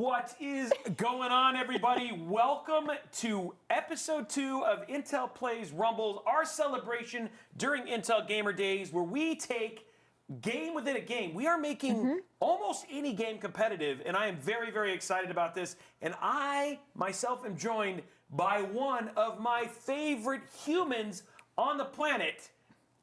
What is going on, everybody? Welcome to episode 2 of Intel Plays Rumbles, our celebration during Intel Gamer Days, where we take game within a game. We are making almost any game competitive, and I am very, very excited about this. And I, myself, am joined by one of my favorite humans on the planet,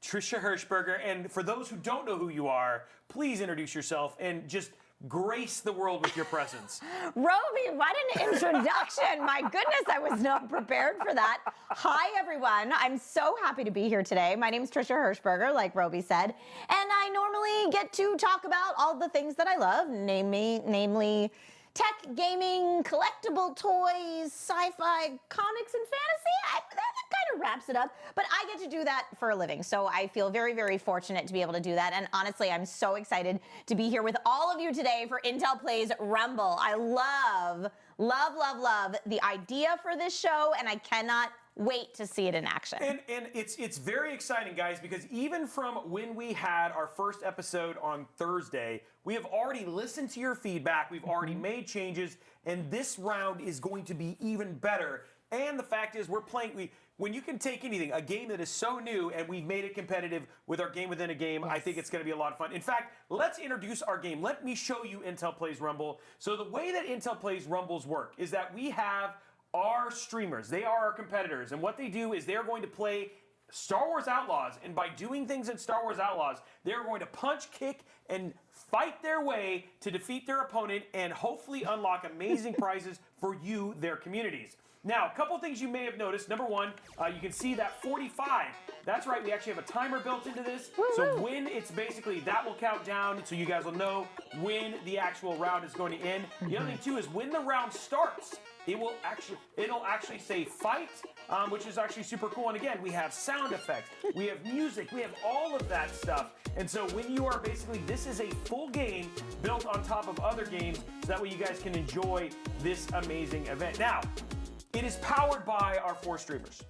Trisha Hirschberger. And for those who don't know who you are, please introduce yourself and just grace the world with your presence. Robey, what an introduction. My goodness, I was not prepared for that. Hi, everyone. I'm so happy to be here today. My name is Trisha Hirschberger, like Robey said, and I normally get to talk about all the things that I love, namely tech, gaming, collectible toys, sci-fi, comics, and fantasy. That kind of wraps it up, but I get to do that for a living, so I feel very, very fortunate to be able to do that, and honestly, I'm so excited to be here with all of you today for Intel Plays Rumble. I love the idea for this show, and I cannot wait to see it in action. And it's very exciting, guys, because even from when we had our first episode on Thursday, we have already listened to your feedback, we've already made changes, and this round is going to be even better. And the fact is, we're playing, when you can take anything, a game that is so new, and we've made it competitive with our game within a game, I think it's going to be a lot of fun. In fact, let's introduce our game. Let me show you Intel Plays Rumble. So the way that Intel Plays Rumbles work is that we have our streamers. They are our competitors, and what they do is they're going to play Star Wars Outlaws, and by doing things in Star Wars Outlaws, they're going to punch, kick, and fight their way to defeat their opponent and hopefully unlock amazing prizes for you, their communities. Now, a couple things you may have noticed. Number one, you can see that 45. That's right, we actually have a timer built into this. So when it's basically, that will count down so you guys will know when the actual round is going to end. The other thing too is when the round starts, it'll actually say fight, which is actually super cool. And again, we have sound effects, we have music, we have all of that stuff. And so when you are basically, this is a full game built on top of other games, so that way you guys can enjoy this amazing event. Now, it is powered by our 4 streamers.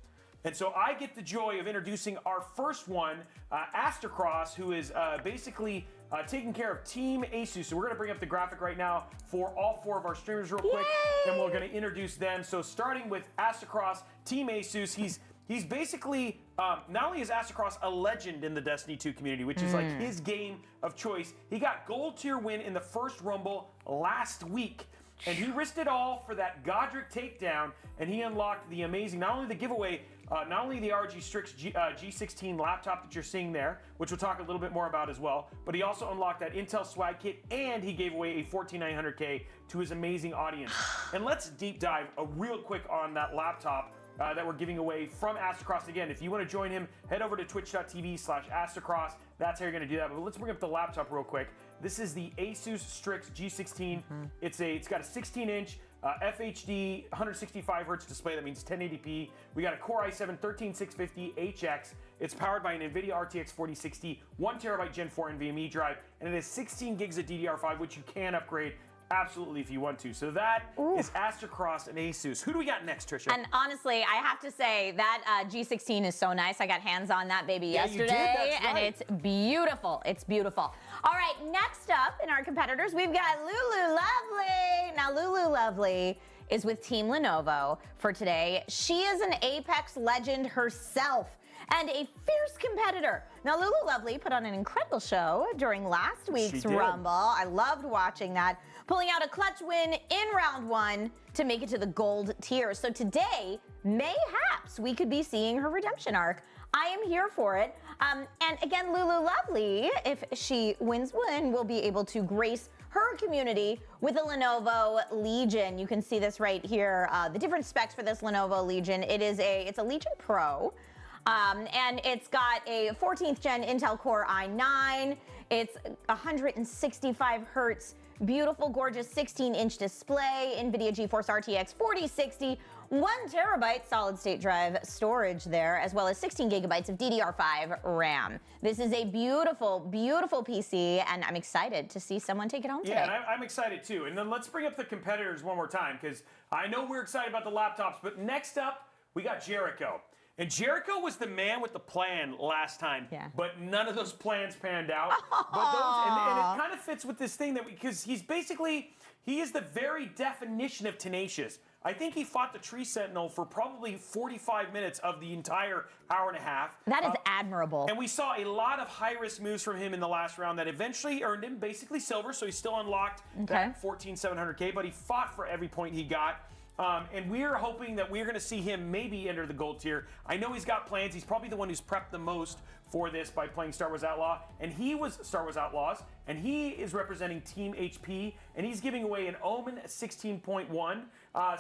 And so I get the joy of introducing our first one, Aztercross, who is basically taking care of Team Asus. So we're going to bring up the graphic right now for all 4 of our streamers real quick, and we're going to introduce them. So starting with Aztercross, Team Asus, he's basically, not only is Aztercross a legend in the Destiny 2 community, which is like his game of choice, he got gold tier win in the first Rumble last week. And he risked it all for that Godric takedown, and he unlocked the amazing, not only the giveaway, not only the RG Strix G16 laptop that you're seeing there, which we'll talk a little bit more about as well, but he also unlocked that Intel swag kit, and he gave away a 14900K to his amazing audience. And let's deep dive real quick on that laptop that we're giving away from Aztercross. Again, if you want to join him, head over to twitch.tv/Aztercross. That's how you're going to do that. But let's bring up the laptop real quick. This is the Asus Strix G16. It's got a 16-inch FHD 165 hertz display. That means 1080p. We got a Core i7-13650HX. It's powered by an NVIDIA RTX 4060, 1TB Gen 4 NVMe drive, and it has 16 gigs of DDR5, which you can upgrade absolutely if you want to. So that is Aztercross and Asus. Who do we got next, Trisha? And honestly, I have to say that G16 is so nice. I got hands on that baby yesterday, you did. That's and right. it's beautiful. It's beautiful. All right, next up in our competitors, we've got LuluLuvely. Now, LuluLuvely is with Team Lenovo for today. She is an Apex legend herself and a fierce competitor. Now, LuluLuvely put on an incredible show during last week's Rumble. I loved watching that, pulling out a clutch win in round 1 to make it to the gold tier. So today, mayhaps we could be seeing her redemption arc. I am here for it. And again, LuluLuvely, if she wins one, will be able to grace her community with a Lenovo Legion. You can see this right here, the different specs for this Lenovo Legion. It's a Legion Pro. And it's got a 14th gen Intel Core i9. It's 165 hertz, beautiful, gorgeous 16-inch display, NVIDIA GeForce RTX 4060, 1TB solid state drive storage there, as well as 16 gigabytes of DDR5 RAM. This is a beautiful, beautiful PC, and I'm excited to see someone take it home today. Yeah, and I'm excited too. And then let's bring up the competitors one more time, because I know we're excited about the laptops, but next up, we got Jericho. And Jericho was the man with the plan last time, but none of those plans panned out. But those, and it kind of fits with this thing that because he's basically, He is the very definition of tenacious. I think he fought the Tree Sentinel for probably 45 minutes of the entire hour and a half. That is admirable. And we saw a lot of high-risk moves from him in the last round that eventually earned him basically silver, so he's still unlocked that 14,700K, but he fought for every point he got. And we're hoping that we're going to see him maybe enter the gold tier. I know he's got plans. He's probably the one who's prepped the most for this by playing Star Wars Outlaw. And he was Star Wars Outlaws, and he is representing Team HP, and he's giving away an Omen 16.1.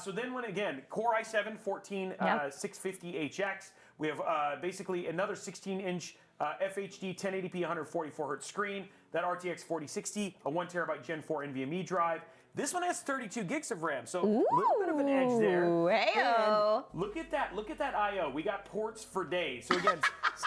So then when, again, Core i7 14650HX, we have basically another 16-inch FHD 1080p 144Hz screen, that RTX 4060, a 1 terabyte Gen 4 NVMe drive. This one has 32 gigs of RAM, so a little bit of an edge there. Hey-o. And look at that I/O. We got ports for days. So again,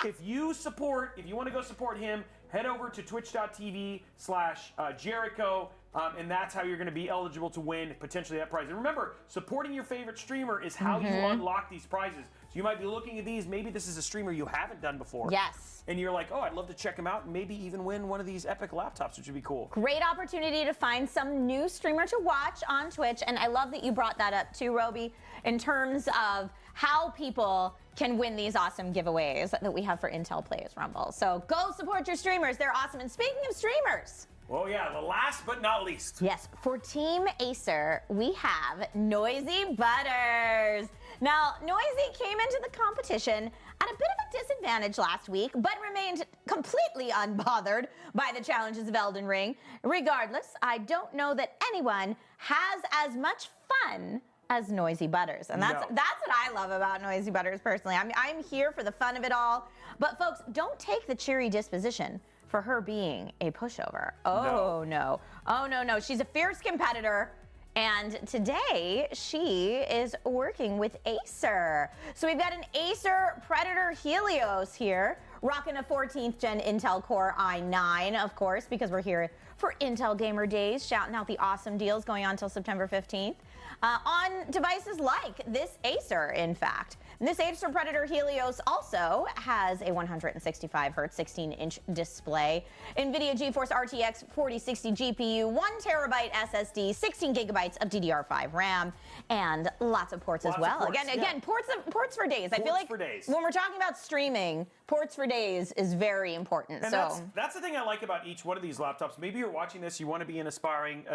if you want to go support him, head over to twitch.tv/Jericho, and that's how you're going to be eligible to win potentially that prize. And remember, supporting your favorite streamer is how you unlock these prizes. So you might be looking at these. Maybe this is a streamer you haven't done before. Yes. And you're like, oh, I'd love to check him out and maybe even win one of these epic laptops, which would be cool. Great opportunity to find some new streamer to watch on Twitch. And I love that you brought that up too, Robey, in terms of how people can win these awesome giveaways that we have for Intel Plays Rumble. So go support your streamers. They're awesome. And speaking of streamers. Oh yeah, the last but not least. Yes, for Team Acer, we have NoisyButters. Now, Noisy came into the competition at a bit of a disadvantage last week, but remained completely unbothered by the challenges of Elden Ring. Regardless, I don't know that anyone has as much fun as NoisyButters. And that's what I love about NoisyButters personally. I'm here for the fun of it all. But folks, don't take the cheery disposition for her being a pushover. Oh no. Oh no. She's a fierce competitor. And today she is working with Acer. So we've got an Acer Predator Helios here, rocking a 14th gen Intel Core i9, of course, because we're here for Intel Gamer Days, shouting out the awesome deals going on until September 15th. On devices like this Acer, in fact. And this Acer Predator Helios also has a 165 Hz 16-inch display, NVIDIA GeForce RTX 4060 GPU, 1 terabyte SSD, 16 gigabytes of DDR5 RAM, and lots of ports as well. Again, ports for days. I feel like when we're talking about streaming, ports for days is very important. And that's the thing I like about each one of these laptops. Maybe you're watching this, you want to be an aspiring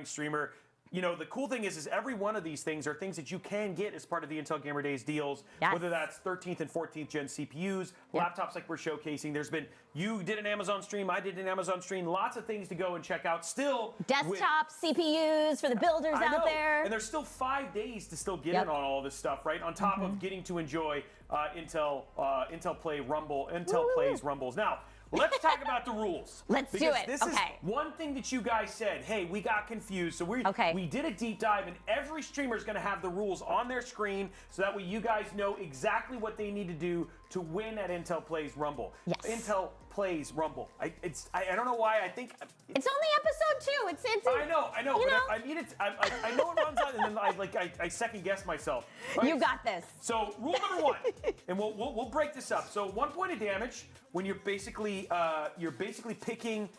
streamer. You know, the cool thing is every one of these things are things that you can get as part of the Intel Gamer Days deals, whether that's 13th and 14th gen CPUs, laptops like we're showcasing. You did an Amazon stream, I did an Amazon stream, lots of things to go and check out still. Desktop CPUs for the builders out there. And there's still 5 days to still get in on all this stuff, right? On top of getting to enjoy Intel Plays Rumbles. Now, let's talk about the rules. Let's do it. This is one thing that you guys said. Hey, we got confused, so we did a deep dive, and every streamer is going to have the rules on their screen, so that way you guys know exactly what they need to do to win at Intel Plays Rumble. Yes. Intel Plays Rumble. I don't know why. I think it's only episode 2. It's I know. I know it runs out, and then I second guess myself. Right? You got this. So rule number 1, and we'll break this up. So 1 point of damage when you're basically picking,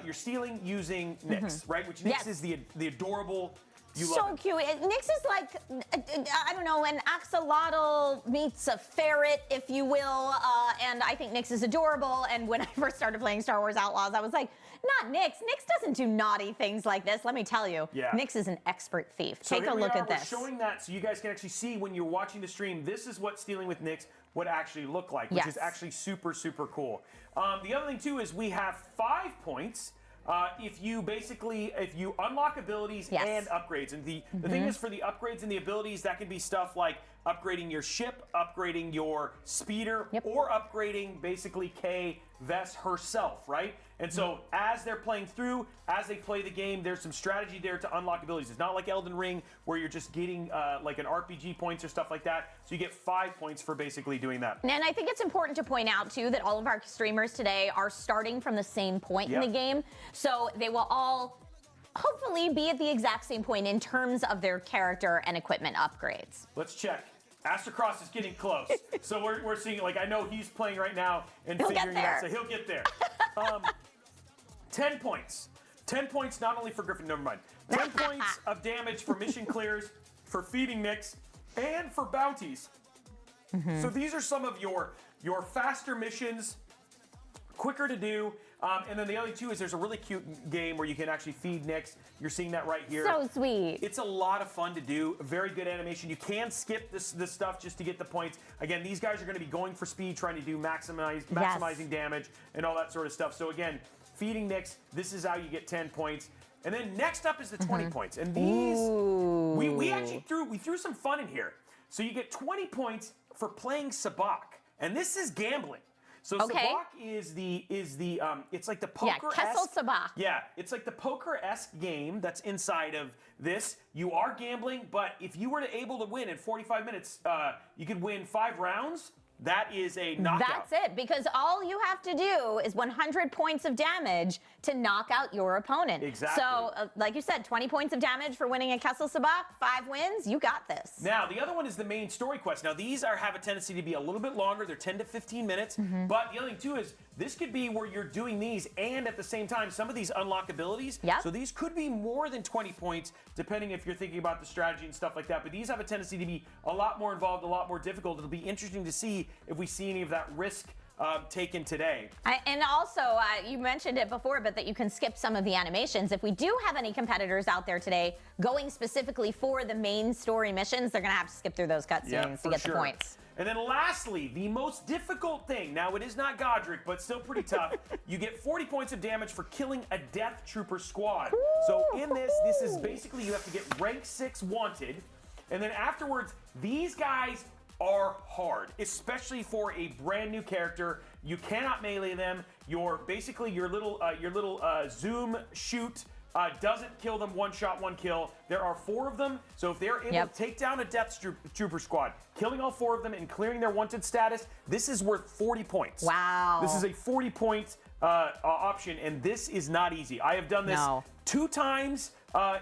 you're stealing using Nyx, right? Which Nyx is the adorable. So cute. Nyx is like, I don't know, an axolotl meets a ferret, if you will. And I think Nyx is adorable. And when I first started playing Star Wars Outlaws, I was like, not Nyx. Nyx doesn't do naughty things like this. Let me tell you. Yeah. Nyx is an expert thief. So take a look at this. We're showing that so you guys can actually see when you're watching the stream, this is what stealing with Nyx would actually look like, which is actually super, super cool. The other thing, too, is we have 5 points if you unlock abilities and upgrades. And the thing is, for the upgrades and the abilities, that can be stuff like upgrading your ship, upgrading your speeder, or upgrading basically Kay Vess herself, right? And so as they're playing through, as they play the game, there's some strategy there to unlock abilities. It's not like Elden Ring where you're just getting like an RPG points or stuff like that. So you get 5 points for basically doing that. And I think it's important to point out too that all of our streamers today are starting from the same point in the game. So they will all hopefully be at the exact same point in terms of their character and equipment upgrades. Let's check. Aztercross is getting close. So we're seeing, like, I know he's playing right now and figuring it out. So he'll get there. 10 points. 10 points not only for Griffin, never mind. 10 points of damage for mission clears, for feeding nicks, and for bounties. So these are some of your faster missions, quicker to do. And then the other two is there's a really cute game where you can actually feed nicks. You're seeing that right here. So sweet. It's a lot of fun to do. Very good animation. You can skip this stuff just to get the points. Again, these guys are going to be going for speed, trying to do maximizing damage and all that sort of stuff. So again, feeding nicks, this is how you get 10 points. And then next up is the 20 points. And these, we actually threw some fun in here. So you get 20 points for playing Sabak. And this is gambling. So Sabak is it's like the poker-esque. Yeah, Kessel Sabak. Yeah, it's like the poker-esque game that's inside of this. You are gambling, but if you were able to win in 45 minutes, you could win 5 rounds. That is a knockout. That's it, because all you have to do is 100 points of damage to knock out your opponent. Exactly. So, like you said, 20 points of damage for winning a Kessel Sabak, 5 wins, you got this. Now, the other one is the main story quest. Now, these have a tendency to be a little bit longer. They're 10 to 15 minutes. But the other thing, too, is this could be where you're doing these and at the same time, some of these unlock abilities. Yep. So these could be more than 20 points, depending if you're thinking about the strategy and stuff like that. But these have a tendency to be a lot more involved, a lot more difficult. It'll be interesting to see if we see any of that risk taken today. And also, you mentioned it before, but that you can skip some of the animations. If we do have any competitors out there today going specifically for the main story missions, they're going to have to skip through those cutscenes to get the points. And then lastly, the most difficult thing. Now, it is not Godric, but still pretty tough. You get 40 points of damage for killing a Death Trooper squad. So in this is basically you have to get rank 6 wanted. And then afterwards, these guys are hard, especially for a brand new character. You cannot melee them. Your little zoom shoot doesn't kill them. 1 shot, 1 kill. There are 4 of them, so if they're able to take down a Death Trooper squad, killing all 4 of them and clearing their wanted status, this is worth 40 points. Wow. This is a 40-point option, and this is not easy. I have done this 2 times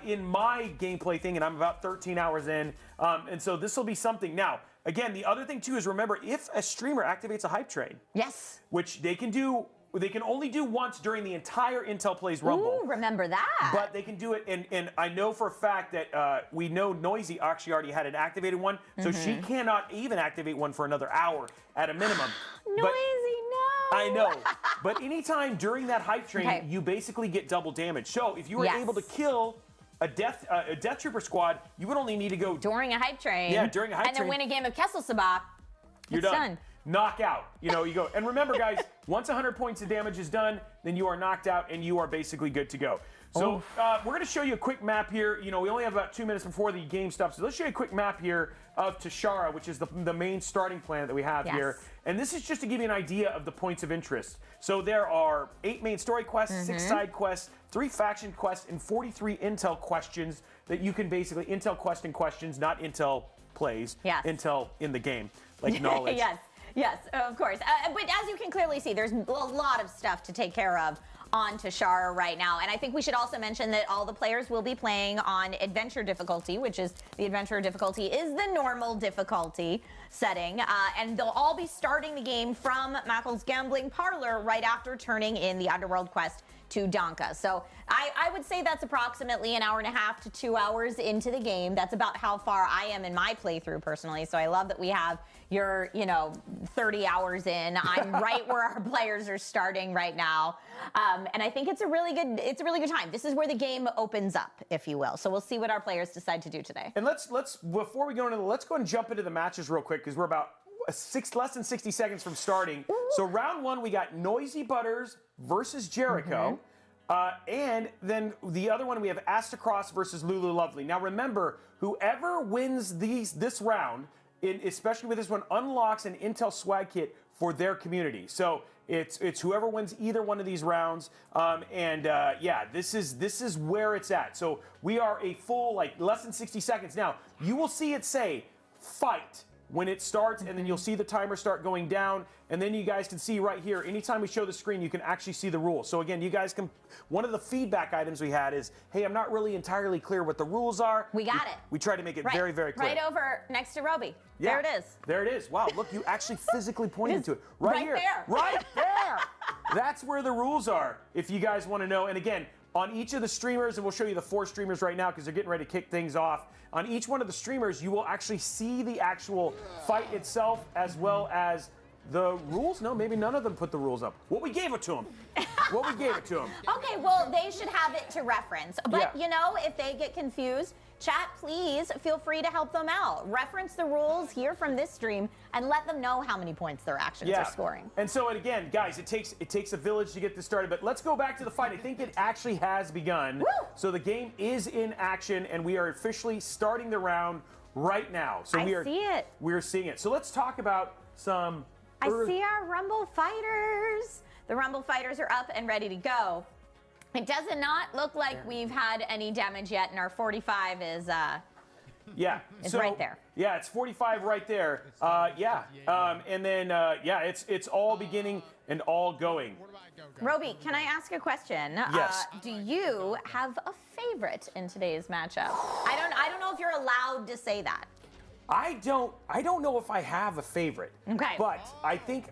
in my gameplay thing, and I'm about 13 hours in, and so this will be something. Now, again, the other thing, too, is remember, if a streamer activates a hype train, which they can only do once during the entire Intel Plays Rumble. Ooh, remember that. But they can do it, and I know for a fact that we know Noisy actually already had an activated one, so she cannot even activate one for another hour at a minimum. Noisy, no. I know. But anytime during that hype train, you basically get double damage. So if you were able to kill a Death Trooper squad, you would only need to go during a hype train. Yeah, during a hype train. And then win a game of Kessel Sabak. You're done. Knockout. You go. And remember, guys, once 100 points of damage is done, then you are knocked out and you are basically good to go. So we're going to show you a quick map here. We only have about 2 minutes before the game stops. So let's show you a quick map here of Tashara, which is the main starting planet that we have here. And this is just to give you an idea of the points of interest. So there are 8 main story quests, 6 side quests, 3 faction quests, and 43 intel questions that you can basically, intel quest and questions, not intel plays, intel in the game, like knowledge. Yes, of course. But as you can clearly see, there's a lot of stuff to take care of on Tashara right now. And I think we should also mention that all the players will be playing on adventure difficulty, which is the adventure difficulty is the normal difficulty setting. And they'll all be starting the game from Mackle's Gambling Parlor right after turning in the Underworld quest to Donka. So I would say that's approximately 1.5 hours to 2 hours into the game. That's about how far I am in my playthrough personally. So I love that we have your 30 hours in. I'm right where our players are starting right now. And I think it's a really good time. This is where the game opens up, if you will. So we'll see what our players decide to do today. And let's before we go into let's go and jump into the matches real quick, because we're about less than 60 seconds from starting. Ooh. So round 1, we got NoisyButters versus Jericho. And then the other one, we have Aztercross versus LuluLuvely. Now remember, whoever wins this round, especially with this one, unlocks an Intel swag kit for their community. So it's whoever wins either one of these rounds. This is where it's at. So we are a full, less than 60 seconds. Now, you will see it say, fight, when it starts, and then you'll see the timer start going down, and then you guys can see right here, anytime we show the screen, you can actually see the rules. So again, you guys can, one of the feedback items we had is, hey, I'm not really entirely clear what the rules are. We got it. We try to make it very, very clear. Right over next to Robey. Yeah, there it is. There it is. Wow, look, you actually physically pointed to it. Right here. There. Right there. That's where the rules are, if you guys want to know. And again, on each of the streamers, and we'll show you the 4 streamers right now because they're getting ready to kick things off. On each one of the streamers, you will actually see the actual fight itself as well as the rules. No, maybe none of them put the rules up. What we gave it to them. Okay, well, they should have it to reference. But, Yeah. you know, if they get confused, chat, please feel free to help them out. Reference the rules here from this stream and let them know how many points their actions are scoring. And so, and again, guys, it takes a village to get this started. But let's go back to the fight. I think it actually has begun. Woo! So the game is in action, and we are officially starting the round right now. So I see it. We're seeing it. So let's talk about some. I see our Rumble Fighters. The Rumble Fighters are up and ready to go. It does not look like we've had any damage yet, and our 45 is It's right there. Yeah, it's 45 right there. And then it's all beginning and all going. Robey, can I ask a question? Yes. Do you have a favorite in today's matchup? I don't know if you're allowed to say that. I don't know if I have a favorite. Okay. But I think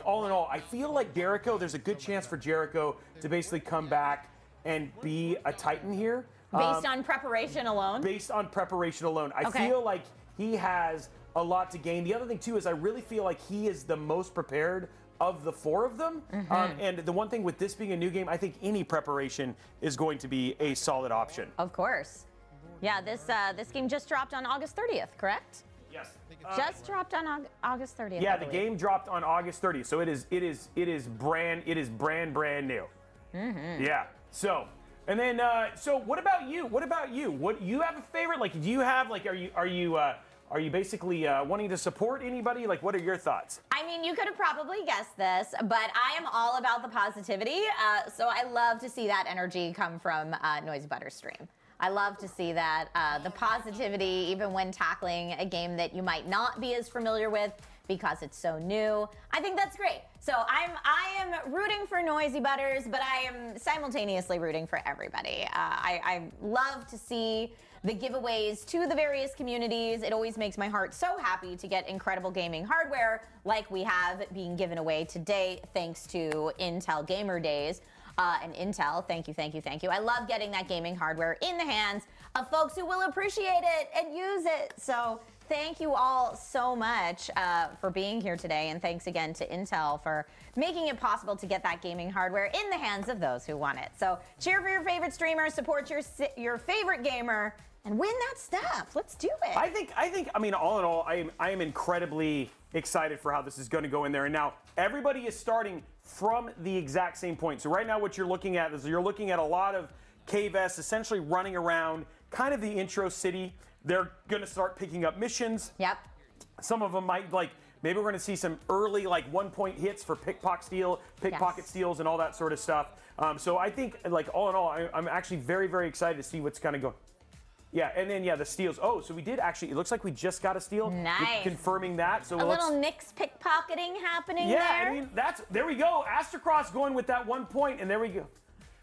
all in all, I feel like Jericho, there's a good chance for Jericho to basically come back and be a Titan here. Based on preparation alone? Based on preparation alone. I Okay. feel like he has a lot to gain. The other thing too is I really feel like he is the most prepared of the 4 of them. And the one thing with this being a new game, I think any preparation is going to be a solid option. Of course. Yeah, this game just dropped on August 30th, correct? Yes. Just dropped on August 30th. Yeah, I the believe. game dropped on August 30th, so it is brand new. Yeah. So, and then so what about you? What you have a favorite? Like, do you have like are you basically wanting to support anybody? Like, what are your thoughts? I mean, you could have probably guessed this, but I am all about the positivity. So I love to see that energy come from NoisyButters stream. I love to see that, the positivity, even when tackling a game that you might not be as familiar with because it's so new. I think that's great. So I am rooting for NoisyButters, but I am simultaneously rooting for everybody. I love to see the giveaways to the various communities. It always makes my heart so happy to get incredible gaming hardware like we have being given away today thanks to Intel Gamer Days. And Intel, thank you. I love getting that gaming hardware in the hands of folks who will appreciate it and use it. So thank you all so much for being here today. And thanks again to Intel for making it possible to get that gaming hardware in the hands of those who want it. So cheer for your favorite streamer, support your favorite gamer, and win that stuff. Let's do it. I think, I mean, all in all, I am incredibly excited for how this is going to go in there. And now everybody is starting from the exact same point. So right now what you're looking at is you're looking at a lot of KVS essentially running around kind of the intro city. They're going to start picking up missions. Yep. Some of them might, like, maybe we're going to see some early, like, 1-point hits for pickpocket steals and all that sort of stuff. So I think, like, all in all, I'm actually very, very excited to see what's going to go. Yeah, and then, the steals. Oh, so we did actually, it looks like we just got a steal. Nice. Confirming that. So A little Nick's pickpocketing happening there. Yeah, I mean, there we go. Aztercross going with that 1 point, and there we go.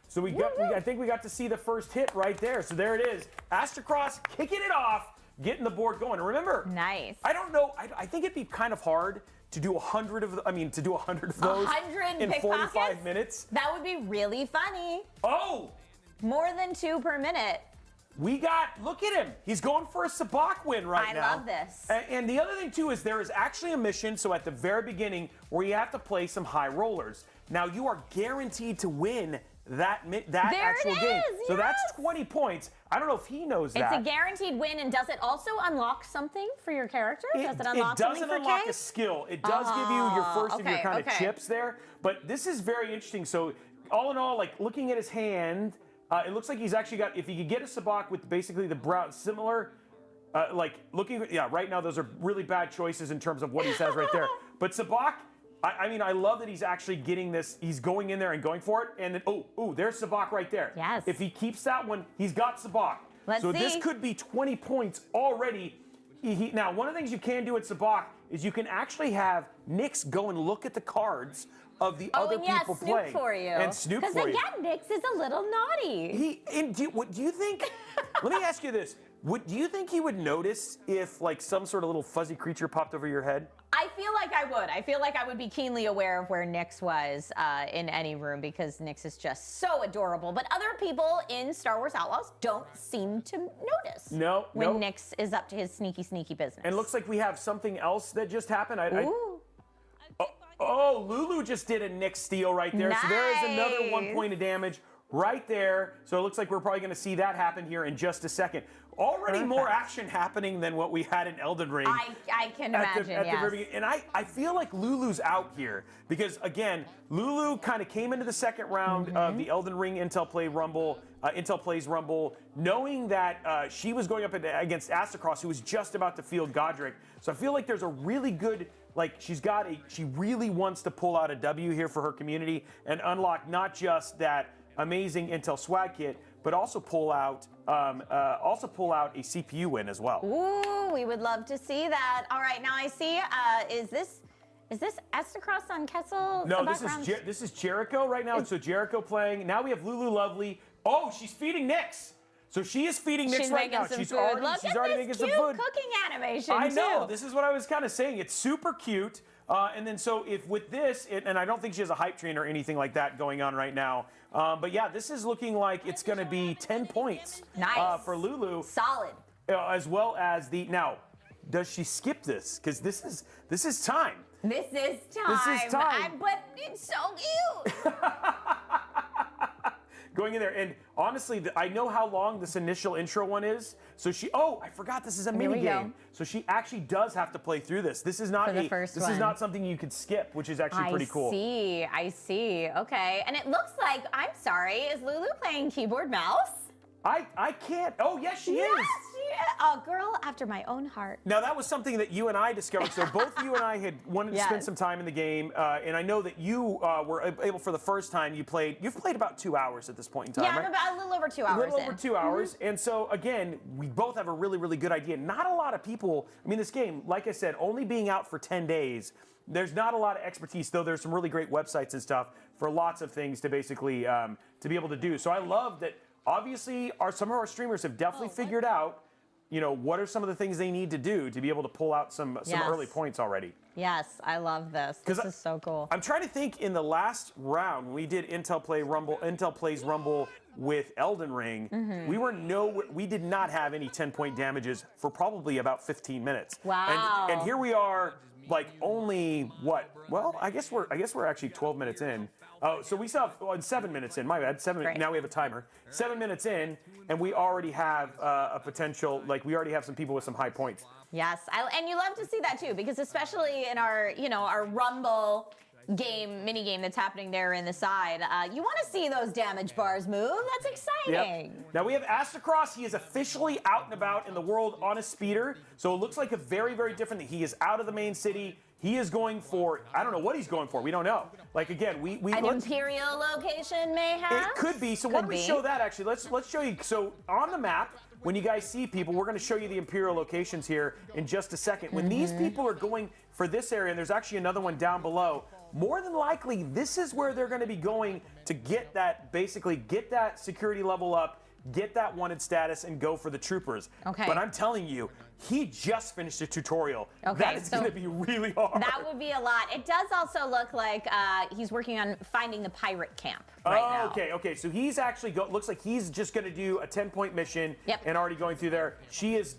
So I think we got to see the first hit right there. So there it is. Aztercross kicking it off, getting the board going. And remember, Nice. I don't know, I think it'd be kind of hard to do 100 of those in 45 pickpockets? minutes. That would be really funny. Oh, More than 2 per minute. look at him. He's going for a sabak win right now. I love this. And the other thing, too, is there is actually a mission, so at the very beginning, where you have to play some high rollers. Now, you are guaranteed to win that actual game. So that's 20 points. I don't know if he knows that. It's a guaranteed win, and does it also unlock something for your character? Does it unlock doesn't something for unlock Kay? a skill. It does give you your first of your okay, kind of okay. chips there. But this is very interesting. So all in all, like looking at his hand, it looks like he's actually got, if he could get a sabak with basically the brown, similar, right now those are really bad choices in terms of what he says right there. But sabak, I mean, I love that he's actually getting this. He's going in there and going for it. And then, there's sabak right there. Yes. If he keeps that one, he's got sabak. Let's so see. this could be 20 points already. Now, one of the things you can do at sabak is you can actually have Nyx go and look at the cards of the other people snoop playing. for you. And snoop for you. Because again, Nyx is a little naughty. Do you think, let me ask you this. Do you think he would notice if like some sort of little fuzzy creature popped over your head? I feel like I would. I feel like I would be keenly aware of where Nyx was in any room because Nyx is just so adorable. But other people in Star Wars Outlaws don't seem to notice when Nyx is up to his sneaky, sneaky business. And it looks like we have something else that just happened. Ooh. Oh, Lulu just did a Nyx steal right there. Nice. So there is another 1 point of damage right there. So it looks like we're probably going to see that happen here in just a second. Already more action happening than what we had in Elden Ring. I can imagine, yes. And I feel like Lulu's out here because, again, Lulu kind of came into the second round of the Elden Ring Intel Plays Rumble, knowing that she was going up against Aztercross, who was just about to field Godric. So I feel like there's a really good, she really wants to pull out a W here for her community and unlock not just that amazing Intel swag kit, but also pull out a CPU win as well. Ooh, we would love to see that. All right, now I see. Is this Aztercross on Kessel? No, this is Jericho right now. So Jericho playing. Now we have LuluLuvely. Oh, she's feeding Nyx. So she is feeding Nyx right now. She's already making some food. Cooking animation. I know. This is what I was kind of saying. It's super cute. And then so if with this, and I don't think she has a hype train or anything like that going on right now. But yeah, this is looking like it's going to be 10 points for Lulu. Solid. As well as now, does she skip this? Because this is time. This is time. But it's so cute. Going in there, and honestly, I know how long this initial intro one is. So I forgot this is a mini game. So she actually does have to play through this. This is not is not something you could skip, which is actually pretty cool. I see. Okay, and it looks like, I'm sorry, is Lulu playing keyboard mouse? I can't. Oh, yes, she is. A girl after my own heart. Now, that was something that you and I discovered. So both you and I had wanted to spend some time in the game. And I know that you were able for the first time. You've played about 2 hours at this point in time, Yeah, right? I'm about a little over 2 hours A little over 2 hours. And so, again, we both have a really, really good idea. Not a lot of people, this game, like I said, only being out for 10 days, there's not a lot of expertise, though there's some really great websites and stuff for lots of things to basically to be able to do. So I love that. Obviously, some of our streamers have definitely figured out, what are some of the things they need to do to be able to pull out some early points already. Yes, I love this. This is so cool. I'm trying to think in the last round, when we did Intel Plays Rumble with Elden Ring, we did not have any 10-point damages for probably about 15 minutes. Wow. And here we are, only what? Well, I guess we're actually 12 minutes in. Oh, so we still have 7 minutes in. My bad. 7 minutes. Now we have a timer. 7 minutes in, and we already have a potential. We already have some people with some high points. Yes, and you love to see that too, because especially in our Rumble mini game that's happening there in the side, you want to see those damage bars move. That's exciting. Yep. Now we have Aztercross. He is officially out and about in the world on a speeder. So it looks like a very, very different. He is out of the main city. He is going for, I don't know what he's going for. We don't know. Again, an Imperial location, mayhap? It could be. So why don't we show that, actually? Let's show you. So on the map, when you guys see people, we're going to show you the Imperial locations here in just a second. When these people are going for this area, and there's actually another one down below, more than likely, this is where they're going to be going to get that security level up, get that wanted status, and go for the troopers. Okay. But I'm telling you, he just finished a tutorial. Okay, that is going to be really hard. That would be a lot. It does also look like he's working on finding the pirate camp right now. Okay. So he's actually looks like he's just going to do a 10-point mission and already going through there. She is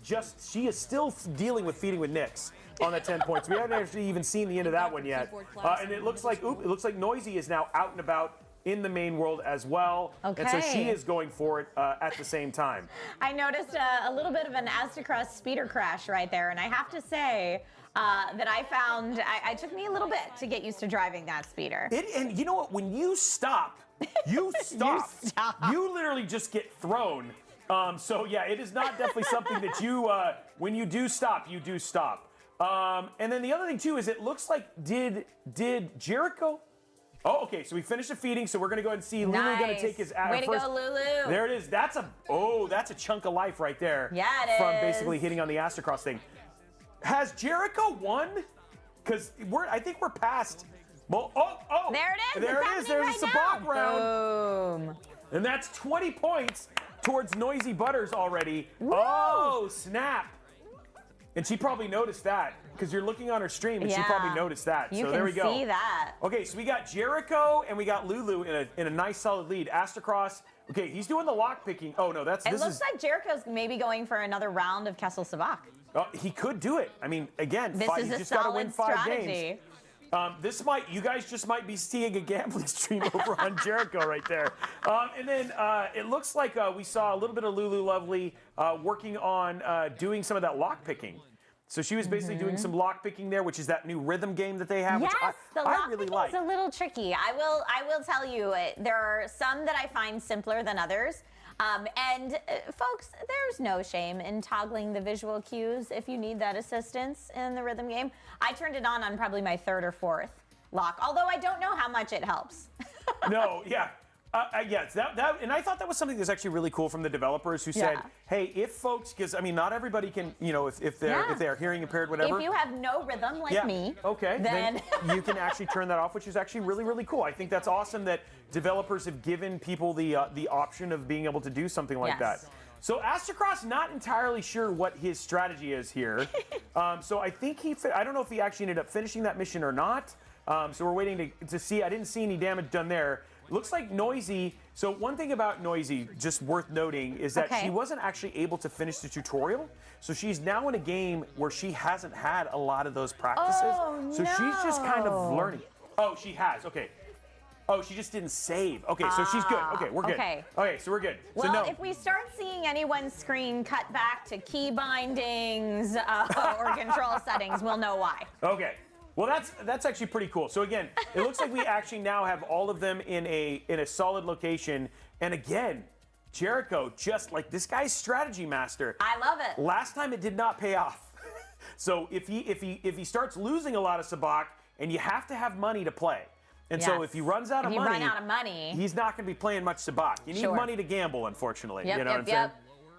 still dealing with feeding with Nyx on the 10 points. We haven't actually even seen the end of that one yet. And it looks like Noisy is now out and about in the main world as well. Okay. And so she is going for it at the same time. I noticed a little bit of an Aztercross speeder crash right there, and I have to say that I found, it took me a little bit to get used to driving that speeder. And you know what? When you stop, you stop. You literally just get thrown. So yeah, it is not definitely something that you, when you do stop, you do stop. And then the other thing too is it looks like did Jericho? Oh, okay. So we finished the feeding. So we're gonna go ahead and see Lulu gonna take his Way to go, Lulu. There it is. That's a chunk of life right there. Yeah, it is. From basically hitting on the Aztercross thing. Has Jericho won? Because I think we're past. Well, there it is. There it is. There's a sabacc round. Boom. And that's 20 points towards NoisyButters already. Woo. Oh, snap. And she probably noticed that because you're looking on her stream and she probably noticed that. You so there we go. see that. Okay, so we got Jericho and we got Lulu in a nice solid lead. Aztercross, okay, he's doing the lock picking. Oh no, It looks like Jericho's maybe going for another round of Kessel Sabak. He could do it. I mean, again, This is you a just got to win solid 5 strategy. games. You guys just might be seeing a gambling stream over on Jericho right there. And then it looks like we saw a little bit of LuluLuvely working on doing some of that lock picking. So she was basically doing some lock picking there, which is that new rhythm game that they have, Yes, which the I lock really picking like. is a little tricky. I will tell you, there are some that I find simpler than others. Folks, there's no shame in toggling the visual cues if you need that assistance in the rhythm game. I turned it on probably my 3rd or 4th lock, although I don't know how much it helps. No, yeah. Yes, and I thought that was something that's actually really cool from the developers who said, hey, if folks, because I mean, not everybody can, if they're hearing impaired, whatever. If you have no rhythm like me, okay, then you can actually turn that off, which is actually really, really cool. I think that's awesome that developers have given people the option of being able to do something like that. So Aztercross, not entirely sure what his strategy is here. So I think I don't know if he actually ended up finishing that mission or not. So we're waiting to see. I didn't see any damage done there. Looks like Noisy. So one thing about Noisy, just worth noting, is that she wasn't actually able to finish the tutorial. So she's now in a game where she hasn't had a lot of those practices. Oh, so she's just kind of learning. Oh, she has. Okay. Oh, she just didn't save. Okay, so she's good. Okay, we're good. Okay, so we're good. Well, so no. if we start seeing anyone's screen cut back to key bindings or control settings, we'll know why. Okay. Well, that's actually pretty cool. So again, it looks like we actually now have all of them in a solid location. And again, Jericho, just like this guy's strategy master. I love it. Last time it did not pay off. So if he starts losing a lot of sabak, and you have to have money to play. And so if he runs out of money, he's not going to be playing much sabak. You need money to gamble, unfortunately. Yep, you know what I'm saying?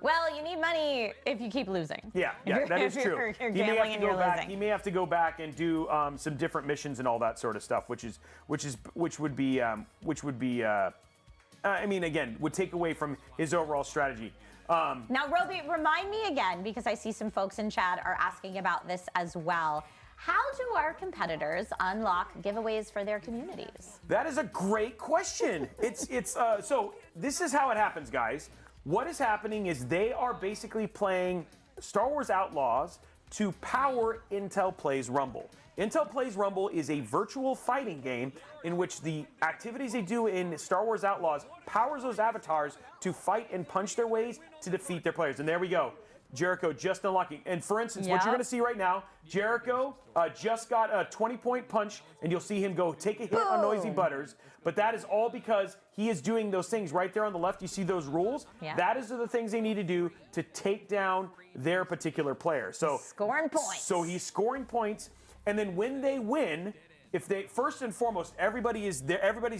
Well, you need money if you keep losing. Yeah, that is true. You're gambling and you're losing. He may have to go back and do some different missions and all that sort of stuff, which would be I mean, again, would take away from his overall strategy. Now, Robey, remind me again, because I see some folks in chat are asking about this as well. How do our competitors unlock giveaways for their communities? That is a great question. So this is how it happens, guys. What is happening is they are basically playing Star Wars Outlaws to power Intel Plays Rumble. Intel Plays Rumble is a virtual fighting game in which the activities they do in Star Wars Outlaws powers those avatars to fight and punch their ways to defeat their players. And there we go. Jericho just unlocking. And for instance, what you're going to see right now, Jericho just got a 20-point punch, and you'll see him go take a hit on NoisyButters. But that is all because he is doing those things right there on the left. You see those rules? Yeah. That is the things they need to do to take down their particular player. So scoring points. So he's scoring points, and then when they win, if they first and foremost, everybody's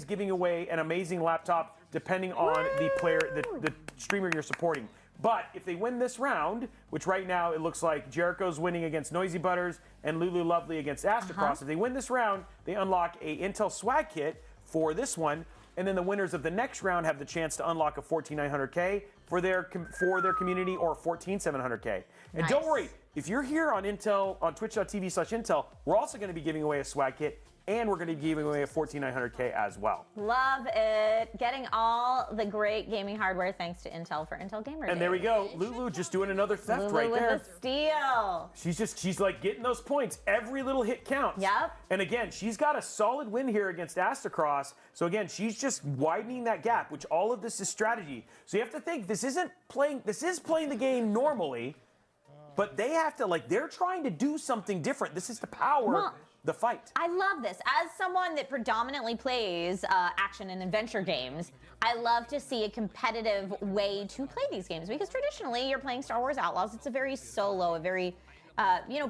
giving away an amazing laptop depending on the player, the streamer you're supporting. But if they win this round, which right now it looks like Jericho's winning against NoisyButters and LuluLuvely against Aztercross, if they win this round, they unlock a Intel swag kit for this one, and then the winners of the next round have the chance to unlock a 14900K for their community or 14700K. And don't worry, if you're here on Intel on twitch.tv/Intel, we're also going to be giving away a swag kit, and we're going to be giving away a 14900K as well. Love it. Getting all the great gaming hardware thanks to Intel for Intel Gamer Days. And there we go. Lulu just doing another theft Lulu right there. with a steal. She's like getting those points. Every little hit counts. Yep. And again, she's got a solid win here against Aztercross. So again, she's just widening that gap, which all of this is strategy. So you have to think this is playing the game normally, but they have to, they're trying to do something different. This is to power the fight. I love this. As someone that predominantly plays action and adventure games, I love to see a competitive way to play these games, because traditionally you're playing Star Wars Outlaws. It's a very solo, a very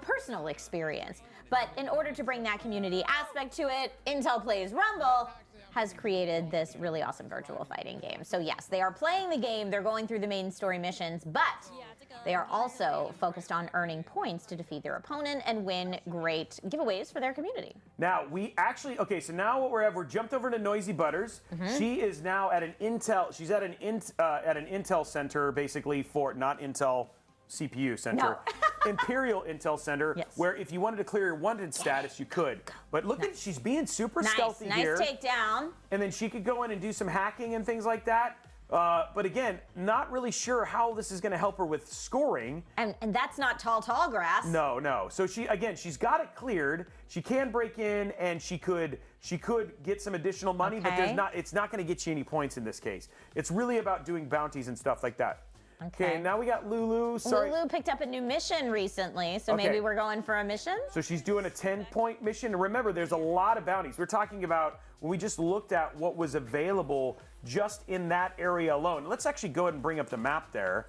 personal experience. But in order to bring that community aspect to it, Intel Plays Rumble has created this really awesome virtual fighting game. So yes, they are playing the game, they're going through the main story missions, but they are also focused on earning points to defeat their opponent and win great giveaways for their community. Now, so now what we're jumped over to NoisyButters. She is now at an Intel, at an Intel center, basically, for, not Intel CPU center. No. Imperial Intel Center, Yes. where if you wanted to clear your wanted status, you could. But look at, she's being super stealthy nice here. takedown. And then she could go in and do some hacking and things like that. But again, not really sure how this is going to help her with scoring. And that's not tall grass. No. So she's got it cleared. She can break in, and she could get some additional money, but it's not going to get you any points in this case. It's really about doing bounties and stuff like that. Okay, now we got Lulu. Sorry. Lulu picked up a new mission recently, so maybe we're going for a mission? So she's doing a 10-point mission. And remember, there's a lot of bounties. We're talking about when we just looked at what was available just in that area alone. Let's actually go ahead and bring up the map there.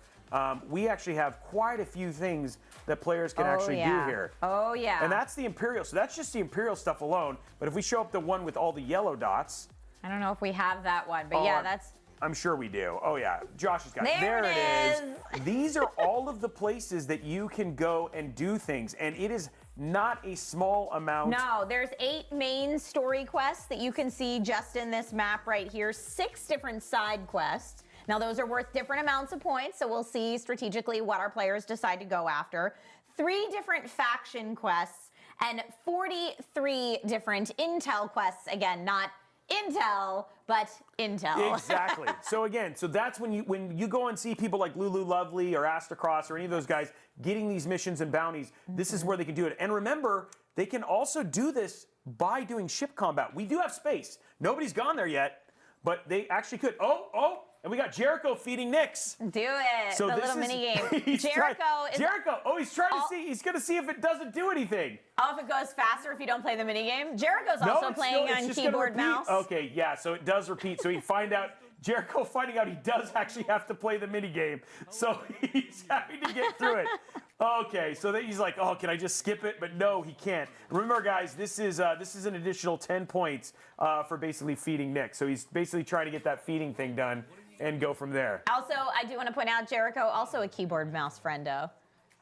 We actually have quite a few things that players can actually do here. Oh, yeah. And that's the Imperial. So that's just the Imperial stuff alone. But if we show up the one with all the yellow dots. I don't know if we have that one, but yeah, that's... I'm sure we do. Oh, yeah. Josh has got it. There it is. These are all of the places that you can go and do things. And it is not a small amount. No, there's 8 main story quests that you can see just in this map right here. 6 different side quests. Now, those are worth different amounts of points, so we'll see strategically what our players decide to go after. 3 different faction quests and 43 different intel quests. Again, not Intel, but Intel. Exactly. So that's when you go and see people like LuluLuvely or Aztercross or any of those guys getting these missions and bounties, this is where they can do it. And remember, they can also do this by doing ship combat. We do have space. Nobody's gone there yet, but they actually could. And we got Jericho feeding Nyx. Do it. So the little mini game. Jericho. He's trying to see. He's going to see if it doesn't do anything. Oh, if it goes faster if you don't play the mini game. Jericho's also playing on keyboard mouse. Okay, yeah. So it does repeat. So Jericho finding out he does actually have to play the mini game. So he's having to get through it. Okay, so then he's like, oh, can I just skip it? But no, he can't. Remember, guys, this is an additional 10 points for basically feeding Nyx. So he's basically trying to get that feeding thing done and go from there. Also, I do want to point out Jericho, also a keyboard mouse friendo.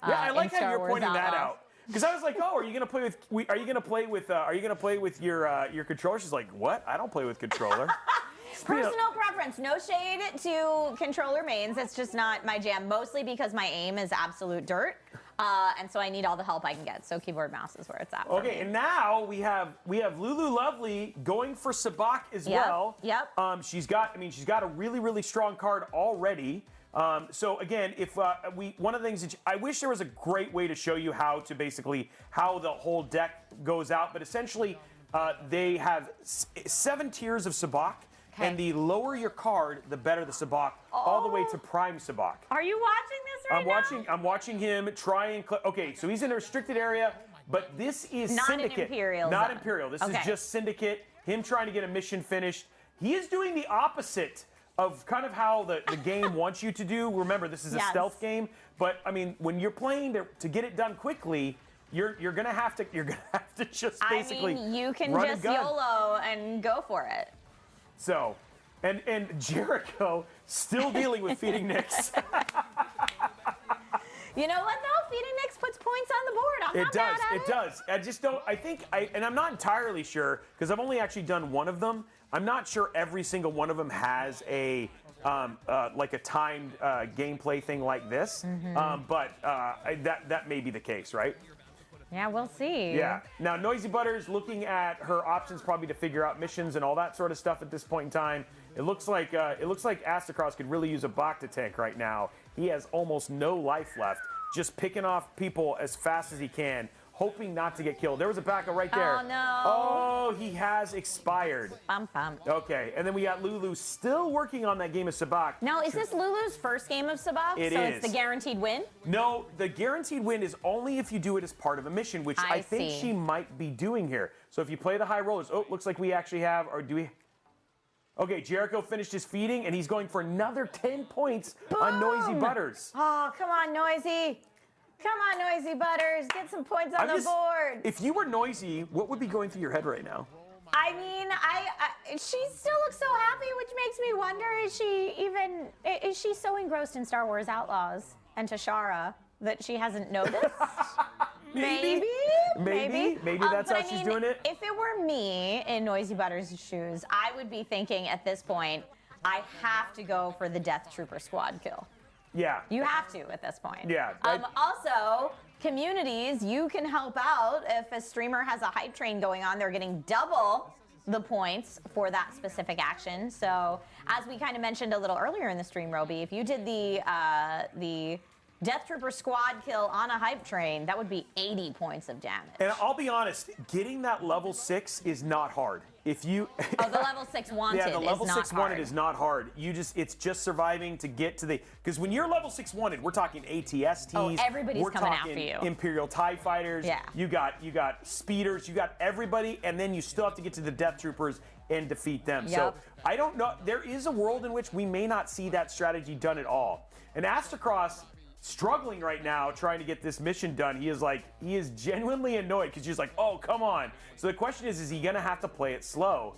Yeah, I like how you're pointing that out. Because I was like, oh, are you gonna play with your controller? She's like, what? I don't play with controller. Personal preference. No shade to controller mains. It's just not my jam. Mostly because my aim is absolute dirt, and so I need all the help I can get. So keyboard mouse is where it's at. Okay, and now we have LuluLuvely going for Sabak as well. Yep. She's got a really strong card already. So again, if one of the things that I wish there was a great way to show you how the whole deck goes out, but essentially they have 7 tiers of Sabak. Okay. And the lower your card, the better the Sabak, all the way to Prime Sabak. Are you watching this right now? I'm watching him try and... Okay, so he's in a restricted area, but this is not Syndicate. An Imperial not zone. Imperial. This is just Syndicate, him trying to get a mission finished. He is doing the opposite of kind of how the game wants you to do. Remember, this is a stealth game, but I mean, when you're playing to get it done quickly, you're gonna have to just basically you can run just YOLO and go for it. So, and Jericho still dealing with feeding Nyx. You know what though? Feeding Nyx puts points on the board. I'm not mad at it. It does. I just don't. And I'm not entirely sure because I've only actually done one of them. I'm not sure every single one of them has a like a timed gameplay thing like this. But that may be the case, right? Yeah, we'll see. Yeah. Now, NoisyButters looking at her options probably to figure out missions and all that sort of stuff at this point in time. It looks like Aztercross could really use a Bacta tank right now. He has almost no life left, just picking off people as fast as he can, hoping not to get killed. There was a Bacta right there. Oh, no. Oh, he has expired. Bum. Okay, and then we got Lulu still working on that game of Sabak. Now, is this Lulu's first game of Sabak? It so is. It's the guaranteed win? No, the guaranteed win is only if you do it as part of a mission, which I think she might be doing here. So if you play the high rollers, looks like we actually have, or do we? Okay, Jericho finished his feeding, and he's going for another 10 points on NoisyButters. Oh, come on, Noisy. Come on, NoisyButters. Get some points on the board. If you were Noisy, what would be going through your head right now? I mean, she still looks so happy, which makes me wonder, is she so engrossed in Star Wars Outlaws and Tashara that she hasn't noticed? Maybe that's how she's doing it. If it were me in NoisyButters' shoes, I would be thinking at this point, I have to go for the Death Trooper squad kill. Yeah. You have to at this point. Yeah. Also, communities, you can help out. If a streamer has a hype train going on, they're getting double the points for that specific action. So as we kind of mentioned a little earlier in the stream, Robey, if you did the Death Trooper squad kill on a hype train, that would be 80 points of damage. And I'll be honest, getting that level 6 is not hard. If you the level 6 wanted yeah, the level is not 6 hard. wanted is not hard. It's just surviving to get to the, because when you're level 6 wanted, we're talking ATSTs. Oh, everybody's we're coming talking after you. Imperial TIE fighters. Yeah. You got speeders, you got everybody, and then you still have to get to the Death Troopers and defeat them. Yep. So I don't know. There is a world in which we may not see that strategy done at all. And Aztercross struggling right now trying to get this mission done. He is genuinely annoyed because he's like, oh, come on. So the question is he going to have to play it slow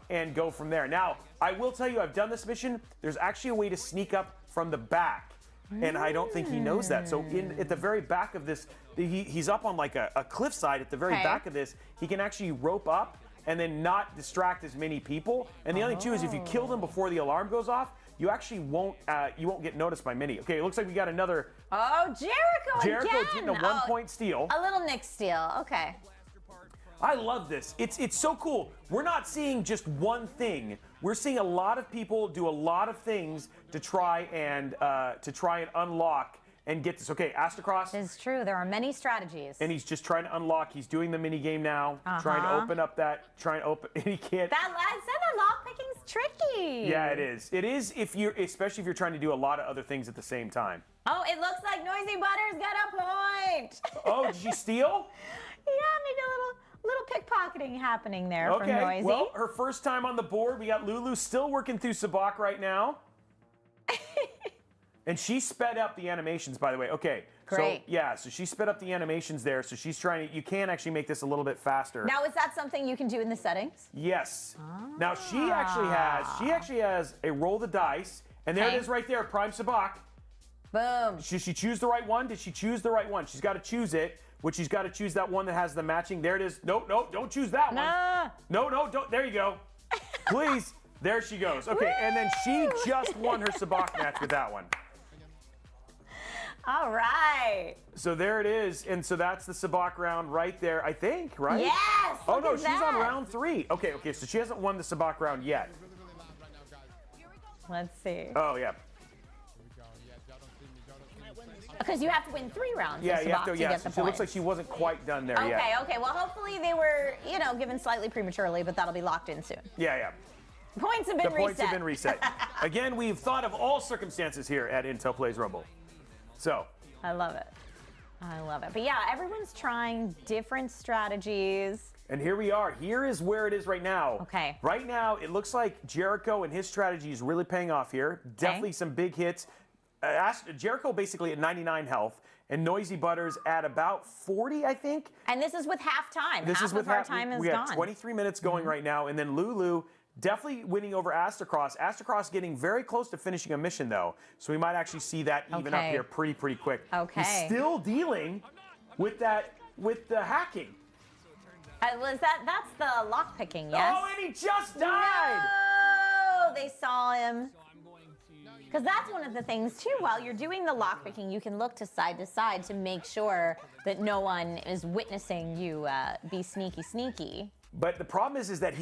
and go from there? Now, I will tell you, I've done this mission. There's actually a way to sneak up from the back, and I don't think he knows that. So at the very back of this, he's up on like a cliffside at the very back of this. He can actually rope up and then not distract as many people. And the other thing too is if you kill them before the alarm goes off, you actually won't get noticed by many. Okay, it looks like we got another. Oh, Jericho again. Getting a 1 point steal. A little Nick steal. Okay. I love this. It's so cool. We're not seeing just one thing. We're seeing a lot of people do a lot of things to try and unlock and get this. Okay, Aztercross. It's true. There are many strategies. And he's just trying to unlock. He's doing the mini game now. Trying to open up that. And he can't. That lad said that lock picking's tricky. Yeah, it is. It is especially if you're trying to do a lot of other things at the same time. Oh, it looks like NoisyButters got a point. Oh, did she steal? Yeah, maybe a little pickpocketing happening there from Okay, Noisy. well, her first time on the board. We got Lulu still working through Sabak right now. And she sped up the animations, by the way. Okay. Great. So she sped up the animations there. So she's trying to, you can actually make this a little bit faster. Now, is that something you can do in the settings? Yes. Now she actually has a roll the dice, and there it is right there, Prime Sabak. Boom. Did she choose the right one? Did she choose the right one? She's got to choose it, which she's got to choose that one that has the matching. There it is. Nope, don't choose that one. No, don't. There you go. Please. There she goes. Okay, and then she just won her Sabak match with that one. All right. So there it is, and so that's the Sabak round right there, I think, right? Yes. Oh no, she's on round 3. Okay, so she hasn't won the Sabak round yet. Let's see. Oh yeah. Because you have to win 3 rounds. Yeah, you have to. Yeah, get the so it looks like she wasn't quite done there yet. Okay. Well, hopefully they were, given slightly prematurely, but that'll be locked in soon. Yeah. Points have been reset. The points have been reset. Again, we've thought of all circumstances here at Intel Plays Rumble. So. I love it. But yeah, everyone's trying different strategies. And here we are. Here is where it is right now. Okay. Right now, it looks like Jericho and his strategy is really paying off here. Definitely some big hits. Jericho basically at 99 health, and NoisyButters at about 40, I think. And this is with halftime. This is with our time is we gone. have 23 minutes going right now, and then Lulu definitely winning over Aztercross. Aztercross getting very close to finishing a mission, though, so we might actually see that even up here pretty quick. Okay. He's still dealing with the hacking. That's the lock picking, yes? Oh, and he just died! No, they saw him. Because that's one of the things, too. While you're doing the lockpicking, you can look to side to make sure that no one is witnessing you be sneaky. But the problem is that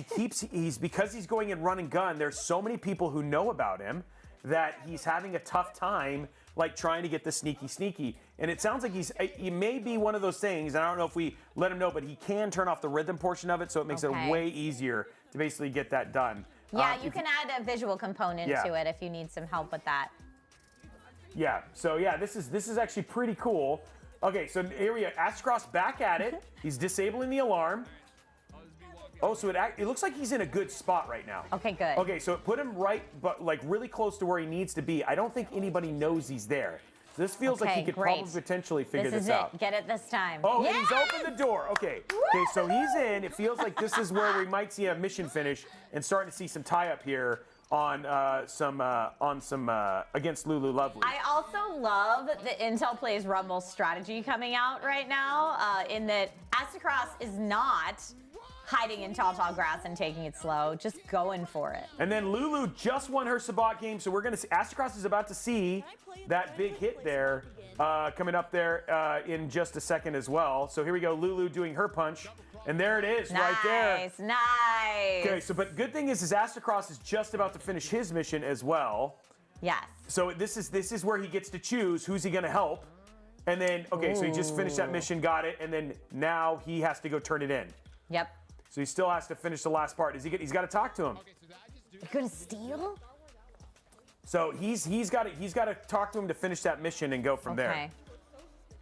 because he's going in run and gun, there's so many people who know about him that he's having a tough time, like trying to get the sneaky. And it sounds like he may be one of those things, and I don't know if we let him know, but he can turn off the rhythm portion of it, so it makes it way easier to basically get that done. Yeah, you can add a visual component to it if you need some help with that. Yeah, so yeah, this is actually pretty cool. Okay, so here we are, Aztercross back at it. He's disabling the alarm. Oh, so it looks like he's in a good spot right now. Okay, good. Okay, so it put him really close to where he needs to be. I don't think anybody knows he's there. This feels like he could probably potentially figure this out. Get it this time. Oh, and he's opened the door. Okay, so he's in. It feels like this is where we might see a mission finish and starting to see some tie-up here on some against LuluLuvely. I also love the Intel Plays Rumble strategy coming out right now, in that Aztercross is not hiding in tall grass and taking it slow, just going for it. And then Lulu just won her Sabak game, so we're going to see, Aztercross is about to see that big hit there coming up there in just a second as well. So here we go, Lulu doing her punch. And there it is, right there. Nice. Okay, so but good thing is Aztercross is just about to finish his mission as well. Yes. So this is where he gets to choose who's he gonna help. And then, okay, so he just finished that mission, got it, and then now he has to go turn it in. Yep. So he still has to finish the last part. He's got to talk to him. You're gonna steal? So he's got to talk to him to finish that mission and go from there.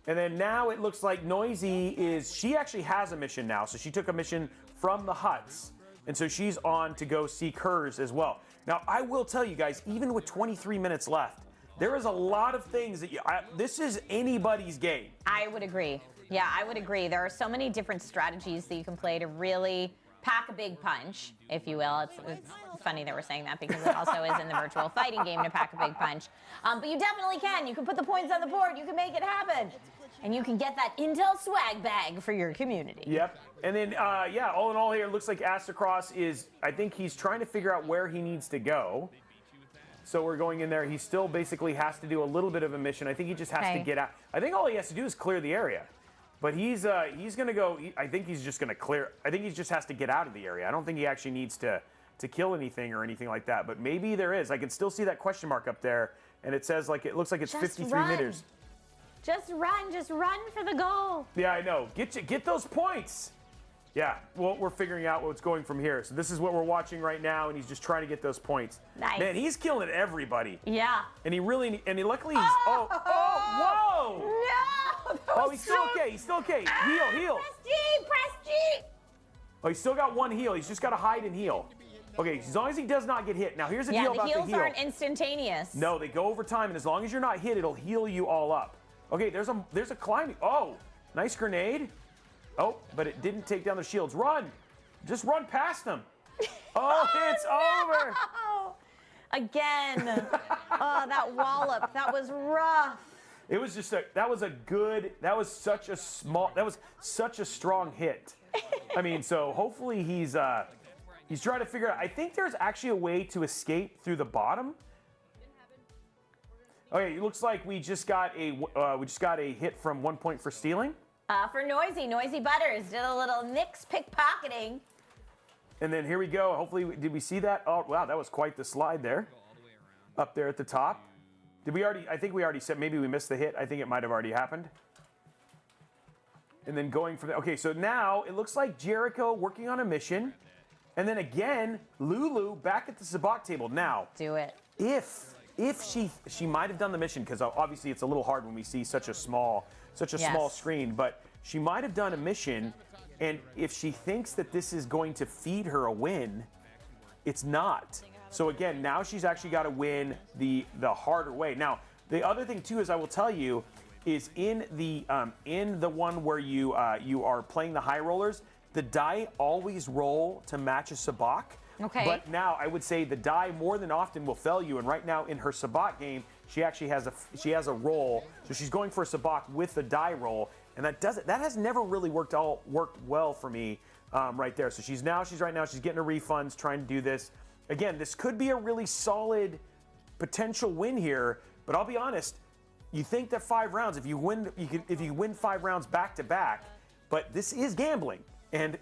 And then now it looks like she actually has a mission now. So she took a mission from the huts. And so she's on to go seek hers as well. Now, I will tell you guys, even with 23 minutes left, there is a lot of things that this is anybody's game. I would agree. Yeah, I would agree. There are so many different strategies that you can play to really pack a big punch, if you will. It's funny that we're saying that because it also is in the virtual fighting game to pack a big punch. But you definitely can. You can put the points on the board. You can make it happen. And you can get that Intel swag bag for your community. Yep. And then, yeah, all in all here, it looks like Aztercross I think he's trying to figure out where he needs to go. So we're going in there. He still basically has to do a little bit of a mission. I think he just has to get out. I think all he has to do is clear the area. But he's going to go, I think he's just going to clear. I think he just has to get out of the area. I don't think he actually needs to kill anything or anything like that. But maybe there is. I can still see that question mark up there. And it says, like, it looks like it's just 53 meters. Just run for the goal. Yeah, I know. Get those points. Yeah, well, we're figuring out what's going from here. So this is what we're watching right now, and he's just trying to get those points. Nice. Man, he's killing everybody. Yeah. And he luckily he's, whoa. No. Oh, he's still okay. He's still okay. Heal. Press G. Oh, he's still got one heal. He's just got to hide and heal. Okay, as long as he does not get hit. Now, here's the deal about the heal. Yeah, the heals aren't instantaneous. No, they go over time, and as long as you're not hit, it'll heal you all up. Okay, there's a climbing. Oh, nice grenade. Oh, but it didn't take down the shields. Run. Just run past them. Oh, it's over. Again. Oh, that wallop. That was rough. It was just that was such a strong hit. I mean, so hopefully he's trying to figure out. I think there's actually a way to escape through the bottom. Okay, it looks like we just got a hit from 1 point for stealing. For NoisyButters did a little Nick's pickpocketing. And then here we go. Hopefully, did we see that? Oh, wow, that was quite the slide there. Up there at the top. I think we already said, maybe we missed the hit. I think it might have already happened. And then going from there. Okay, so now it looks like Jericho working on a mission. And then again, Lulu back at the sabacc table. Now, do it. If she might have done the mission, because obviously it's a little hard when we see such a small screen, but she might have done a mission, and if she thinks that this is going to feed her a win, it's not. So again, now she's actually got to win the harder way. Now, the other thing too is I will tell you is in the one where you are playing the high rollers, the die always roll to match a sabacc. Okay. But now I would say the die more than often will fail you. And right now in her sabacc game, she actually has a roll. So she's going for a sabacc with the die roll, and that has never really worked well for me right there. So she's right now getting her refunds, trying to do this. Again, this could be a really solid potential win here. But I'll be honest, you think that 5 rounds, if you win 5 rounds back to back, but this is gambling. And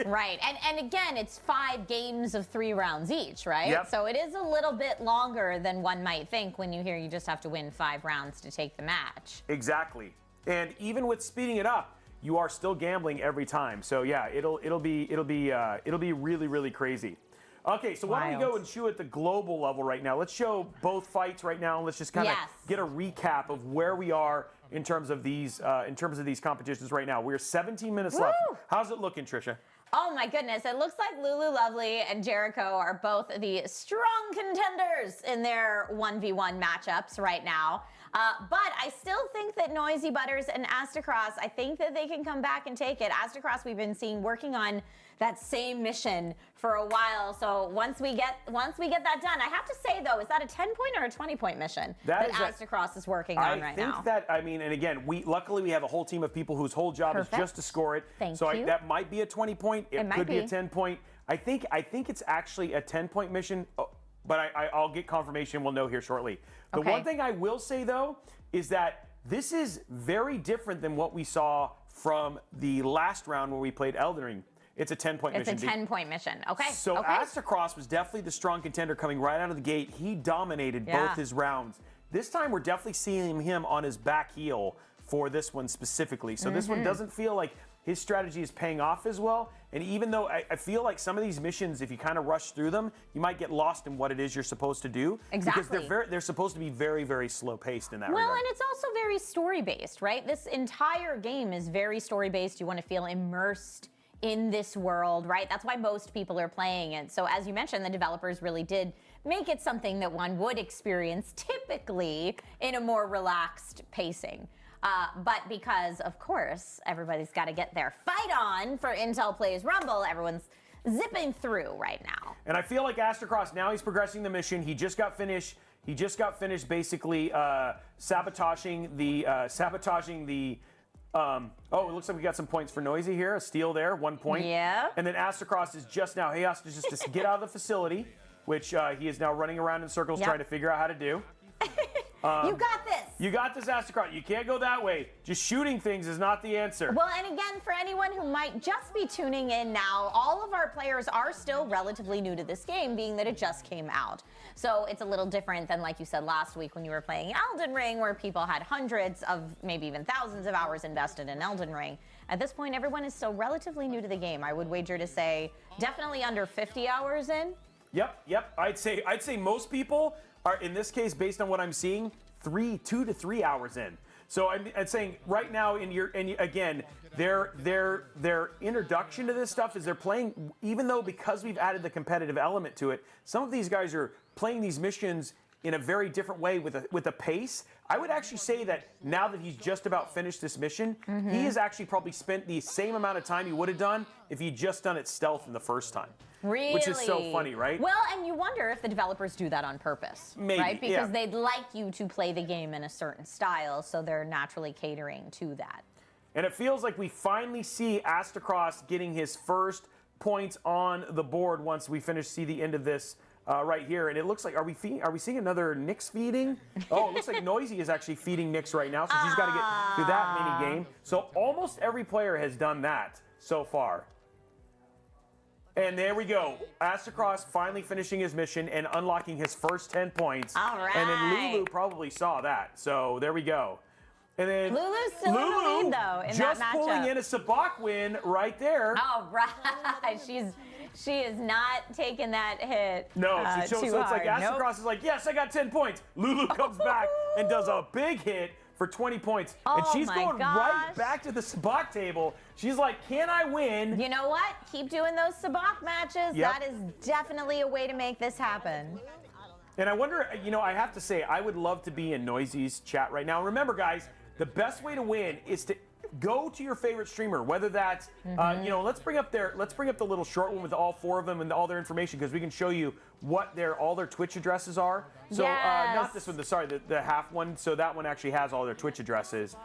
right, and again, it's 5 games of 3 rounds each, right? Yep. So it is a little bit longer than one might think when you hear you just have to win 5 rounds to take the match. Exactly, and even with speeding it up, you are still gambling every time. So yeah, it'll be really, really crazy. Okay, so why don't we go and show at the global level right now? Let's show both fights right now, and let's just kind of get a recap of where we are in terms of these competitions right now. We're 17 minutes left. How's it looking, Trisha? Oh my goodness, it looks like LuluLuvely and Jericho are both the strong contenders in their 1v1 matchups right now. But I still think that NoisyButters and Aztercross, I think that they can come back and take it. Aztercross we've been seeing working on that same mission for a while. So once we get that done, I have to say though, is that a 10-point or a 20-point mission that Aztercross is working on right now? I think that, I mean, and again, luckily we have a whole team of people whose whole job is just to score it. Thank you. So that might be a 20-point. It could be a 10-point. I think it's actually a 10-point mission, but I'll get confirmation. We'll know here shortly. The one thing I will say though is that this is very different than what we saw from the last round where we played Elden Ring. It's a 10-point mission. It's a 10-point mission. Okay. So Aztercross was definitely the strong contender coming right out of the gate. He dominated both his rounds. This time we're definitely seeing him on his back heel for this one specifically. So this one doesn't feel like his strategy is paying off as well. And even though I feel like some of these missions, if you kind of rush through them, you might get lost in what it is you're supposed to do. Exactly. Because they're supposed to be very, very slow paced in that Well, regard. and it's also very story-based, right? This entire game is very story-based. You want to feel immersed in this world, right? That's why most people are playing it. So as you mentioned, the developers really did make it something that one would experience typically in a more relaxed pacing. But because, of course, everybody's got to get their fight on for Intel Plays Rumble, everyone's zipping through right now. And I feel like Aztercross, now he's progressing the mission. He just got finished basically sabotaging the oh, it looks like we got some points for Noisy here. A steal there, 1 point. Yeah. And then Aztercross is just now, he has to just get out of the facility, which he is now running around in circles trying to figure out how to do. You got this. You got this, Aztercross. You can't go that way. Just shooting things is not the answer. Well, and again, for anyone who might just be tuning in now, all of our players are still relatively new to this game, being that it just came out. So it's a little different than, like you said last week, when you were playing Elden Ring, where people had hundreds of, maybe even thousands of hours invested in Elden Ring. At this point, everyone is still relatively new to the game. I would wager to say definitely under 50 hours in. Yep. I'd say most people are, in this case, based on what I'm seeing, 2 to 3 hours in. So I'm saying right now, again, their introduction to this stuff is they're playing, even though because we've added the competitive element to it, some of these guys are playing these missions in a very different way with a pace. I would actually say that now that he's just about finished this mission, he has actually probably spent the same amount of time he would have done if he'd just done it stealth in the first time. Really? Which is so funny, right? Well, and you wonder if the developers do that on purpose. Maybe, right? Because they'd like you to play the game in a certain style, so they're naturally catering to that. And it feels like we finally see Aztercross getting his first points on the board once we see the end of this right here. And it looks like, are we seeing another Nyx feeding? Oh, it looks like Noisy is actually feeding Nyx right now, so she's got to get through that mini game. So almost every player has done that so far. And there we go. Aztercross finally finishing his mission and unlocking his first 10 points. All right. And then Lulu probably saw that. So there we go. And then Lulu's still in the lead, though, in just that matchup. pulling in a Sabak win right there. All right. She is not taking that hit. No, so it's like Aztercross is like, yes, I got 10 points. Lulu comes back and does a big hit for 20 points. And she's going right back to the Sabak table. She's like, can I win? You know what? Keep doing those Sabak matches. Yep. That is definitely a way to make this happen. And I wonder, I have to say, I would love to be in Noisy's chat right now. Remember, guys, the best way to win is to go to your favorite streamer, whether that's, let's bring up the little short one with all 4 of them and all their information, because we can show you what all their Twitch addresses are. So not this one, the half one. So that one actually has all their Twitch addresses.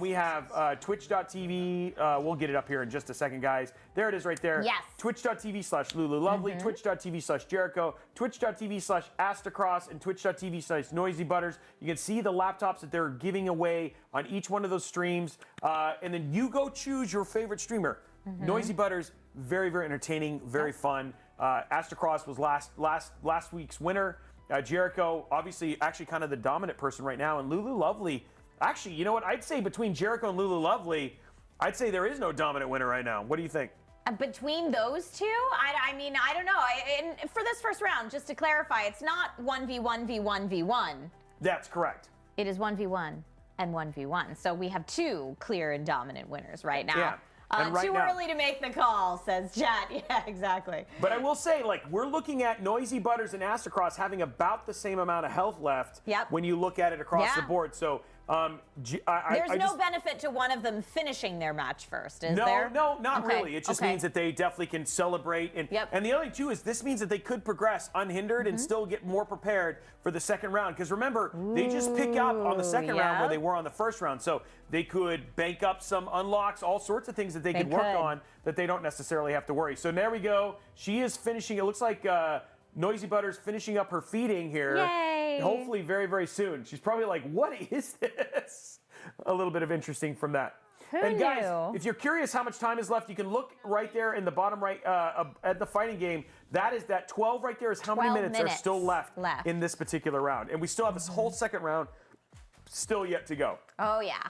We have twitch.tv. We'll get it up here in just a second, guys. There it is right there. Yes. Twitch.tv/LuluLuvely, Twitch.tv/Jericho, Twitch.tv/Aztercross, and Twitch.tv/NoisyButters. You can see the laptops that they're giving away on each one of those streams. And then you go choose your favorite streamer. NoisyButters, very, very entertaining, very fun. Aztercross was last week's winner. Jericho, obviously, actually kind of the dominant person right now. And LuluLuvely, actually, you know what? I'd say between Jericho and LuluLuvely, I'd say there is no dominant winner right now. What do you think? Between those two, I mean, I don't know. And for this first round, just to clarify, it's not 1v1v1v1. That's correct. It is 1v1 and 1v1. So we have 2 clear and dominant winners right now. Yeah. And right too now, early to make the call, says chat. Yeah, exactly. But I will say, we're looking at NoisyButters and Aztercross having about the same amount of health left when you look at it across the board. So there's no benefit to one of them finishing their match first, is there? No, not really. It just means that they definitely can celebrate. And the other two is this means that they could progress unhindered and still get more prepared for the second round. Because remember, they just pick up on the second round where they were on the first round. So they could bank up some unlocks, all sorts of things that they could work on that they don't necessarily have to worry. So there we go. She is finishing. It looks like NoisyButters finishing up her feeding here. Yay. Hopefully very, very soon. She's probably like, what is this? a little bit of interesting from that. Who and guys, knew? if you're curious how much time is left, you can look right there in the bottom right at the fighting game. That 12 right there is how many 12 minutes are still left in this particular round. And we still have this whole second round still yet to go. Oh, yeah.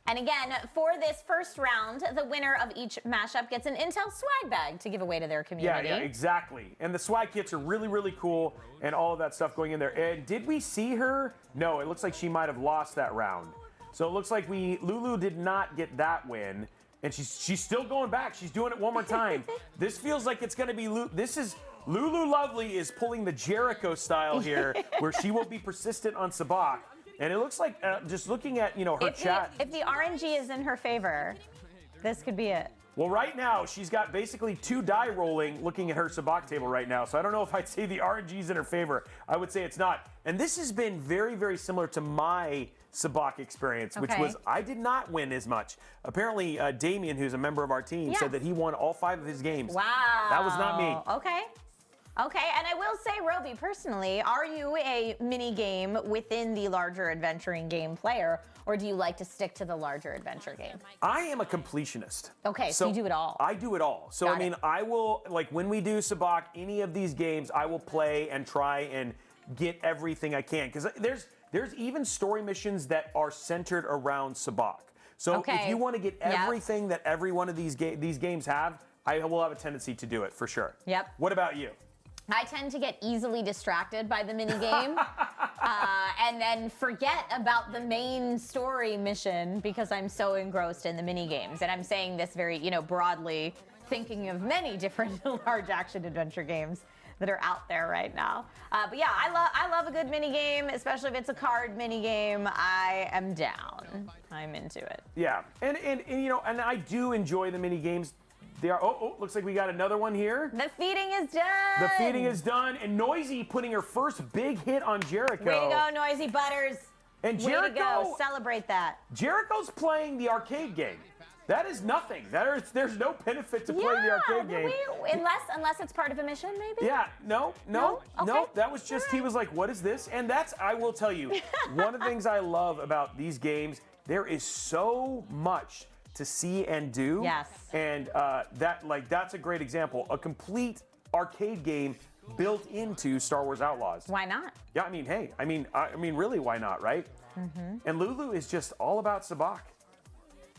And again, for this first round, the winner of each mashup gets an Intel swag bag to give away to their community. Yeah, exactly. And the swag kits are really, really cool and all of that stuff going in there. And did we see her? No, it looks like she might have lost that round. So it looks like Lulu did not get that win. And she's still going back. She's doing it one more time. This feels like it's going to be LuluLuvely is pulling the Jericho style here, where she will be persistent on Sabak. And it looks like, just looking at, her chat. If the RNG is in her favor, this could be it. Well, right now, she's got basically 2 die rolling looking at her Sabak table right now. So I don't know if I'd say the RNG's in her favor. I would say it's not. And this has been very, very similar to my Sabak experience, which was I did not win as much. Apparently, Damien, who's a member of our team, said that he won all 5 of his games. Wow. That was not me. Okay, and I will say, Robey, personally, are you a mini game within the larger adventuring game player, or do you like to stick to the larger adventure game? I am a completionist. Okay, so you do it all. I do it all. So, Got it. I will, like when we do Sabak, any of these games, I will play and try and get everything I can. Because there's even story missions that are centered around Sabak. So if you want to get everything that every one of these games have, I will have a tendency to do it for sure. Yep. What about you? I tend to get easily distracted by the mini game and then forget about the main story mission because I'm so engrossed in the mini games. And I'm saying this very, broadly, thinking of many different large action adventure games that are out there right now. But yeah, I love a good mini game, especially if it's a card mini game. I am down. I'm into it. Yeah, and I do enjoy the mini games. They are. Looks like we got another one here. The feeding is done. The feeding is done, and Noisy putting her first big hit on Jericho. Way to go, NoisyButters. And Jericho, way to go. Celebrate that. Jericho's playing the arcade game. That is nothing. There's no benefit to playing the arcade game. Unless it's part of a mission, maybe? Yeah, no. Okay. That was just, he was like, what is this? And I will tell you, one of the things I love about these games, there is so much to see and do. Yes. And that's a great example. A complete arcade game built into Star Wars Outlaws. Why not? Yeah, really, why not, right? Mm-hmm. And Lulu is just all about Sabak.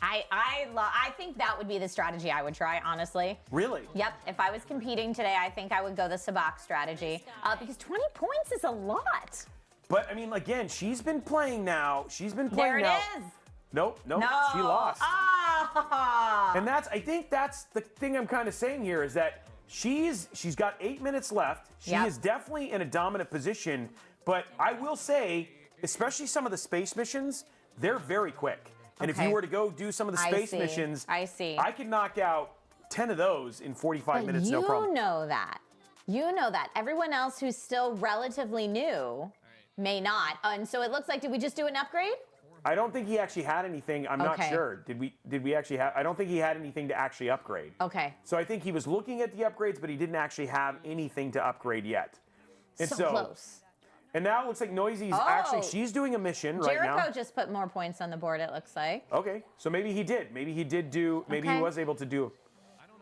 I think that would be the strategy I would try, honestly. Really? Yep. If I was competing today, I think I would go the Sabak strategy because 20 points is a lot. But again, she's been playing now. There it is. Nope, No. she lost. Ah. And I think that's the thing I'm kind of saying here is that she's got 8 minutes left. She is definitely in a dominant position, but I will say, especially some of the space missions, they're very quick. And if you were to go do some of the space missions, I could knock out 10 of those in 45 minutes, no problem. You know that. Everyone else who's still relatively new may not. And so it looks like, did we just do an upgrade? I don't think he actually had anything. I'm not sure. Did we actually have? I don't think he had anything to actually upgrade. Okay. So I think he was looking at the upgrades, but he didn't actually have anything to upgrade yet. And so close. And now it looks like Noisy's she's doing a mission right now. Jericho just put more points on the board, it looks like. Okay. So maybe he did. Maybe he was able to do.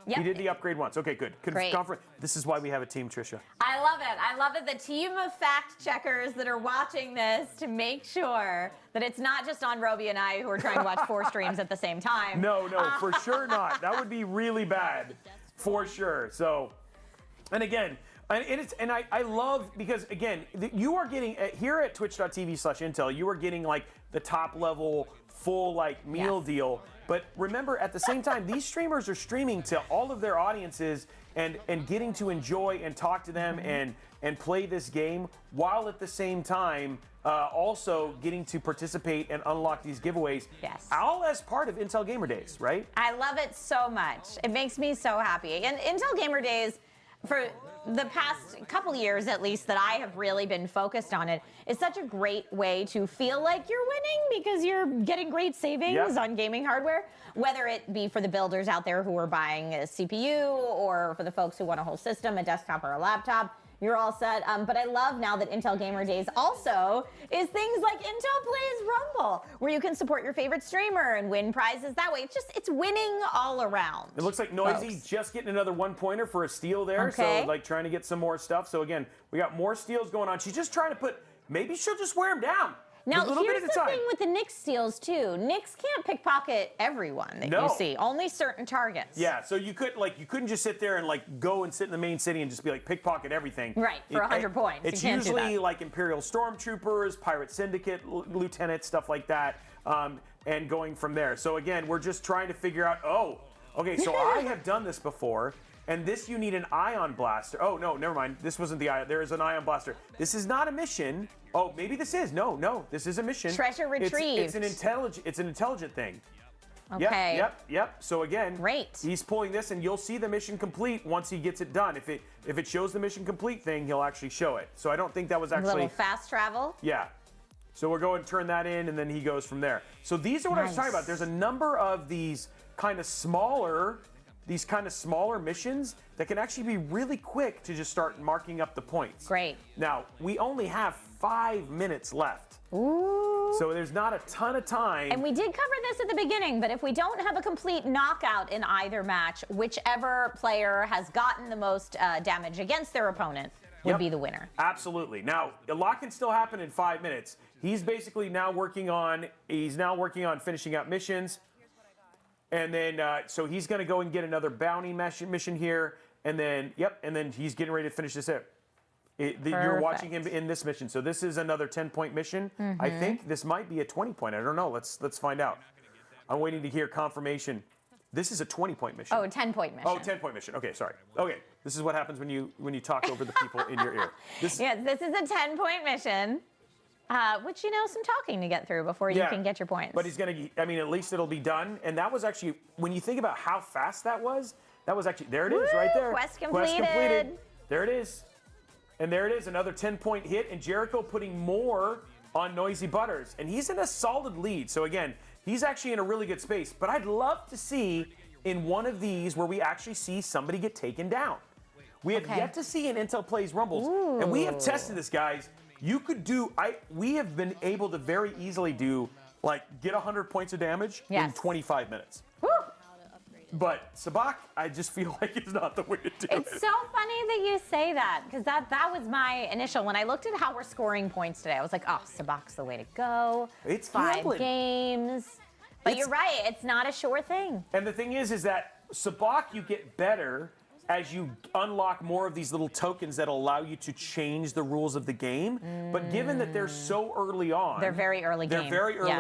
Yep. He did the upgrade once. Okay, good. Great. This is why we have a team, Trisha. I love it. The team of fact checkers that are watching this to make sure that it's not just on Robey and I who are trying to watch 4 streams at the same time. No, for sure not. That would be really bad, for sure. So, and again, I love, because again, you are getting here at twitch.tv/Intel, you are getting like the top level full meal deal. But remember, at the same time, these streamers are streaming to all of their audiences and getting to enjoy and talk to them and play this game, while at the same time also getting to participate and unlock these giveaways. Yes. All as part of Intel Gamer Days, right? I love it so much. It makes me so happy. And Intel Gamer Days, for the past couple years at least that I have really been focused on it, is such a great way to feel like you're winning because you're getting great savings on gaming hardware, whether it be for the builders out there who are buying a CPU or for the folks who want a whole system, a desktop or a laptop. you're all set. But I love now that Intel Gamer Days also is things like Intel Plays Rumble, where you can support your favorite streamer and win prizes that way. It's winning all around. It looks like Noisy just getting another 1-pointer for a steal there. Okay. So like trying to get some more stuff. So again, we got more steals going on. She's just trying to put, maybe she'll just wear him down. Now, a little here's bit at a the time. thing with the Nyx steals, too. Nyx can't pickpocket everyone that you see, only certain targets. Yeah, so you couldn't just sit there and like go and sit in the main city and just be like pickpocket everything. Right, for 100 points. It's you can't do usually that. like Imperial Stormtroopers, Pirate Syndicate, lieutenants, stuff like that, and going from there. So again, we're just trying to figure out, okay, so I have done this before. And this, you need an ion blaster. Oh, no, never mind. This wasn't the ion. There is an ion blaster. This is not a mission. Oh, maybe this is. No, this is a mission. Treasure retrieved. It's an intelligent thing. Okay. Yep. So again, Great. He's pulling this, and you'll see the mission complete once he gets it done. If it shows the mission complete thing, he'll actually show it. So I don't think that was actually a little fast travel. Yeah. So we're going to turn that in, and then he goes from there. So these are what I was talking about. There's a number of these kind of smaller missions that can actually be really quick to just start marking up the points. Great. Now, we only have 5 minutes left. Ooh. So there's not a ton of time. And we did cover this at the beginning, but if we don't have a complete knockout in either match, whichever player has gotten the most damage against their opponent would be the winner. Absolutely. Now, a lot can still happen in 5 minutes. He's basically now working on finishing up missions. And then, so he's going to go and get another bounty mission here, and then, and then he's getting ready to finish this out. You're watching him in this mission. So this is another 10-point mission. Mm-hmm. I think this might be a 20-point. I don't know. Let's find out. I'm waiting to hear confirmation. This is a 20-point mission. Oh, a 10-point mission. Oh, 10-point mission. Okay, sorry. Okay, this is what happens when you talk over the people in your ear. Yes, this is a 10-point mission. Which, some talking to get through before you can get your points. But he's going to, at least it'll be done. And that was actually, when you think about how fast that was actually, there it is right there. Quest completed. There it is. And there it is, another 10-point hit. And Jericho putting more on NoisyButters. And he's in a solid lead. So again, he's actually in a really good space. But I'd love to see in one of these where we actually see somebody get taken down. We have yet to see an Intel Plays Rumbles. Ooh. And we have tested this, guys. You could do, we have been able to very easily do, get 100 points of damage in 25 minutes. Woo. But Sabak, I just feel like is not the way to do it. It's so funny that you say that, because that was my initial, when I looked at how we're scoring points today, I was like, oh, Sabak's the way to go. It's 5 gambling. games. But you're right, it's not a sure thing. And the thing is that Sabak, you get better as you unlock more of these little tokens that allow you to change the rules of the game. But given that they're so early on. They're very early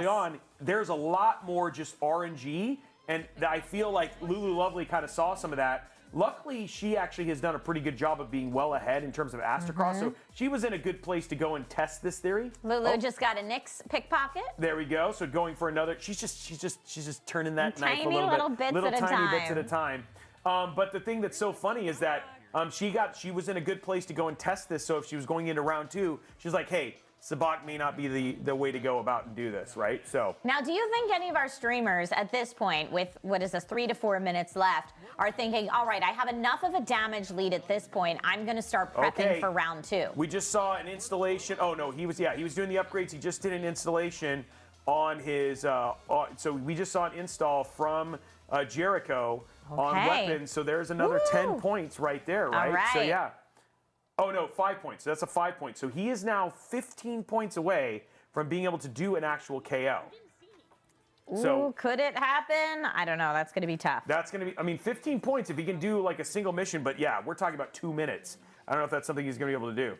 on. There's a lot more just RNG. And I feel like LuluLuvely kind of saw some of that. Luckily, she actually has done a pretty good job of being well ahead in terms of Aztercross. So she was in a good place to go and test this theory. Lulu just got a Nyx pickpocket. There we go. So going for another. She's just turning that knife a little bits at a time. But the thing that's so funny is that she was in a good place to go and test this. So if she was going into round 2, she's like, hey, Sabak may not be the way to go about and do this, right? So now, do you think any of our streamers at this point, with 3 to 4 minutes left, are thinking, all right, I have enough of a damage lead at this point, I'm going to start prepping for round 2? We just saw an installation. Oh no, he was doing the upgrades. He just did an installation on his. So we just saw an install from Jericho on weapons. So there's another 10 points right there, right? All right. So yeah. Oh no, 5 points. That's a 5 point. So he is now 15 points away from being able to do an actual KO. Ooh, could it happen? I don't know. That's going to be tough. That's going to be, 15 points if he can do like a single mission. But yeah, we're talking about 2 minutes. I don't know if that's something he's going to be able to do.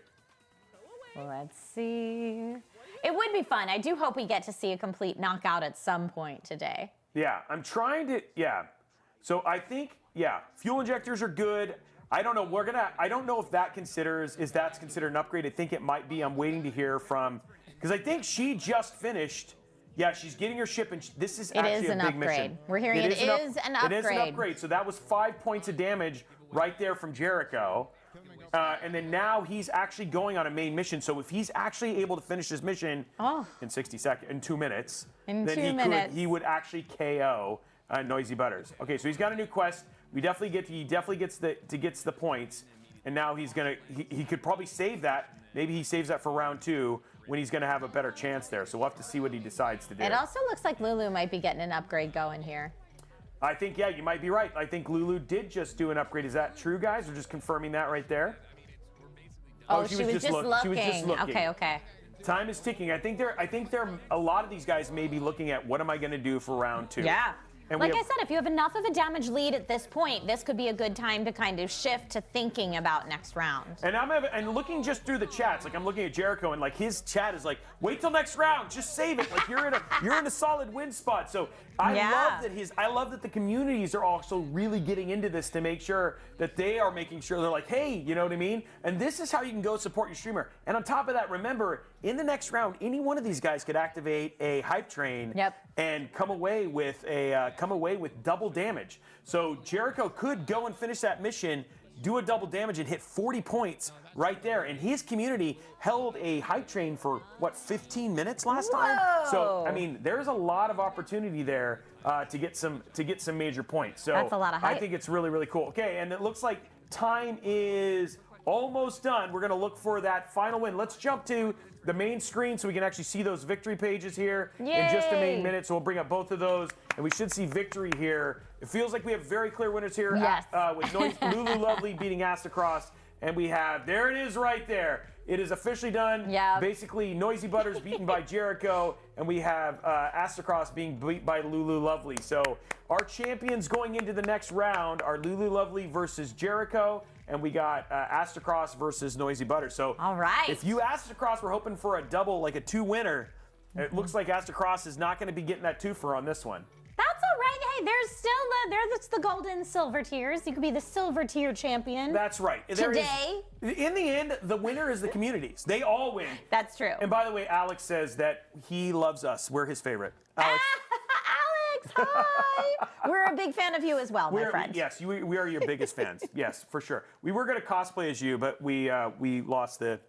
Let's see. It would be fun. I do hope we get to see a complete knockout at some point today. Yeah, I'm trying to, So I think, fuel injectors are good. I don't know. I don't know if that's considered an upgrade. I think it might be. I'm waiting to hear from, because I think she just finished. Yeah, she's getting her ship, and this is actually a big mission. We're hearing it is an upgrade. It is an upgrade. So that was 5 points of damage right there from Jericho. And then now he's actually going on a main mission. So if he's actually able to finish his mission in 60 seconds, in 2 minutes, then he would actually KO NoisyButters. Okay, so he's got a new quest. He definitely gets the points. and now he could probably save that. Maybe he saves that for round 2 when he's going to have a better chance there. So we'll have to see what he decides to do. It also looks like Lulu might be getting an upgrade going here. I think, yeah, you might be right. I think Lulu did just do an upgrade. Is that true, guys? We're just confirming that right there. Oh, she was just looking. She was just looking. Okay. Time is ticking. I think a lot of these guys may be looking at what am I going to do for round 2. Yeah. And like I said, if you have enough of a damage lead at this point, this could be a good time to kind of shift to thinking about next round. And looking just through the chats, like I'm looking at Jericho, and like his chat is like, wait till next round, just save it. Like you're in a solid win spot. So I love that the communities are also really getting into this to make sure that they are making sure they're like, hey, you know what I mean? And this is how you can go support your streamer. And on top of that, remember, in the next round, any one of these guys could activate a hype train and come away with double damage. So Jericho could go and finish that mission, do a double damage, and hit 40 points right there. And his community held a hype train for, what, 15 minutes last time? So, I mean, there's a lot of opportunity there to get some major points. So that's a lot of hype. I think it's really, really cool. Okay, and it looks like time is almost done. We're going to look for that final win. Let's jump to the main screen so we can actually see those victory pages here in just a main minute. So we'll bring up both of those, and we should see victory here. It feels like we have very clear winners here with LuluLuvely beating Aztercross, and we have, there it is right there. It is officially done. Basically, NoisyButters beaten by Jericho, and we have Aztercross being beat by LuluLuvely. So our champions going into the next round are LuluLuvely versus Jericho, and we got Aztercross versus NoisyButters. So if you Aztercross were hoping for a double, like a 2 winner, it looks like Aztercross is not going to be getting that 2-fer on this one. That's all right. Hey, there's still there's the gold and silver tiers. You could be the silver tier champion. That's right. Today. In the end, the winner is the communities. They all win. That's true. And by the way, Alex says that he loves us. We're his favorite. Alex. Alex, hi. We're a big fan of you as well, my friend. Yes, we are your biggest fans. Yes, for sure. We were going to cosplay as you, but we lost the.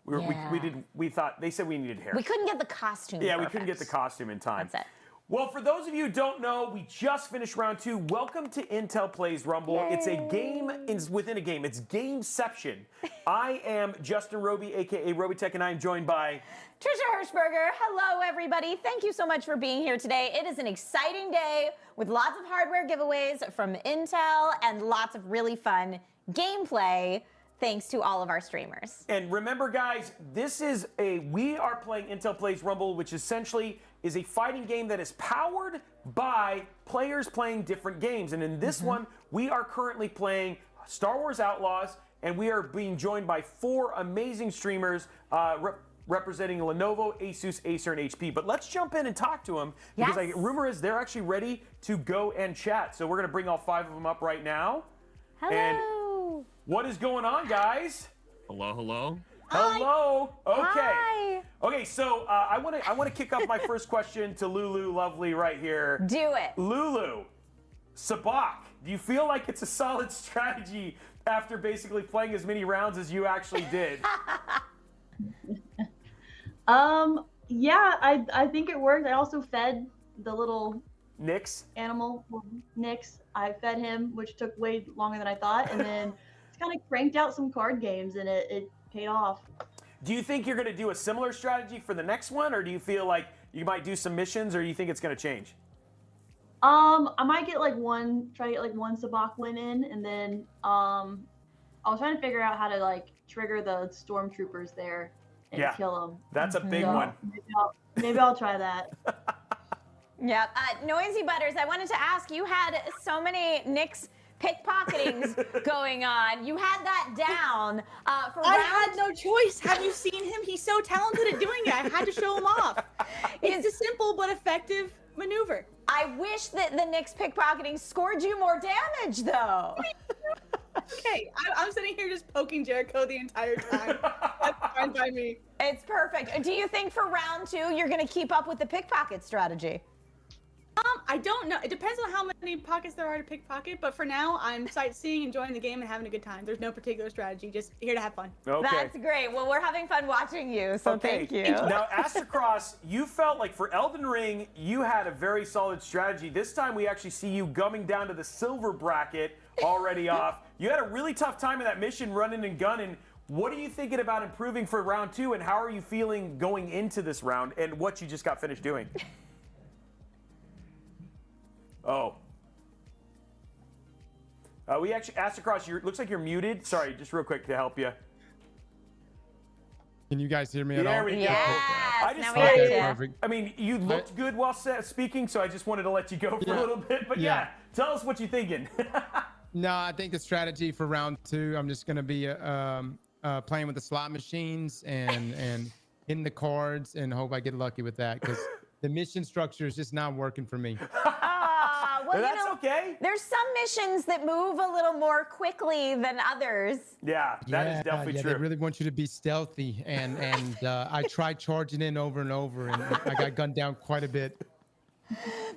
We thought they said we needed hair. We couldn't get the costume. Yeah, we couldn't get the costume in time. That's it. Well, for those of you who don't know, we just finished round 2. Welcome to Intel Plays Rumble. Yay. It's a game within a game. It's Gameception. I am Justin Robey, a.k.a. Robeytech, and I am joined by Trisha Hirschberger. Hello, everybody. Thank you so much for being here today. It is an exciting day with lots of hardware giveaways from Intel and lots of really fun gameplay. Thanks to all of our streamers. And remember, guys, we are playing Intel Plays Rumble, which essentially is a fighting game that is powered by players playing different games. And in this one, we are currently playing Star Wars Outlaws, and we are being joined by 4 amazing streamers representing Lenovo, Asus, Acer, and HP. But let's jump in and talk to them, because rumor is they're actually ready to go and chat. So we're going to bring all 5 of them up right now. Hello. And what is going on, guys? Hello, hello. Hello. Okay. Hi. Okay, so I want to kick off my first question to LuluLuvely right here. Do it. Lulu, Sabak, do you feel like it's a solid strategy after basically playing as many rounds as you actually did? Yeah, I think it worked. I also fed the little Nix? animal, Nix. I fed him, which took way longer than I thought, and then it's kind of cranked out some card games, and it paid off. Do you think you're going to do a similar strategy for the next one, or do you feel like you might do some missions, or do you think it's going to change? I might get try to get like one Sabak win in, and then I was trying to figure out how to like trigger the stormtroopers there and kill them. That's a big one. Maybe I'll try that. Yep. NoisyButters, I wanted to ask, you had so many Nick's pickpocketings going on. You had that down. I had no choice. Have you seen him? He's so talented at doing it. I had to show him off. It's a simple but effective maneuver. I wish that the Nick's pickpocketing scored you more damage, though. Okay, I'm sitting here just poking Jericho the entire time. That's fine by me. It's perfect. Do you think for round 2 you're going to keep up with the pickpocket strategy? I don't know. It depends on how many pockets there are to pickpocket, but for now, I'm sightseeing, enjoying the game, and having a good time. There's no particular strategy, just here to have fun. Okay. That's great. Well, we're having fun watching you, so thank you. Now, Aztercross, you felt like for Elden Ring, you had a very solid strategy. This time, we actually see you gumming down to the silver bracket already off. You had a really tough time in that mission, running and gunning. What are you thinking about improving for round 2, and how are you feeling going into this round and what you just got finished doing? Oh. We actually, Aztercross, looks like you're muted. Sorry, just real quick to help you. Can you guys hear me at all? There we go. Yes, I just now we got Okay, you. perfect. I mean, you looked good while speaking, so I just wanted to let you go for a little bit. But yeah, tell us what you're thinking. No, I think the strategy for round 2, I'm just going to be playing with the slot machines and hitting the cards and hope I get lucky with that because the mission structure is just not working for me. Well, That's okay. There's some missions that move a little more quickly than others. Yeah, that is definitely true. They really want you to be stealthy, and I tried charging in over and over, and I got gunned down quite a bit.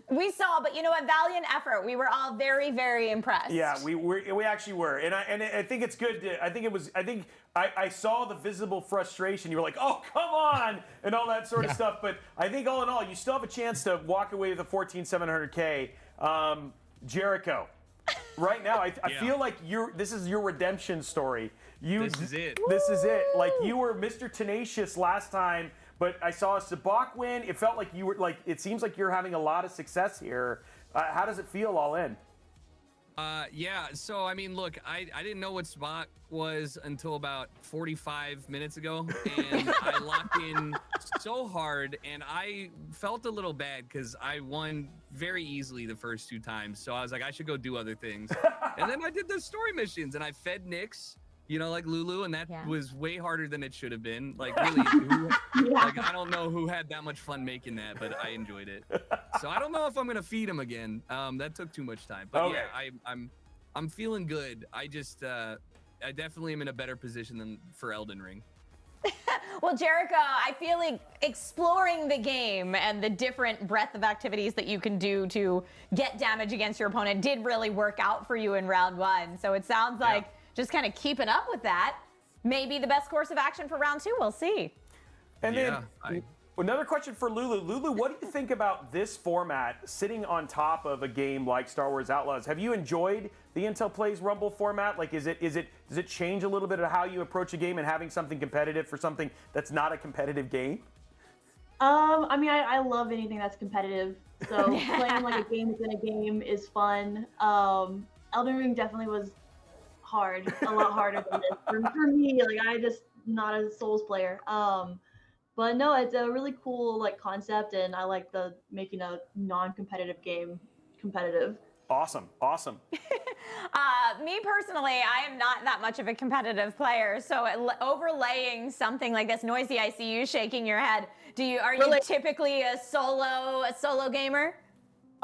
We saw, but a valiant effort. We were all very, very impressed. Yeah, we actually were, and I think it's good. I saw the visible frustration. You were like, oh, come on, and all that sort of stuff. But I think all in all, you still have a chance to walk away with a 14,700K. Jericho, right now, I feel like this is your redemption story. This is it. This is it. Like, you were Mr. Tenacious last time, but I saw a Sabak win. It felt like you were it seems like you're having a lot of success here. How does it feel all in? Yeah, so I mean, look, I didn't know what Sabak was until about 45 minutes ago, and I locked in so hard, and I felt a little bad because I won very easily the first 2 times, so I was like, I should go do other things. And then I did the story missions, and I fed Nyx, like Lulu, and that was way harder than it should have been. Like, really, like, I don't know who had that much fun making that, but I enjoyed it. So I don't know if I'm gonna feed him again. That took too much time. But yeah, I'm feeling good. I just I definitely am in a better position than for Elden Ring. Well, Jericho, I feel like exploring the game and the different breadth of activities that you can do to get damage against your opponent did really work out for you in round 1. So it sounds like just kind of keeping up with that may be the best course of action for round 2. We'll see. And then another question for Lulu. Lulu, what do you think about this format sitting on top of a game like Star Wars Outlaws? Have you enjoyed the Intel Plays Rumble format? Like, does it change a little bit of how you approach a game and having something competitive for something that's not a competitive game? I mean, I love anything that's competitive. So playing like a game within a game is fun. Elden Ring definitely was hard, a lot harder than this for me. Like, I just not a Souls player. But no, it's a really cool concept, and I like the making a non-competitive game competitive. Awesome. Me personally, I am not that much of a competitive player, so overlaying something like this, Noisy, I see you shaking your head. Are you typically a solo gamer?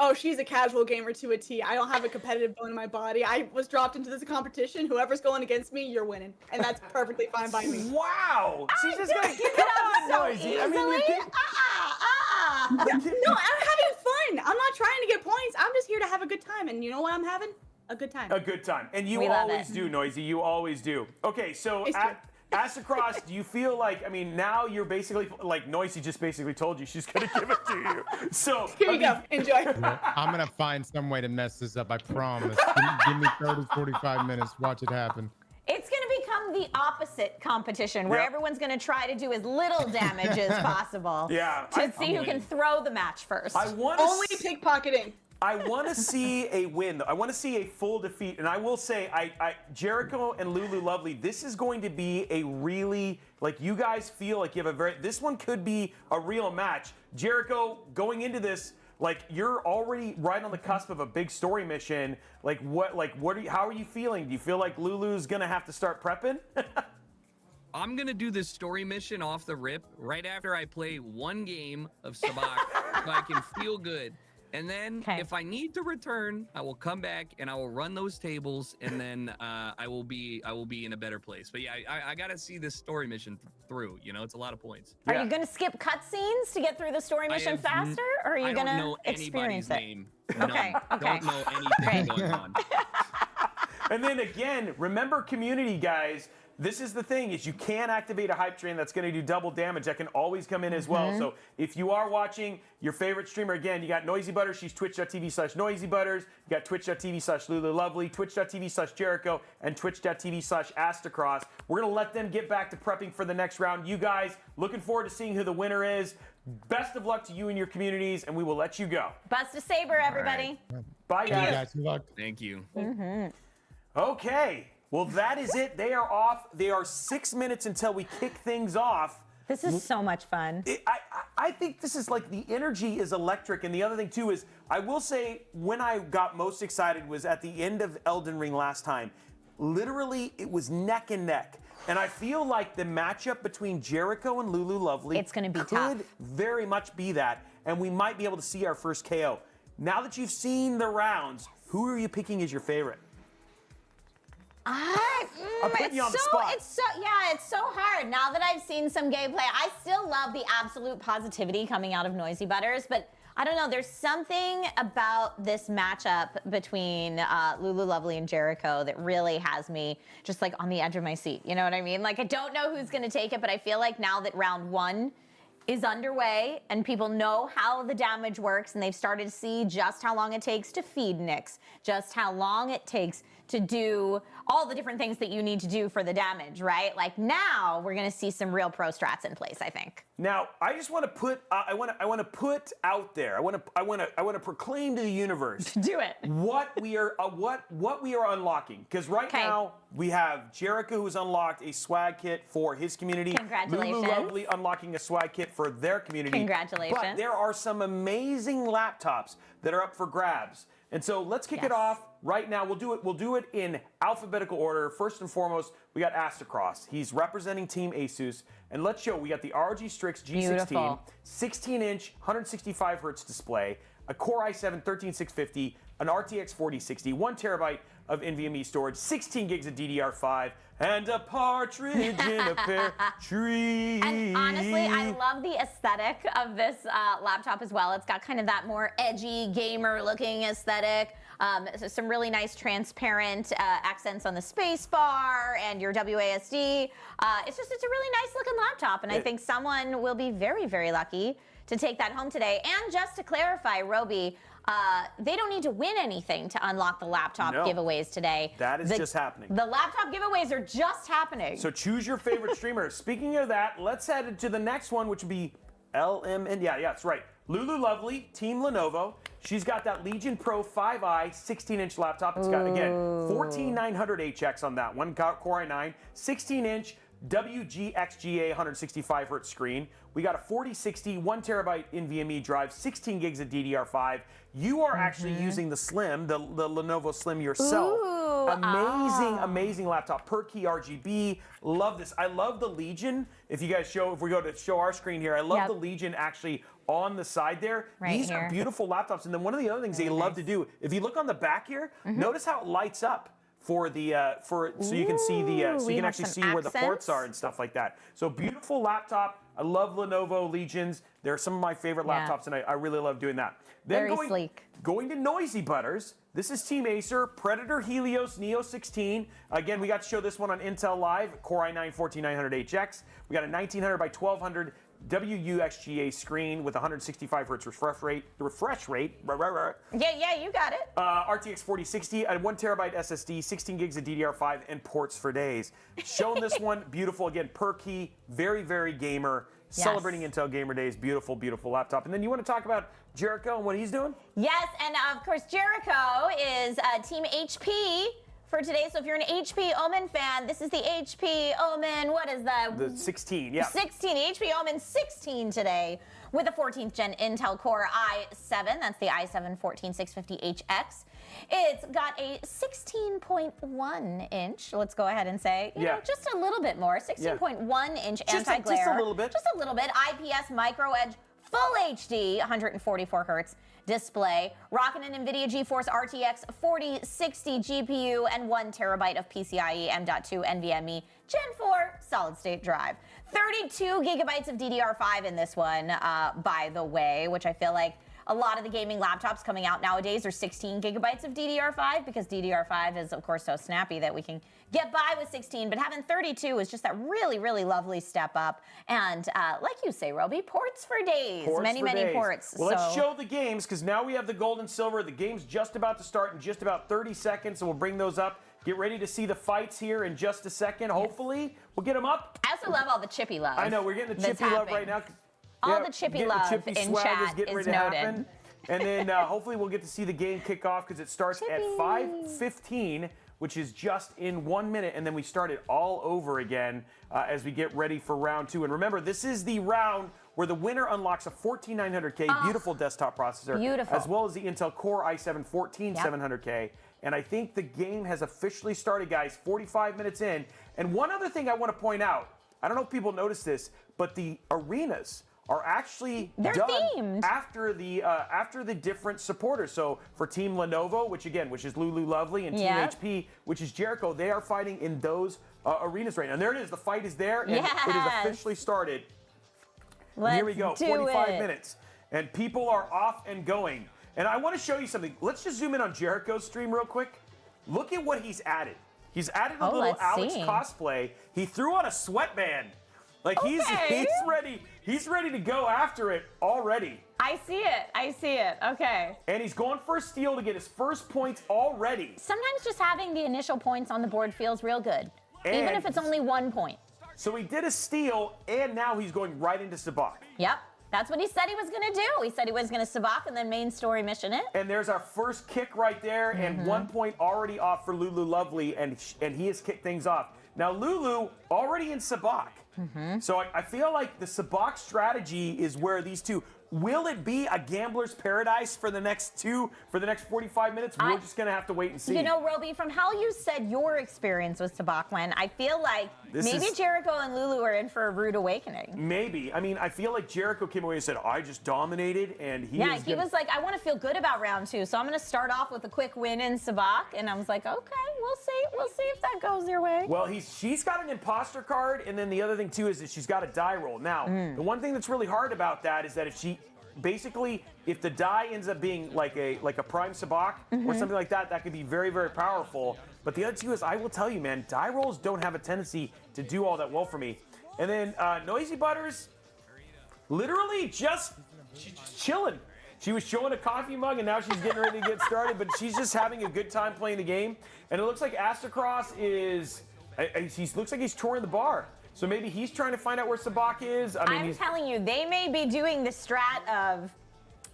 Oh, she's a casual gamer to a T. I don't have a competitive bone in my body. I was dropped into this competition. Whoever's going against me, you're winning, and that's perfectly fine by me. Wow! She's just gonna give it up so Noisy. easily. I mean, No, I'm having fun. I'm not trying to get points. I'm just here to have a good time, and you know what I'm having? A good time. A good time, and you always do, Noisy. You always do. Okay, so Aztercross, do you feel like, I mean, now you're basically, like Noisy just basically told you she's going to give it to you. So here you go. Enjoy. I'm going to find some way to mess this up, I promise. Give me 30, 45 minutes. Watch it happen. It's going to become the opposite competition where everyone's going to try to do as little damage as possible. To see who can throw the match first. Only pickpocketing. I want to see a win, though. I want to see a full defeat. And I will say, Jericho and LuluLuvely, this is going to be a really, you guys feel like you have this one could be a real match. Jericho, going into this, you're already right on the cusp of a big story mission. How are you feeling? Do you feel like Lulu's going to have to start prepping? I'm going to do this story mission off the rip right after I play one game of Sabak so I can feel good. And then Okay. if I need to return, I will come back and I will run those tables, and then I will be in a better place. But yeah, I gotta see this story mission through. You know, it's a lot of points. Are you going to skip cutscenes to get through the story mission faster, or are you I going don't to know experience anybody's it? name. Okay, None. okay. Don't know anything Great. going on. And then again, remember community, guys. This is the thing, is you can activate a hype train that's going to do double damage. That can always come in as well. So if you are watching your favorite streamer, again, you got NoisyButters. She's twitch.tv/NoisyButters. You got twitch.tv/LuluLuvely, twitch.tv/Jericho, and twitch.tv/Aztercross. We're going to let them get back to prepping for the next round. You guys, looking forward to seeing who the winner is. Best of luck to you and your communities, and we will let you go. Bust a saber, everybody. Bye, Thank you guys. guys. Good luck. Thank you. Okay. Well, that is it. They are off. They are 6 minutes until we kick things off. This is so much fun. I think this is like the energy is electric. And the other thing, too, is I will say when I got most excited was at the end of Elden Ring last time. Literally, it was neck and neck. And I feel like the matchup between Jericho and LuluLuvely It's gonna be could tough. very much be that. And we might be able to see our first KO. Now that you've seen the rounds, who are you picking as your favorite? I'm putting you on the spot. It's so hard. Now that I've seen some gameplay, I still love the absolute positivity coming out of NoisyButters, but I don't know. There's something about this matchup between LuluLuvely and Jericho that really has me just like on the edge of my seat. You know what I mean? Like I don't know who's going to take it, but I feel like now that round one is underway and people know how the damage works and they've started to see just how long it takes to feed Nyx, just how long it takes to do all the different things that you need to do for the damage, right? Like now we're gonna see some real pro strats in place, I think. Now, I just want to put I want to put out there. I want to proclaim to the universe Do it. what we are unlocking, because right Okay. now we have Jericho who's unlocked a swag kit for his community. Congratulations. LuluLuvely unlocking a swag kit for their community. Congratulations. But there are some amazing laptops that are up for grabs. And so let's kick it Yes. off right now. We'll do it in alphabetical order. First and foremost, we got Aztercross. He's representing Team Asus. And let's show, we got the ROG Strix G16, Beautiful. 16-inch, 165 hertz display, a Core i7 13650, an RTX 4060, 1 terabyte of NVMe storage, 16 gigs of DDR5, and a partridge in a pear tree. And honestly, I love the aesthetic of this laptop as well. It's got kind of that more edgy, gamer-looking aesthetic. So some really nice transparent accents on the space bar and your WASD. It's a really nice looking laptop, and I think someone will be very, very lucky to take that home today. And just to clarify, Robey, they don't need to win anything to unlock the laptop No. giveaws today. That is just happening. The laptop giveaways are just happening. So choose your favorite streamer. Speaking of that, let's head to the next one, which would be LMN. Yeah, that's right. LuluLuvely, Team Lenovo. She's got that Legion Pro 5i 16-inch laptop. It's got, again, 14900HX on that one, Core i9, 16-inch WGXGA 165 hertz screen. We got a 4060, 1 terabyte NVMe drive, 16 gigs of DDR5. You are actually using the Slim, the Lenovo Slim yourself. Ooh, Amazing laptop. Per key RGB. Love this. I love the Legion. If you guys if we go to show our screen here, I love the Legion actually on the side there. Right These here. are beautiful laptops. And then one of the other things they love to do, if you look on the back here, notice how it lights up for the so you can see the so we you can have actually see some where the ports accents. are and stuff like that. So beautiful laptop. I love Lenovo Legions. They're some of my favorite laptops, and I really love doing that. Then Very sleek. Going to NoisyButters. This is Team Acer, Predator Helios Neo 16. Again, we got to show this one on Intel Live, Core i9 14900HX. We got a 1900 by 1200 WUXGA screen with 165 hertz refresh rate. Yeah, you got it. RTX 4060, a 1 terabyte SSD, 16 gigs of DDR5, and ports for days. Showing this one, beautiful. Again, per key, very, very gamer. Yes. Celebrating Intel Gamer Days, beautiful, beautiful laptop. And then you want to talk about Jericho and what he's doing? Yes, and of course, Jericho is Team HP for today. So if you're an HP Omen fan, this is the HP Omen, what is that? The 16, yeah. 16, HP Omen 16 today with a 14th gen Intel Core i7. That's the i7 14650HX. It's got a 16.1 inch, let's go ahead and say, you know, just a little bit more, 16.1 inch anti-glare. Just a little bit. Just a little bit. IPS micro edge full HD, 144 hertz display, rocking an NVIDIA GeForce RTX 4060 GPU and 1 terabyte of PCIe M.2 NVMe Gen 4 solid-state drive. 32 gigabytes of DDR5 in this one, by the way, which I feel like a lot of the gaming laptops coming out nowadays are 16 gigabytes of DDR5 because DDR5 is, of course, so snappy that we can get by with 16, but having 32 is just that really, really lovely step up. And like you say, Robey, ports for days. Many ports. Well, let's show the games because now we have the gold and silver. The game's just about to start in just about 30 seconds, so we'll bring those up. Get ready to see the fights here in just a second. Hopefully, we'll get them up. I also love all the chippy love. I know, we're getting the chippy love right now. All the chippy love in chat is noted. And then hopefully we'll get to see the game kick off because it starts at 5:15, which is just in 1 minute, and then we start it all over again as we get ready for round 2. And remember, this is the round where the winner unlocks a 14900K beautiful desktop processor, as well as the Intel Core i7 14700K. And I think the game has officially started, guys, 45 minutes in. And one other thing I want to point out, I don't know if people noticed this, but the arenas are actually done themed after the different supporters. So for Team Lenovo, which is LuluLuvely, and Team HP, which is Jericho, they are fighting in those arenas right now. And there it is. The fight is there, and it is officially started. Here we go. 45 minutes, and people are off and going. And I want to show you something. Let's just zoom in on Jericho's stream real quick. Look at what he's added. He's added a little Alex cosplay. He threw on a sweatband. Like he's ready. He's ready to go after it already. I see it. Okay. And he's going for a steal to get his first points already. Sometimes just having the initial points on the board feels real good, even if it's only 1 point. So he did a steal, and now he's going right into Sabak. Yep. That's what he said he was going to do. He said he was going to Sabak and then main story mission it. And there's our first kick right there, and 1 point already off for LuluLuvely, and he has kicked things off. Now Lulu already in Sabak. So I feel like the Sabak strategy is where these two. Will it be a gambler's paradise for the next 45 minutes? We're just going to have to wait and see. You know, Robey, from how you said your experience with Sabak went, I feel like maybe Jericho and Lulu are in for a rude awakening. Maybe. I mean, I feel like Jericho came away and said, I just dominated, and he was like, I want to feel good about round 2, so I'm going to start off with a quick win in Sabak. And I was like, okay, we'll see. We'll see if that goes your way. Well, she's got an imposter card, and then the other thing, too, is that she's got a die roll. Now, the one thing that's really hard about that is that if the die ends up being like a prime Sabak or something like that, that could be very, very powerful. But the other two is, I will tell you, man, die rolls don't have a tendency to do all that well for me. And then NoisyButters, literally just chilling. She was showing a coffee mug, and now she's getting ready to get started, but she's just having a good time playing the game. And it looks like Aztercross looks like he's touring the bar. So maybe he's trying to find out where Sabak is. I'm telling you, they may be doing the strat of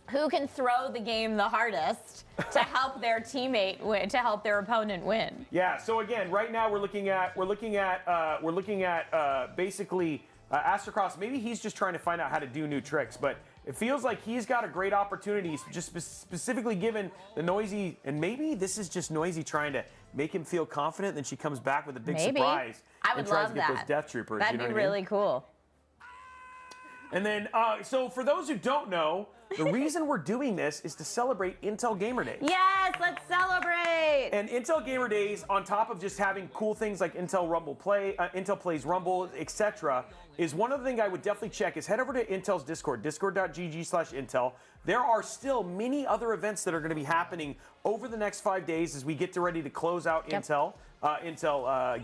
who can throw the game the hardest to help their teammate win, to help their opponent win. Yeah. So again, right now we're looking at basically Aztercross. Maybe he's just trying to find out how to do new tricks, but it feels like he's got a great opportunity, just specifically given the Noisy, and maybe this is just Noisy trying to make him feel confident. Then she comes back with a big surprise. I would and tries love to get that. Those Death Troopers. That'd be really cool. And then, so for those who don't know, the reason we're doing this is to celebrate Intel Gamer Days. Yes, let's celebrate. And Intel Gamer Days, on top of just having cool things like Intel Plays Rumble, etc., is one other thing I would definitely check is head over to Intel's Discord, discord.gg/Intel. There are still many other events that are going to be happening over the next 5 days as we get ready to close out Intel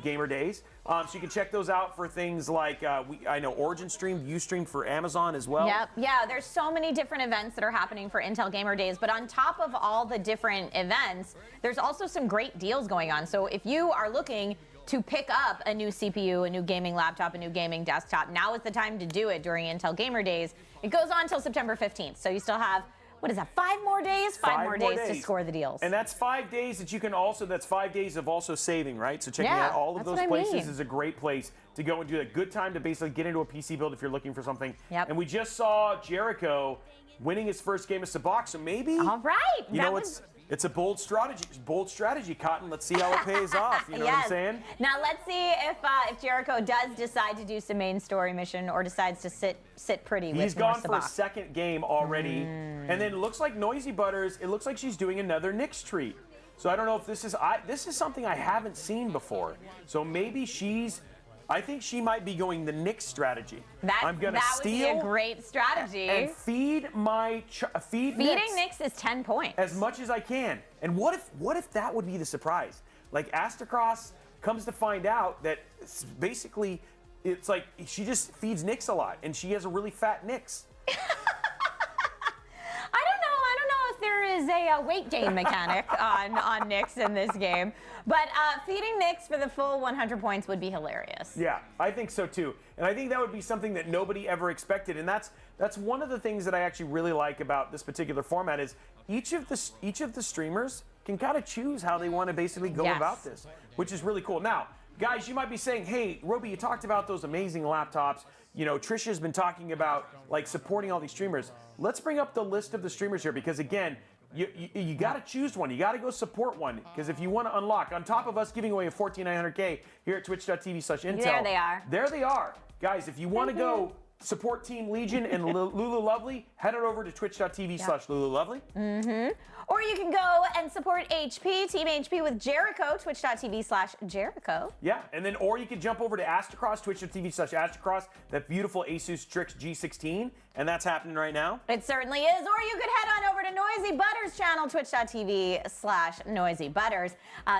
Gamer Days. So you can check those out for things like, I know Origin Stream, Ustream for Amazon as well. Yep. Yeah, there's so many different events that are happening for Intel Gamer Days. But on top of all the different events, there's also some great deals going on. So if you are looking to pick up a new CPU, a new gaming laptop, a new gaming desktop, now is the time to do it during Intel Gamer Days. It goes on until September 15th. So you still have, what is that, 5 more days? 5 more days to score the deals. And that's 5 days that you can also, that's 5 days of also saving, right? So checking out all of those places is a great place to go and do a good time to basically get into a PC build if you're looking for something. Yep. And we just saw Jericho winning his first game of Sabak, so maybe, all right. You know what's It's a bold strategy, Cotton. Let's see how it pays off. You know what I'm saying? Now let's see if Jericho does decide to do some main story mission or decides to sit pretty with He's gone for a Sabak. second game already. And then it looks like NoisyButters, it looks like she's doing another Nyx treat. So I don't know if this is something I haven't seen before. So maybe I think she might be going the Nyx strategy. I'm gonna steal would be a great strategy. and feed Feeding Nyx is 10 points. as much as I can. And what if that would be the surprise? Like Aztercross comes to find out that basically it's like she just feeds Nyx a lot and she has a really fat Nyx. I don't know if there is a weight gain mechanic on Nyx in this game, but feeding Nyx for the full 100 points would be hilarious. Yeah, I think so too. And I think that would be something that nobody ever expected. And that's one of the things that I actually really like about this particular format is each of the streamers can kind of choose how they want to basically go about this, which is really cool. Now, guys, you might be saying, hey, Robey, you talked about those amazing laptops. You know, Trisha's been talking about like supporting all these streamers. Let's bring up the list of the streamers here because again, you got to choose one. You got to go support one because if you want to unlock, on top of us giving away a 14900K here at twitch.tv/Intel. There they are. There they are. Guys, if you want to go support Team Legion and LuluLuvely, head on over to twitch.tv/LuluLuvely. Or you can go and support HP, Team HP with Jericho, twitch.tv/Jericho. Yeah, and then, or you can jump over to Aztercross, twitch.tv/Aztercross, that beautiful Asus Strix G16, and that's happening right now. It certainly is. Or you could head on over to NoisyButters channel, twitch.tv/NoisyButters,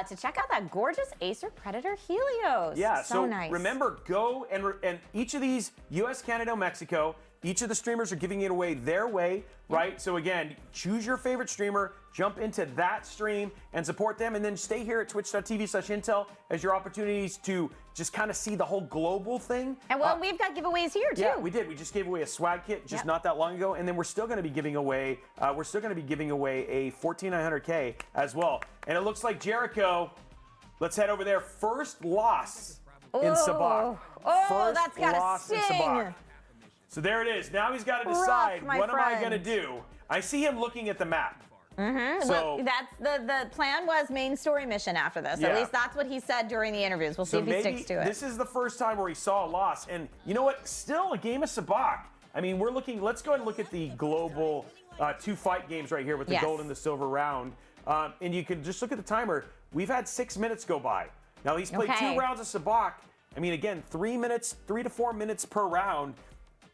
to check out that gorgeous Acer Predator Helios. Yeah, so nice. remember, go and each of these, US, Canada, Mexico, each of the streamers are giving it away their way, right? So again, choose your favorite streamer, jump into that stream and support them, and then stay here at twitch.tv/Intel as your opportunities to just kind of see the whole global thing. And well, we've got giveaways here too. Yeah, we did. We just gave away a swag kit just not that long ago, and then we're still going to be giving away. A 14900K as well. And it looks like Jericho. Let's head over there. First loss in Sabak. Oh, that's gotta sting. So there it is. Now he's got to decide, my what am I going to friend. do? I see him looking at the map. So Well, that's the plan was main story mission after this. Yeah. At least that's what he said during the interviews. We'll see if he maybe sticks to it. this is the first time where he saw a loss. And you know what? Still a game of Sabak. I mean, let's go ahead and look at the global 2 fight games right here with the gold and the silver round. And you can just look at the timer. We've had 6 minutes go by. Now he's played 2 rounds of Sabak. I mean, again, 3 to 4 minutes per round.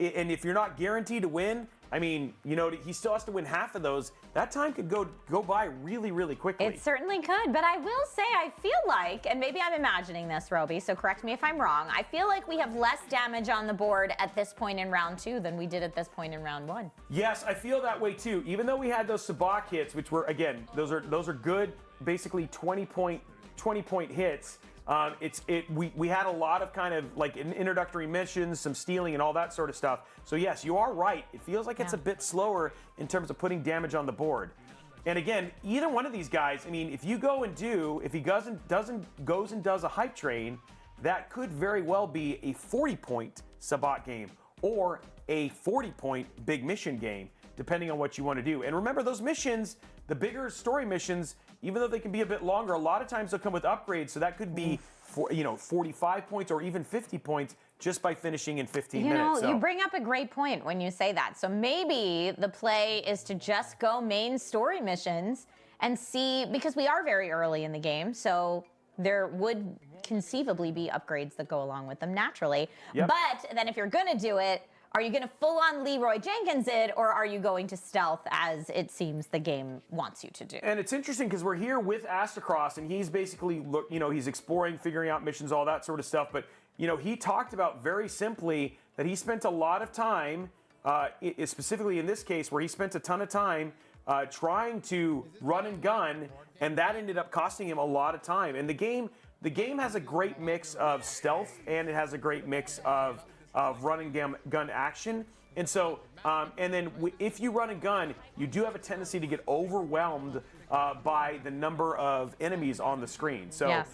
And if you're not guaranteed to win, I mean, you know, he still has to win half of those. That time could go by really, really quickly. It certainly could, but I will say I feel like, and maybe I'm imagining this, Robey, so correct me if I'm wrong, I feel like we have less damage on the board at this point in round 2 than we did at this point in round 1. Yes, I feel that way too. Even though we had those Sabak hits, which were, again, those are good, basically 20-point hits. We had a lot of kind of like introductory missions, some stealing and all that sort of stuff. So yes, you are right. It feels like it's a bit slower in terms of putting damage on the board. And again, either one of these guys, I mean, if you go and if he goes and does a hype train, that could very well be a 40-point Sabak game or a 40-point big mission game, depending on what you want to do. And remember, those missions, the bigger story missions, even though they can be a bit longer, a lot of times they'll come with upgrades. So that could be, 45 points or even 50 points just by finishing in 15 minutes. You bring up a great point when you say that. So maybe the play is to just go main story missions and see, because we are very early in the game, so there would conceivably be upgrades that go along with them naturally. Yep. But then if you're gonna do it, are you going to full-on Leroy Jenkins it, or are you going to stealth as it seems the game wants you to do? And it's interesting because we're here with Aztercross, and he's basically, he's exploring, figuring out missions, all that sort of stuff. But, he talked about very simply that he spent a lot of time, specifically in this case, where he spent a ton of time trying to run and gun, and that ended up costing him a lot of time. And the game has a great mix of stealth, and it has a great mix of run and gun action. And so, and then if you run and gun, you do have a tendency to get overwhelmed by the number of enemies on the screen. So,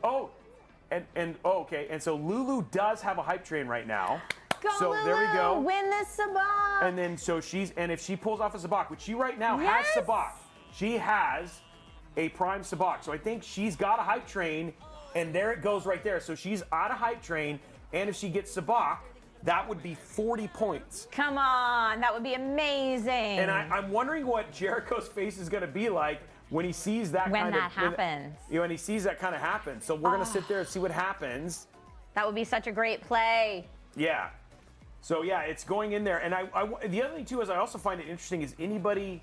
okay. And so Lulu does have a hype train right now. Go so Lulu, there we go. win this Sabak. And then if she pulls off a Sabak, which she right now has Sabak. she has a prime sabak. So I think she's got a hype train, and there it goes right there. So she's out of hype train, and if she gets sabak, that would be 40 points. Come on, that would be amazing. And I'm wondering what Jericho's face is going to be like when he sees that when that happens. When he sees that kind of happen. So we're going to sit there and see what happens. That would be such a great play. Yeah. So yeah, it's going in there. And the other thing too is I also find it interesting is anybody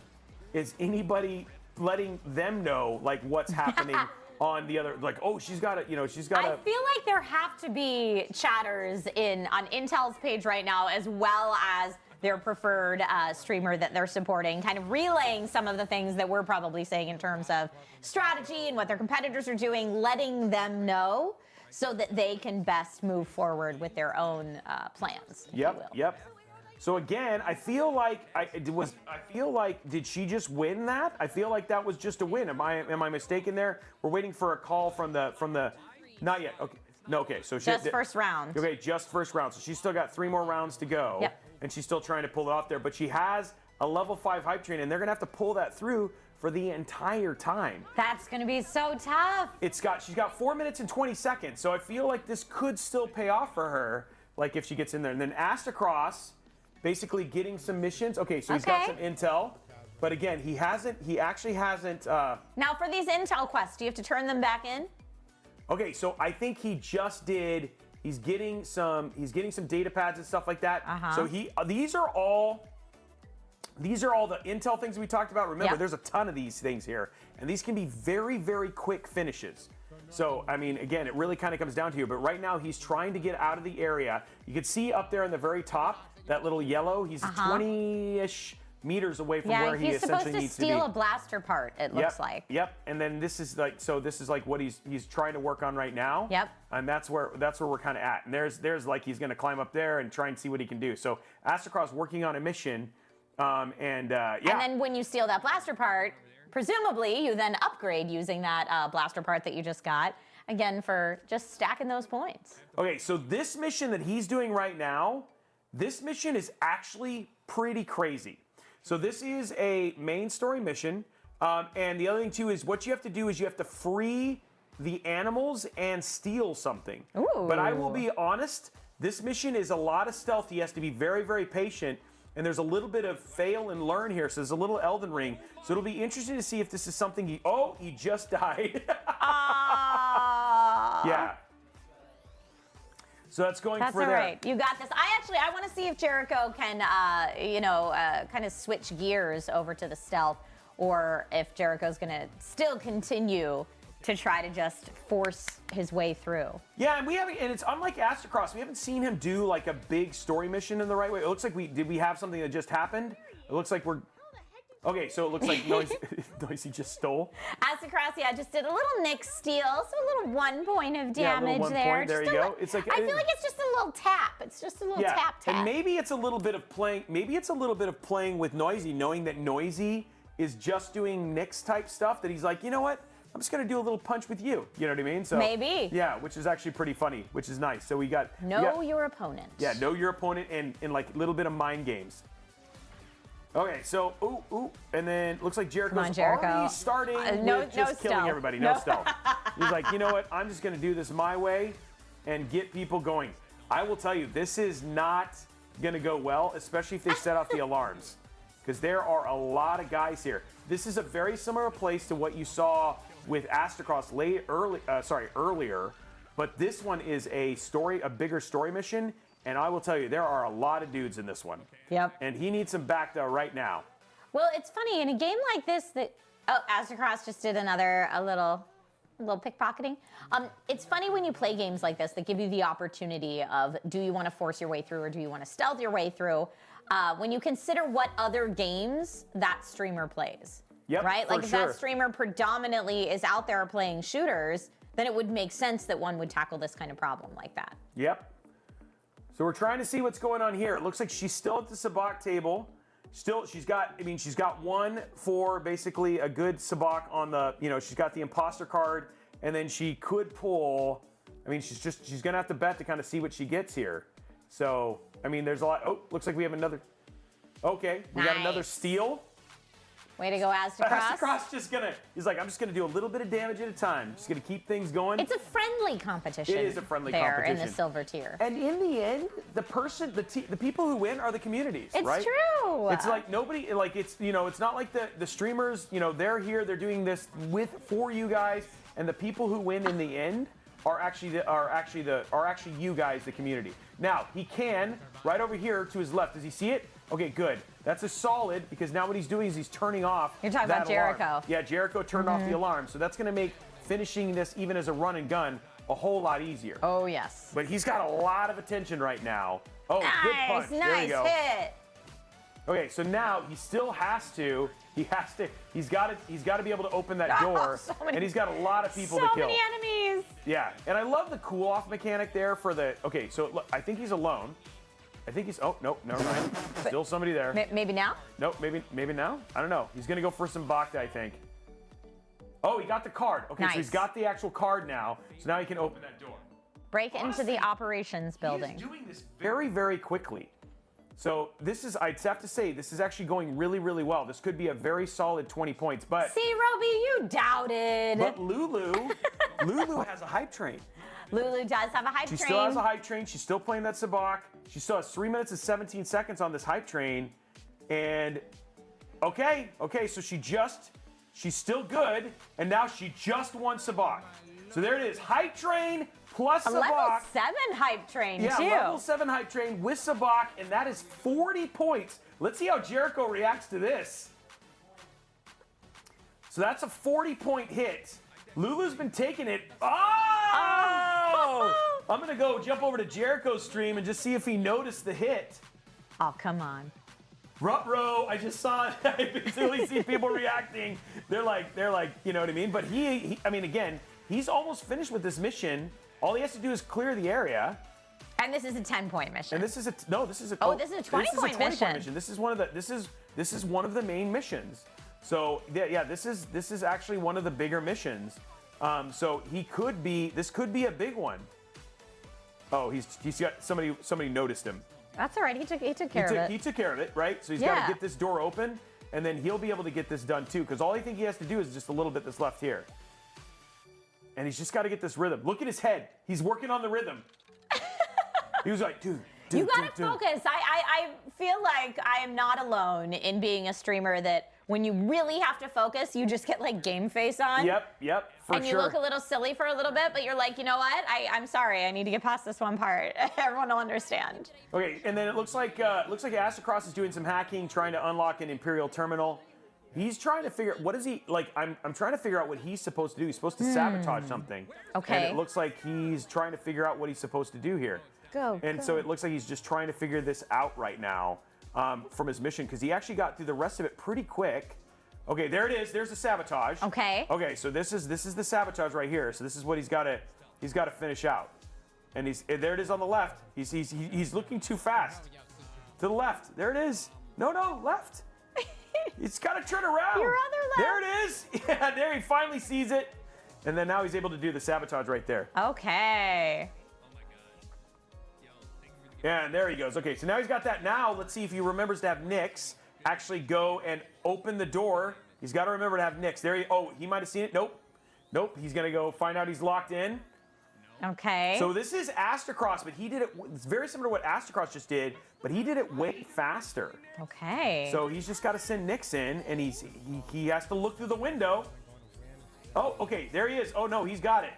letting them know like what's happening on the other, like, oh, she's got to, she's got to. I feel like there have to be chatters on Intel's page right now, as well as their preferred streamer that they're supporting, kind of relaying some of the things that we're probably saying in terms of strategy and what their competitors are doing, letting them know so that they can best move forward with their own plans. Yep. So again, I feel like did she just win that? I feel like that was just a win. Am I mistaken there? We're waiting for a call from the not yet. Okay. No, okay. So just first round. Okay, just first round. So she's still got 3 more rounds to go. Yep. And she's still trying to pull it off there, but she has a level 5 hype train, and they're gonna have to pull that through for the entire time. That's gonna be so tough. She's got 4 minutes and 20 seconds, so I feel like this could still pay off for her, like if she gets in there. And then Aztercross, basically getting some missions. Okay, so he's got some intel, but again, he actually hasn't. Now for these intel quests, do you have to turn them back in? Okay, so I think he just did. He's getting some data pads and stuff like that. So these are all the intel things we talked about. Remember, there's a ton of these things here, and these can be very, very quick finishes. So, I mean, again, it really kind of comes down to you. But right now, he's trying to get out of the area. You can see up there in the very top, that little yellow. He's 20-ish meters away from where he essentially needs to be. He's supposed to steal a blaster part, it looks like. Yep. And then this is like what he's trying to work on right now. Yep. And that's where we're kind of at. And there's like he's going to climb up there and try and see what he can do. So Aztercross working on a mission, And then when you steal that blaster part, presumably you then upgrade using that blaster part that you just got. Again, for just stacking those points. Okay, so this mission that he's doing right now, this mission is actually pretty crazy. So this is a main story mission. And the other thing too is what you have to do is you have to free the animals and steal something. Ooh. But I will be honest, this mission is a lot of stealth. He has to be very, very patient. And there's a little bit of fail and learn here. So there's a little Elden Ring. So it'll be interesting to see if this is something he just died. Yeah. So that's going That's for all there. right. You got this. I want to see if Jericho can, kind of switch gears over to the stealth, or if Jericho's going to still continue to try to just force his way through. Yeah, and it's unlike Aztercross. We haven't seen him do like a big story mission in the right way. It looks like did we have something that just happened? It looks like we're. Okay, so it looks like Noisy just stole. Aztercross, just did a little Nick steal, so a little 1 point of damage there. Point. There you go. It's like I feel like it's just a little tap. It's just a little tap. And maybe it's a little bit of playing. Maybe it's a little bit of playing with Noisy, knowing that Noisy is just doing Nick's type stuff. That he's like, you know what? I'm just gonna do a little punch with you. You know what I mean? So maybe. Yeah, which is actually pretty funny, which is nice. So we got your opponent. Yeah, know your opponent and like a little bit of mind games. Okay, so and then looks like Jericho's already starting with just killing everybody. No stealth. He's like, you know what? I'm just gonna do this my way and get people going. I will tell you, this is not gonna go well, especially if they set off the alarms, because there are a lot of guys here. This is a very similar place to what you saw with Aztercross earlier, but this one is a bigger story mission. And I will tell you, there are a lot of dudes in this one. Yep. And he needs some back right now. Well, it's funny, in a game like this Aztercross just did a little pickpocketing. It's funny when you play games like this that give you the opportunity of, do you want to force your way through or do you want to stealth your way through? When you consider what other games that streamer plays. Yep, right? Like if that streamer predominantly is out there playing shooters, then it would make sense that one would tackle this kind of problem like that. Yep. So we're trying to see what's going on here. It looks like she's still at the sabak table. She's got one for basically a good sabak on the, she's got the imposter card, and then she could pull, she's gonna have to bet to kind of see what she gets here. So, there's a lot. Oh, looks like we have another. Okay, we got another steal. Way to go, Aztercross. Aztercross he's like, I'm just gonna do a little bit of damage at a time. Just gonna keep things going. It's a friendly competition. It is a friendly there competition. in the silver tier. And in the end, the people who win are the communities, It's right? true. It's like nobody, like it's, it's not like the streamers, they're here, they're doing this for you guys, and the people who win in the end are actually you guys, the community. Now, he can, right over here to his left, does he see it? Okay, good. That's a solid, because now what he's doing is he's turning off You're talking that about Jericho. alarm. Yeah, Jericho turned off the alarm, so that's gonna make finishing this, even as a run and gun, a whole lot easier. Oh, yes. But he's got a lot of attention right now. Oh, good punch. There Nice you go. hit. Okay, so now he still has to. He's got to be able to open that door, so many- and he's got a lot of people So to kill. many enemies. Yeah, and I love the cool off mechanic there for the. Okay, so look, I think he's alone. I think he's. Oh no, never mind. Still somebody there. Maybe now? Nope, maybe now. I don't know. He's gonna go for some Bacta, I think. Oh, he got the card. Okay, Nice. so he's got the actual card now. So now he can open that door. Break into the operations building. He's doing this very, very quickly. So this is, I'd have to say, this is actually going really, really well. This could be a very solid 20 points. But See, Robey, you doubted. but Lulu has a hype train. Lulu does have a hype She train. still has a hype train. She's still playing that Sabak. She still has 3 minutes and 17 seconds on this hype train. And okay, so she's still good. And now she just won Sabak. So there it is, hype train plus a level Sabak. 7 hype train, Yeah, too. level 7 hype train with Sabak, and that is 40 points. Let's see how Jericho reacts to this. So that's a 40-point hit. Lulu's been taking it. Oh! I'm going to go jump over to Jericho's stream and just see if he noticed the hit. Oh, come on. Ruh-roh, I just saw it. I basically see people reacting. They're like, you know what I mean? But I mean, again, he's almost finished with this mission. All he has to do is clear the area. And this is a 10-point mission. And this is a 20-point mission. This is one of the main missions. So yeah, this is actually one of the bigger missions. So this could be a big one. Oh, he's got somebody noticed him. That's all right. He took care of it. He took care of it, right? So he's Yeah. got to get this door open, and then he'll be able to get this done too. Because all I think he has to do is just a little bit that's left here. And he's just got to get this rhythm. Look at his head. He's working on the rhythm. He was like, dude. You gotta focus. I feel like I am not alone in being a streamer that when you really have to focus, you just get like game face on. Yep, for and you sure. look a little silly for a little bit, but you're like, you know what? I'm sorry. I need to get past this one part. Everyone will understand. Okay, and then it looks like Aztercross is doing some hacking, trying to unlock an Imperial terminal. He's trying to figure what is he like. I'm trying to figure out what he's supposed to do. He's supposed to sabotage something. Okay. And it looks like he's trying to figure out what he's supposed to do here. Go. So it looks like he's just trying to figure this out right now from his mission, because he actually got through the rest of it pretty quick. Okay, there it is. There's the sabotage. Okay. Okay, so this is the sabotage right here. So this is what he's got to finish out. And there it is on the left. He's looking too fast. To the left. There it is. No, left. He's got to turn around. Your other left. There it is. Yeah, there he finally sees it. And then now he's able to do the sabotage right there. Okay. Yeah, and there he goes. Okay, so now he's got that. Now let's see if he remembers to have Nyx actually go and open the door. He's got to remember to have Nyx. He might have seen it. Nope. He's gonna go find out he's locked in. Okay. So this is Aztercross, but he did it. It's very similar to what Aztercross just did, but he did it way faster. Okay. So he's just got to send Nyx in, and he has to look through the window. Oh, okay, there he is. Oh no, he's got it.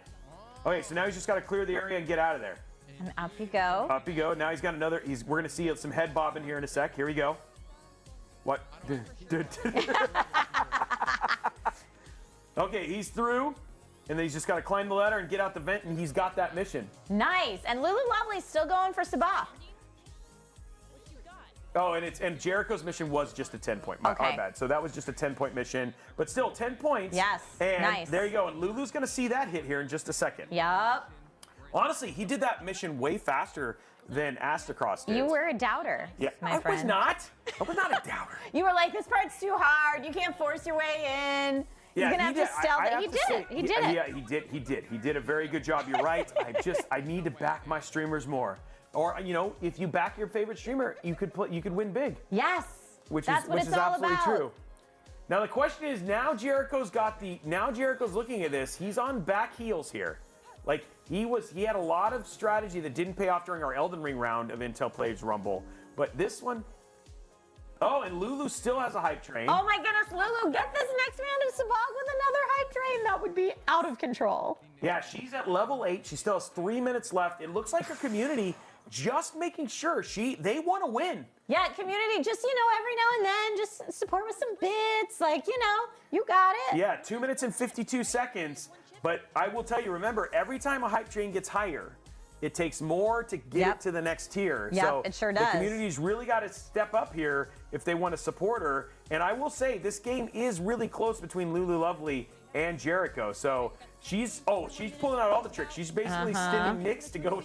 Okay, so now he's just got to clear the area and get out of there. And up you go. Up you go. Now he's got another. We're gonna see some head bobbing here in a sec. Here we go. What? Okay, he's through, and then he's just got to climb the ladder and get out the vent, and he's got that mission. Nice. And LuluLuvely's still going for Sabah. Oh, and Jericho's mission was just a 10-point. Okay. Our bad. So that was just a 10-point mission, but still 10 points. Yes, And nice. there you go. And Lulu's gonna see that hit here in just a second. Yup. Honestly, he did that mission way faster than Aztercross did. You were a doubter, Yeah, my I friend. was not. I was not a doubter. You were like, this part's too hard. You can't force your way in. You're gonna have to stealth it. He did it. Yeah, he did a very good job. You're right. I need to back my streamers more. Or if you back your favorite streamer, you could win big. Yes. Which That's is what which it's is all absolutely about. true. Now the question is, now Jericho's looking at this. He's on back heels here. Like he had a lot of strategy that didn't pay off during our Elden Ring round of Intel Plays Rumble. But this one, oh, and Lulu still has a hype train. Oh my goodness, Lulu, get this next round of Sabak with another hype train. That would be out of control. Yeah, she's at level 8. She still has 3 minutes left. It looks like her community just making sure they want to win. Yeah, community, just, every now and then, just support with some bits. Like, you got it. Yeah, 2 minutes and 52 seconds. But I will tell you, remember, every time a hype train gets higher, it takes more to get it to the next tier. Yep, So it sure does. The community's really got to step up here if they want to support her. And I will say, this game is really close between LuluLuvely and Jericho. So she's pulling out all the tricks. She's basically sending Nyx to go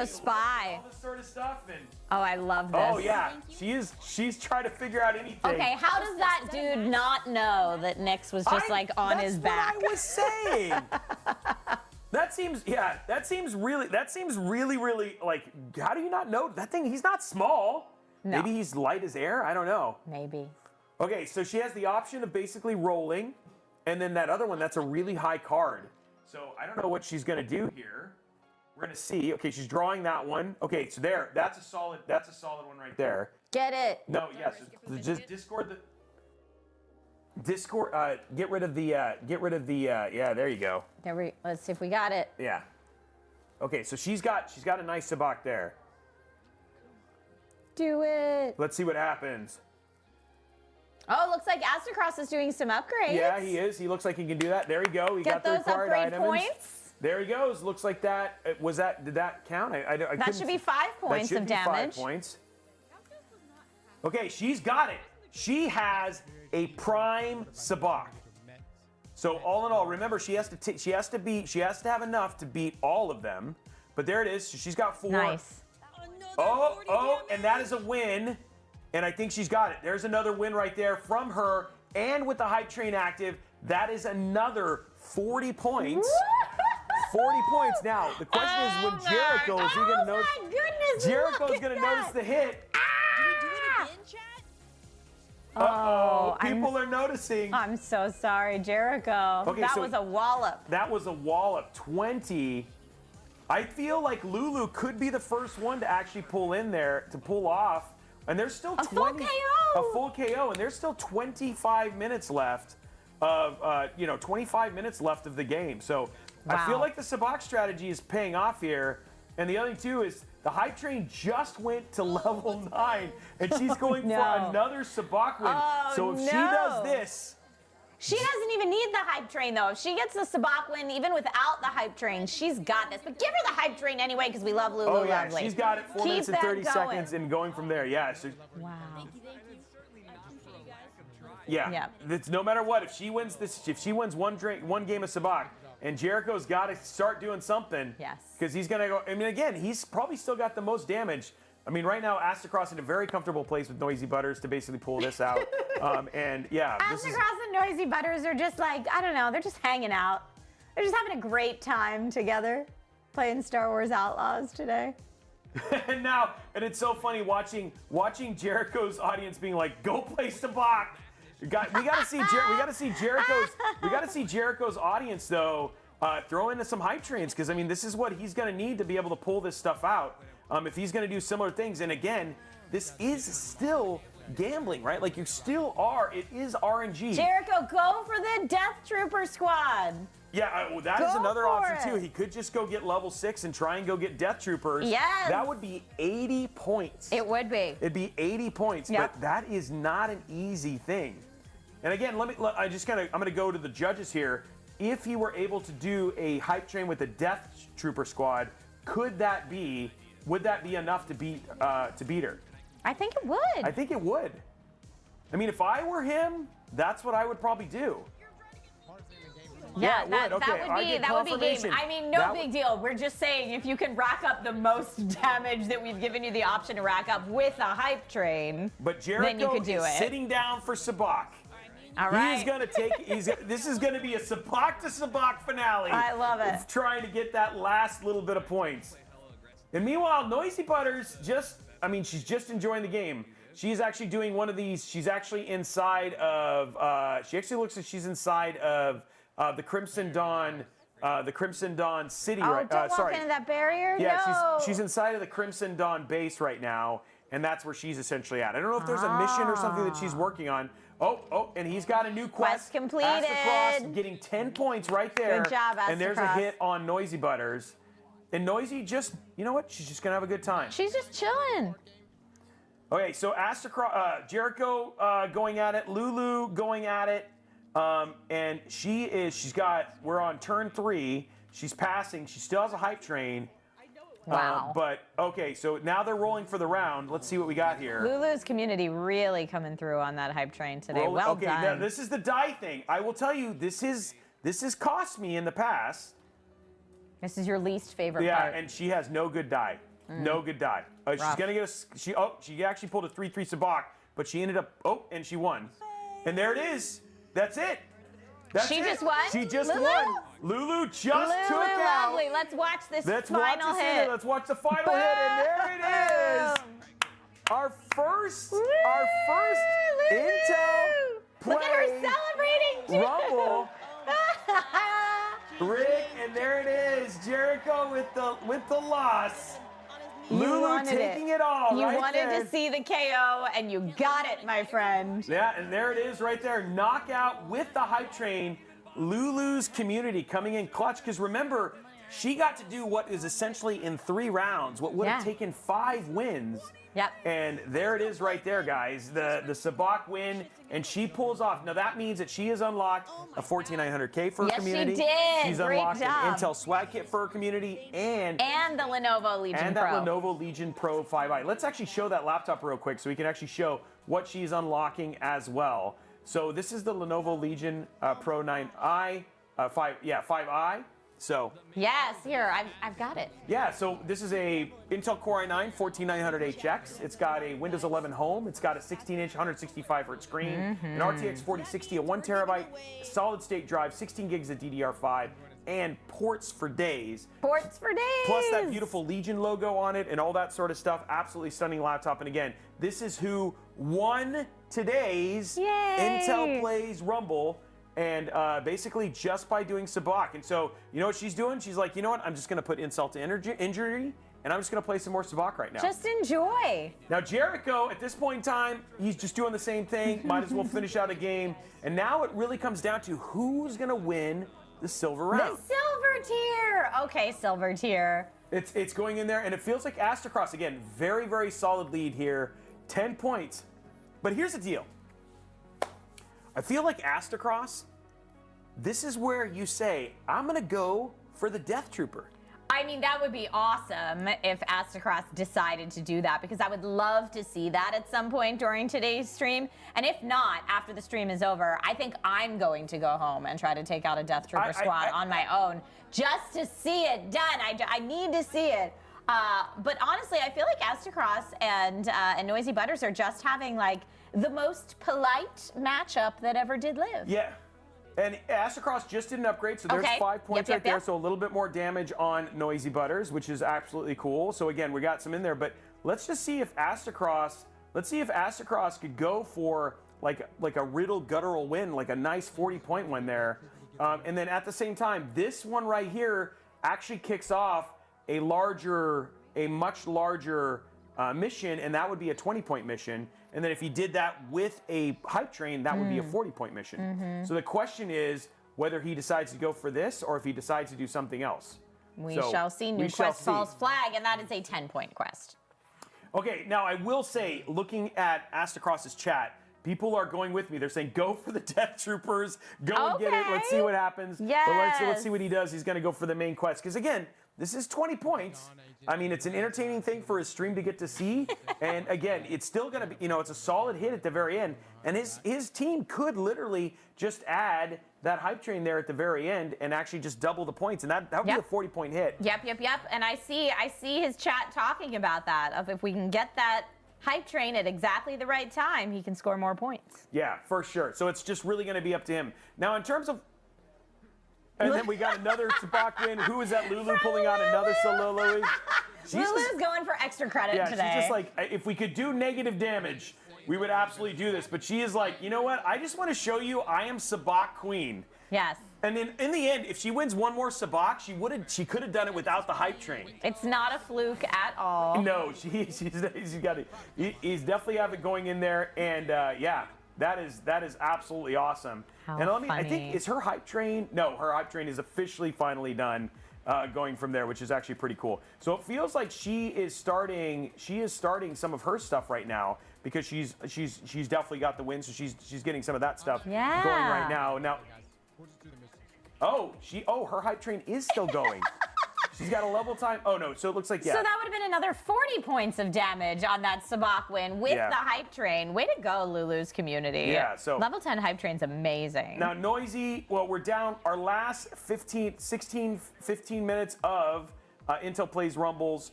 spy. all this sort of stuff. And Oh, I love this. oh yeah, she's trying to figure out anything. Okay, how does that dude not know that Nyx was just on his back? That's what I was saying. That seems really like, how do you not know that thing? He's not small. No. Maybe he's light as air. I don't know. Maybe. Okay, so she has the option of basically rolling, and then that other one, that's a really high card. So I don't know what she's gonna do here. We're gonna see. Okay, she's drawing that one. Okay, so that's a solid one right there. Get it. No, yes, just Discord. Get rid of the. Yeah, there you go. Let's see if we got it. Yeah. Okay, so she's got a nice sabak there. Do it. Let's see what happens. Oh, looks like Aztercross is doing some upgrades. Yeah, he is. He looks like he can do that. There you go. He Get got the those required upgrade items. points. There he goes. Looks like that. Did that count? I That should be 5 points of damage. 5 points. Okay, she's got it. She has a prime sabak. So all in all, remember she has to have enough to beat all of them. But there it is. So she's got 4. Nice. Oh, and that is a win. And I think she's got it. There's another win right there from her. And with the hype train active, that is another 40 points. 40 points. Now, the question is when Jericho, is he going to notice? Oh my goodness, Jericho's going to notice the hit. Do we do it again, chat? Uh-oh. People are noticing. I'm so sorry, Jericho. Okay, that so was a wallop. That was a wallop. 20. I feel like Lulu could be the first one to actually pull in there, to pull off. And there's still A full KO. A full KO, and there's still 25 minutes left of 25 minutes left of the game. So I feel Wow. like the sabak strategy is paying off here. And the other thing too is the hype train just went to level 9, and she's going for another sabak win. Oh, So if she does this, She doesn't even need the hype train, though. If she gets the sabak win, even without the hype train, she's got this. But give her the hype train anyway, because we love LuluLuvely. oh yeah, she's got it. 4 minutes and 30 going. seconds, and going from there. Yeah. So, Wow. Thank you. I appreciate you guys. yeah. Yeah. It's, no matter what, if she wins one game of sabak, and Jericho's got to start doing something. Yes. Because he's gonna go. I mean, again, he's probably still got the most damage. I mean, right now, Aztercross in a very comfortable place with NoisyButters to basically pull this out. And yeah, this is. Aztercross and NoisyButters are just like, I don't know, they're just hanging out. They're just having a great time together, playing Star Wars Outlaws today. and it's so funny watching Jericho's audience being like, "Go play sabak." We got to see Jericho's audience though throw into some hype trains, because I mean this is what he's going to need to be able to pull this stuff out if he's going to do similar things. And again, this is still gambling, right? Like it is RNG. Jericho, go for the Death Trooper squad. Yeah, that is Go another for option too. it. He could just go get level 6 and try and go get Death Troopers. Yes. That would be 80 points. It would be. It'd be 80 points, Yep. but that is not an easy thing. And again, I'm gonna go to the judges here. If he were able to do a hype train with the Death Trooper squad, would that be enough to beat her? I think it would. I think it would. I mean, if I were him, that's what I would probably do. Yeah, it that would. Okay, I get would be game. confirmation. I mean, no That big deal. We're just saying if you can rack up the most damage that we've given you the option to rack up with a hype train, But Jericho then you could do is it. sitting down for sabak. All right. He's gonna take. This is gonna be a sabak to sabak finale. I love it. Of trying to get that last little bit of points. And meanwhile, NoisyButters she's just enjoying the game. she's actually doing one of these. She's actually inside of. She actually looks like she's inside of the Crimson Dawn. The Crimson Dawn city. Oh, right? don't walk Sorry. into that barrier. Yeah, no. she's inside of the Crimson Dawn base right now, and that's where she's essentially at. I don't know if there's a mission or something that she's working on. Oh, and he's got a new quest. Quest completed. Aztercross getting 10 points right there. Good job, And there's a Aztercross. hit on NoisyButters. And Noisy just, you know what? She's just going to have a good time. She's just chilling. Okay, so Aztercross, Jericho going at it, Lulu going at it. And we're on turn 3. She's passing. She still has a hype train. Wow. But, okay, so now they're rolling for the round. Let's see what we got here. Lulu's community really coming through on that hype train today. Well okay, done. now this is the die thing. I will tell you, this has cost me in the past. This is your least favorite Yeah, part. and she has no good die. No good die. She's Rough. gonna get she actually pulled a 3-3 sabak, but she ended up and she won. And there it is. That's it. That's She it. just won? She just Lulu? won. Lulu just took out. LuluLuvely. Let's watch this Let's watch final this hit. hit. Let's watch the final hit, and there it is. Boom. Our first Lulu! Intel play. Look at her celebrating. too. Rumble. Rick, and there it is. Jericho with the loss. You Lulu wanted taking it all. You right wanted there. to see the KO, and you got it, my friend. Yeah, and there it is right there. Knockout with the hype train. Lulu's community coming in clutch. Because remember, she got to do what is essentially in 3 rounds, what would have Yeah. taken 5 wins. Yep. And there it is right there, guys. The sabak win, and she pulls off. Now that means that she has unlocked a 14900K for her Yes, she community. did. She's Great unlocked job. an Intel swag kit for her community, and And the Lenovo Legion that Pro. Lenovo Legion Pro 5i. Let's actually show that laptop real quick so we can actually show what she's unlocking as well. So this is the Lenovo Legion Pro 9i, 5i. So Yes, here, I've got it. yeah, so this is a Intel Core i9 14900HX. It's got a Windows 11 Home. It's got a 16-inch 165Hz screen, an RTX 4060, a 1 terabyte solid state drive, 16 gigs of DDR5, and ports for days. Ports for days. Plus that beautiful Legion logo on it and all that sort of stuff. Absolutely stunning laptop. And again, this is who won today's Yay. Intel Plays Rumble. And basically just by doing sabak. And so, you know what she's doing? She's like, you know what? I'm just going to put insult to injury, and I'm just going to play some more sabak right now. Just enjoy. Now, Jericho, at this point in time, he's just doing the same thing. Might as well finish out a game. And now it really comes down to who's going to win the silver round. The silver tier. Okay, silver tier. It's going in there, and it feels like Aztercross, again, very, very solid lead here. 10 points. But here's the deal. I feel like Aztercross, this is where you say, I'm going to go for the Death Trooper. I mean, that would be awesome if Aztercross decided to do that, because I would love to see that at some point during today's stream. And if not, after the stream is over, I think I'm going to go home and try to take out a Death Trooper squad on my own just to see it done. I need to see it. But honestly, I feel like Aztercross and NoisyButters are just having like the most polite matchup that ever did live. Yeah. And Aztercross just did an upgrade, so there's Okay. 5 points Yep, right there. yep. So a little bit more damage on NoisyButters, which is absolutely cool. So again, we got some in there, but let's just see if Aztercross could go for like a riddle guttural win, like a nice 40-point win there. And then at the same time, this one right here actually kicks off a much larger mission, and that would be a 20-point mission. And then if he did that with a hype train, that would be a 40-point mission. So the question is whether he decides to go for this or if he decides to do something else. We So, shall see. we New shall quest see. false flag, and that is a 10-point quest. Okay, now I will say, looking at Aztercross's chat, people are going with me. They're saying, go for the Death Troopers. Go and get it. Let's see what happens. But let's Yes. see what he does. He's going to go for the main quest. Because again, this is 20 points. I mean, it's an entertaining thing for his stream to get to see. And again, it's still going to be, it's a solid hit at the very end. And his team could literally just add that hype train there at the very end and actually just double the points. And that would be a 40-point hit. Yep. And I see his chat talking about that, of if we can get that hype train at exactly the right time, he can score more points. Yeah, for sure. So it's just really going to be up to him. Now, in terms of... And then we got another sabak win. Who is that? Lulu pulling out another solo. Lulu's going for extra credit today. She's just like, if we could do negative damage, we would absolutely do this. But she is like, you know what? I just want to show you I am Sabak Queen. Yes. And then in the end, if she wins one more Sabak, she could have done it without the hype train. It's not a fluke at all. No, he's got it. He's definitely have it going in there, and yeah, that is absolutely awesome. How and I funny. think is her hype train? No, her hype train is officially finally done. Going from there, which is actually pretty cool. So it feels like she is starting some of her stuff right now because she's definitely got the win, so she's getting some of that stuff going right now. Now, her hype train is still going. She's got a level time. Oh no, so it looks like So that would have been another 40 points of damage on that Sabak win with the hype train. Way to go, Lulu's community. Yeah, so level 10 hype train's amazing. Now, Noisy, well, we're down our last 15 minutes of Intel Plays Rumbles,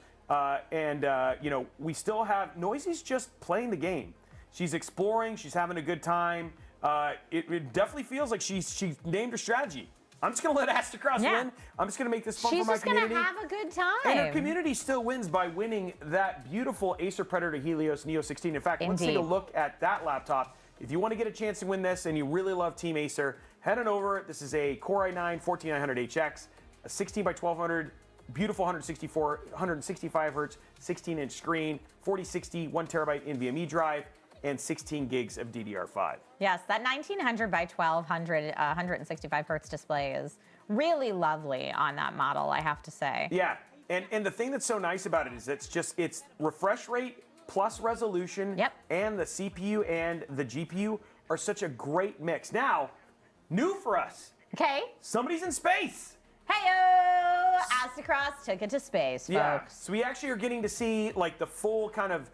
we still have Noisy's just playing the game. She's exploring. She's having a good time. It definitely feels like she named her strategy. I'm just going to let Aztercross win. I'm just going to make this fun for my community. She's just going to have a good time. And her community still wins by winning that beautiful Acer Predator Helios Neo 16. In fact, let's take a look at that laptop. If you want to get a chance to win this and you really love Team Acer, head on over. This is a Core i9 14900HX, a 16 by 1200, beautiful 165 hertz, 16-inch screen, 4060, 1 terabyte NVMe drive, and 16 gigs of DDR5. Yes, that 1900 by 1200, 165 hertz display is really lovely on that model, I have to say. Yeah, and the thing that's so nice about it is it's refresh rate plus resolution, and the CPU and the GPU are such a great mix. Now, new for us. Okay. Somebody's in space. Hey-o! Aztercross took it to space, folks. Yeah, so we actually are getting to see like the full kind of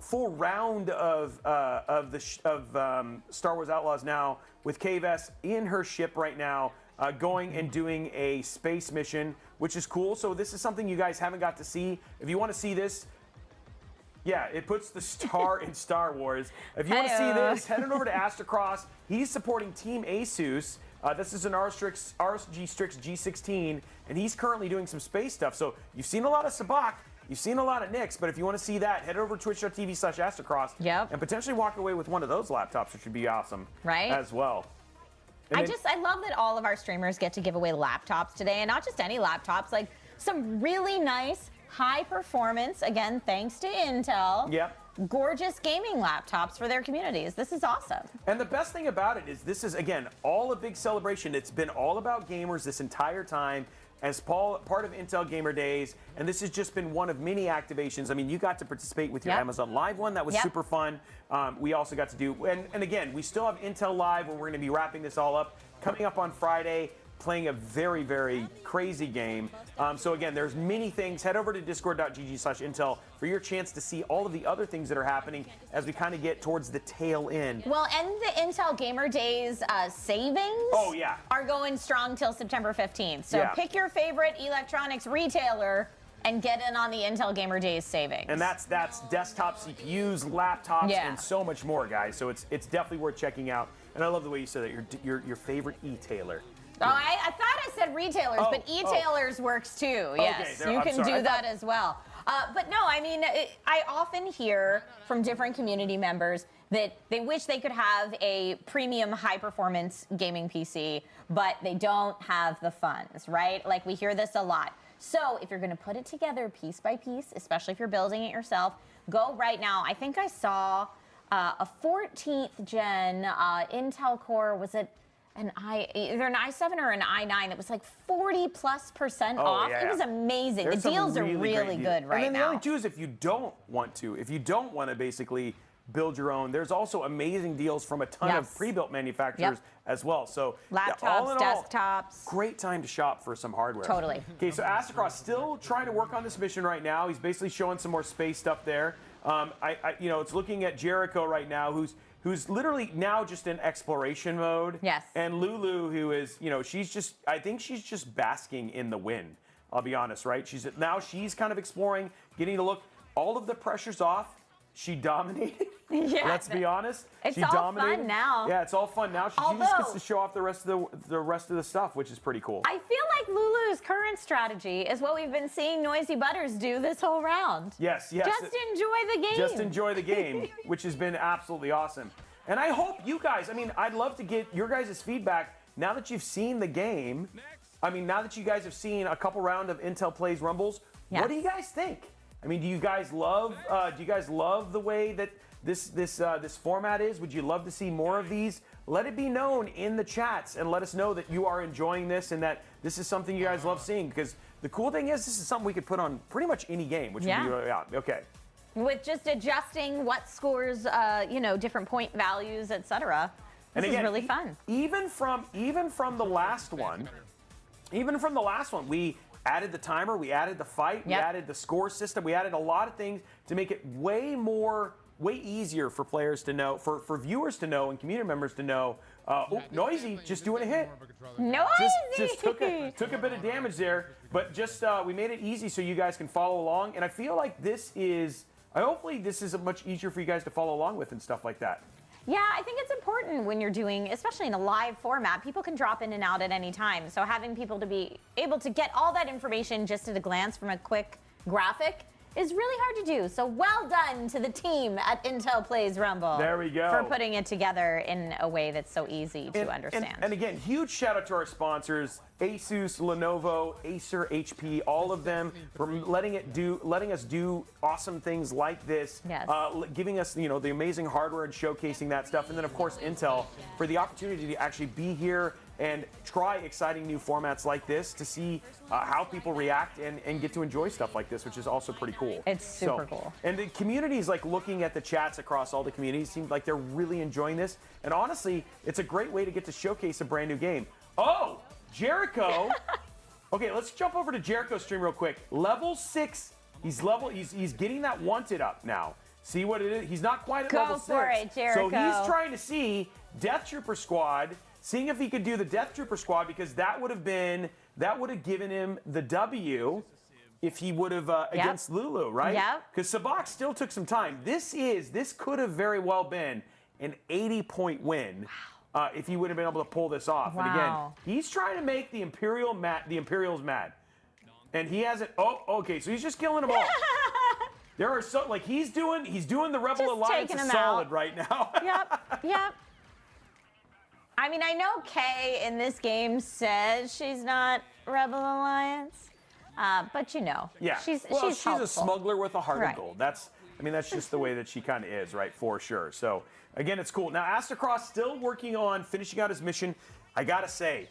full round of Star Wars Outlaws now with KVS in her ship right now, going and doing a space mission, which is cool. So this is something you guys haven't got to see. If you want to see this, it puts the star in Star Wars. If you want to see this, head on over to Aztercross. He's supporting Team Asus. This is an RSG Strix G16, and he's currently doing some space stuff. So you've seen a lot of Sabak. You've seen a lot of Nyx, but if you want to see that, head over to twitch.tv/Aztercross and potentially walk away with one of those laptops, which would be awesome as well. I love that all of our streamers get to give away laptops today, and not just any laptops, like some really nice, high performance, again, thanks to Intel. Gorgeous gaming laptops for their communities. This is awesome. And the best thing about it is this is, again, all a big celebration. It's been all about gamers this entire time as part of Intel Gamer Days, and this has just been one of many activations. I mean, you got to participate with your Amazon Live one. That was super fun. We also got to do, and again, we still have Intel Live where we're going to be wrapping this all up, coming up on Friday, playing a very, very crazy game. So again, there's many things. Head over to discord.gg/Intel for your chance to see all of the other things that are happening as we kind of get towards the tail end. Well, and the Intel Gamer Days savings are going strong till September 15th. So pick your favorite electronics retailer and get in on the Intel Gamer Days savings. And that's desktop CPUs, laptops, and so much more, guys. So it's definitely worth checking out. And I love the way you said that, your favorite e-tailer. Oh, I thought I said retailers, but e-tailers works too. Yes, you can do that as well. But no, I mean, I often hear from different community members that they wish they could have a premium high-performance gaming PC, but they don't have the funds, right? Like, we hear this a lot. So if you're going to put it together piece by piece, especially if you're building it yourself, go right now. I think I saw a 14th gen Intel Core, was it either an i7 or an i9 that was like 40+% off. It was amazing. There's the deals are really good right now. And then the other two is if you don't want to basically build your own, there's also amazing deals from a ton of pre-built manufacturers as well. So laptops, all in all, desktops. great time to shop for some hardware. Totally. Okay, so Aztercross still trying to work on this mission right now. He's basically showing some more space stuff there. It's looking at Jericho right now, who's literally now just in exploration mode. Yes. And Lulu, who is, I think she's just basking in the wind. I'll be honest, right? She's kind of exploring, getting to look. All of the pressure's off. She dominated. Let's be honest. It's all fun now. Yeah, it's all fun now. She just gets to show off the rest of the stuff, which is pretty cool. I feel like Lulu's current strategy is what we've been seeing NoisyButters do this whole round. Yes. Just enjoy the game. Just enjoy the game, which has been absolutely awesome. And I hope you guys, I'd love to get your guys' feedback now that you've seen the game. Now that you guys have seen a couple round of Intel Plays Rumbles, Yes. what do you guys think? Do you guys love the way that this format is? Would you love to see more of these? Let it be known in the chats and let us know that you are enjoying this and that this is something you guys love seeing, because the cool thing is this is something we could put on pretty much any game, which would be okay. With just adjusting what scores, different point values, etc. This is really fun. Even from the last one, we added the timer, we added the fight, we added the score system, we added a lot of things to make it way easier for players to know, for viewers to know, and community members to know. Noisy just doing a hit. Noisy! Just took a bit of damage there, but just we made it easy so you guys can follow along. And I feel like hopefully this is much easier for you guys to follow along with and stuff like that. Yeah, I think it's important when you're doing, especially in a live format, people can drop in and out at any time. So having people to be able to get all that information just at a glance from a quick graphic is really hard to do. So well done to the team at Intel Plays Rumble. There we go. For putting it together in a way that's so easy to understand. And again, huge shout out to our sponsors, Asus, Lenovo, Acer, HP, all of them for letting us do awesome things like this. Yes. Giving us, the amazing hardware and showcasing that stuff. And then of course Intel for the opportunity to actually be here and try exciting new formats like this to see how people react and get to enjoy stuff like this, which is also pretty cool. It's super cool. And the communities, like looking at the chats across all the communities, seems like they're really enjoying this. And honestly, it's a great way to get to showcase a brand new game. Oh, Jericho. Okay, let's jump over to Jericho's stream real quick. Level 6. He's getting that wanted up now. See what it is? He's not quite at level 6. Go for it, Jericho. So he's trying to see Death Trooper Squad, seeing if he could do the Death Trooper Squad, because that would have given him the W if he would have against Lulu, right? Yep. Because Sabak still took some time. This could have very well been an 80-point win if he would have been able to pull this off. Wow. And again, he's trying to make the Imperials mad, and he hasn't. Oh, okay, so he's just killing them all. There are he's doing the Rebel Just Alliance taking 'em solid out. right now. Yep. I know Kay in this game says she's not Rebel Alliance, but Yeah. she's a smuggler with a heart Right. of gold. That's just the way that she kind of is, right? For sure. So again, it's cool. Now Aztercross still working on finishing out his mission. I gotta say,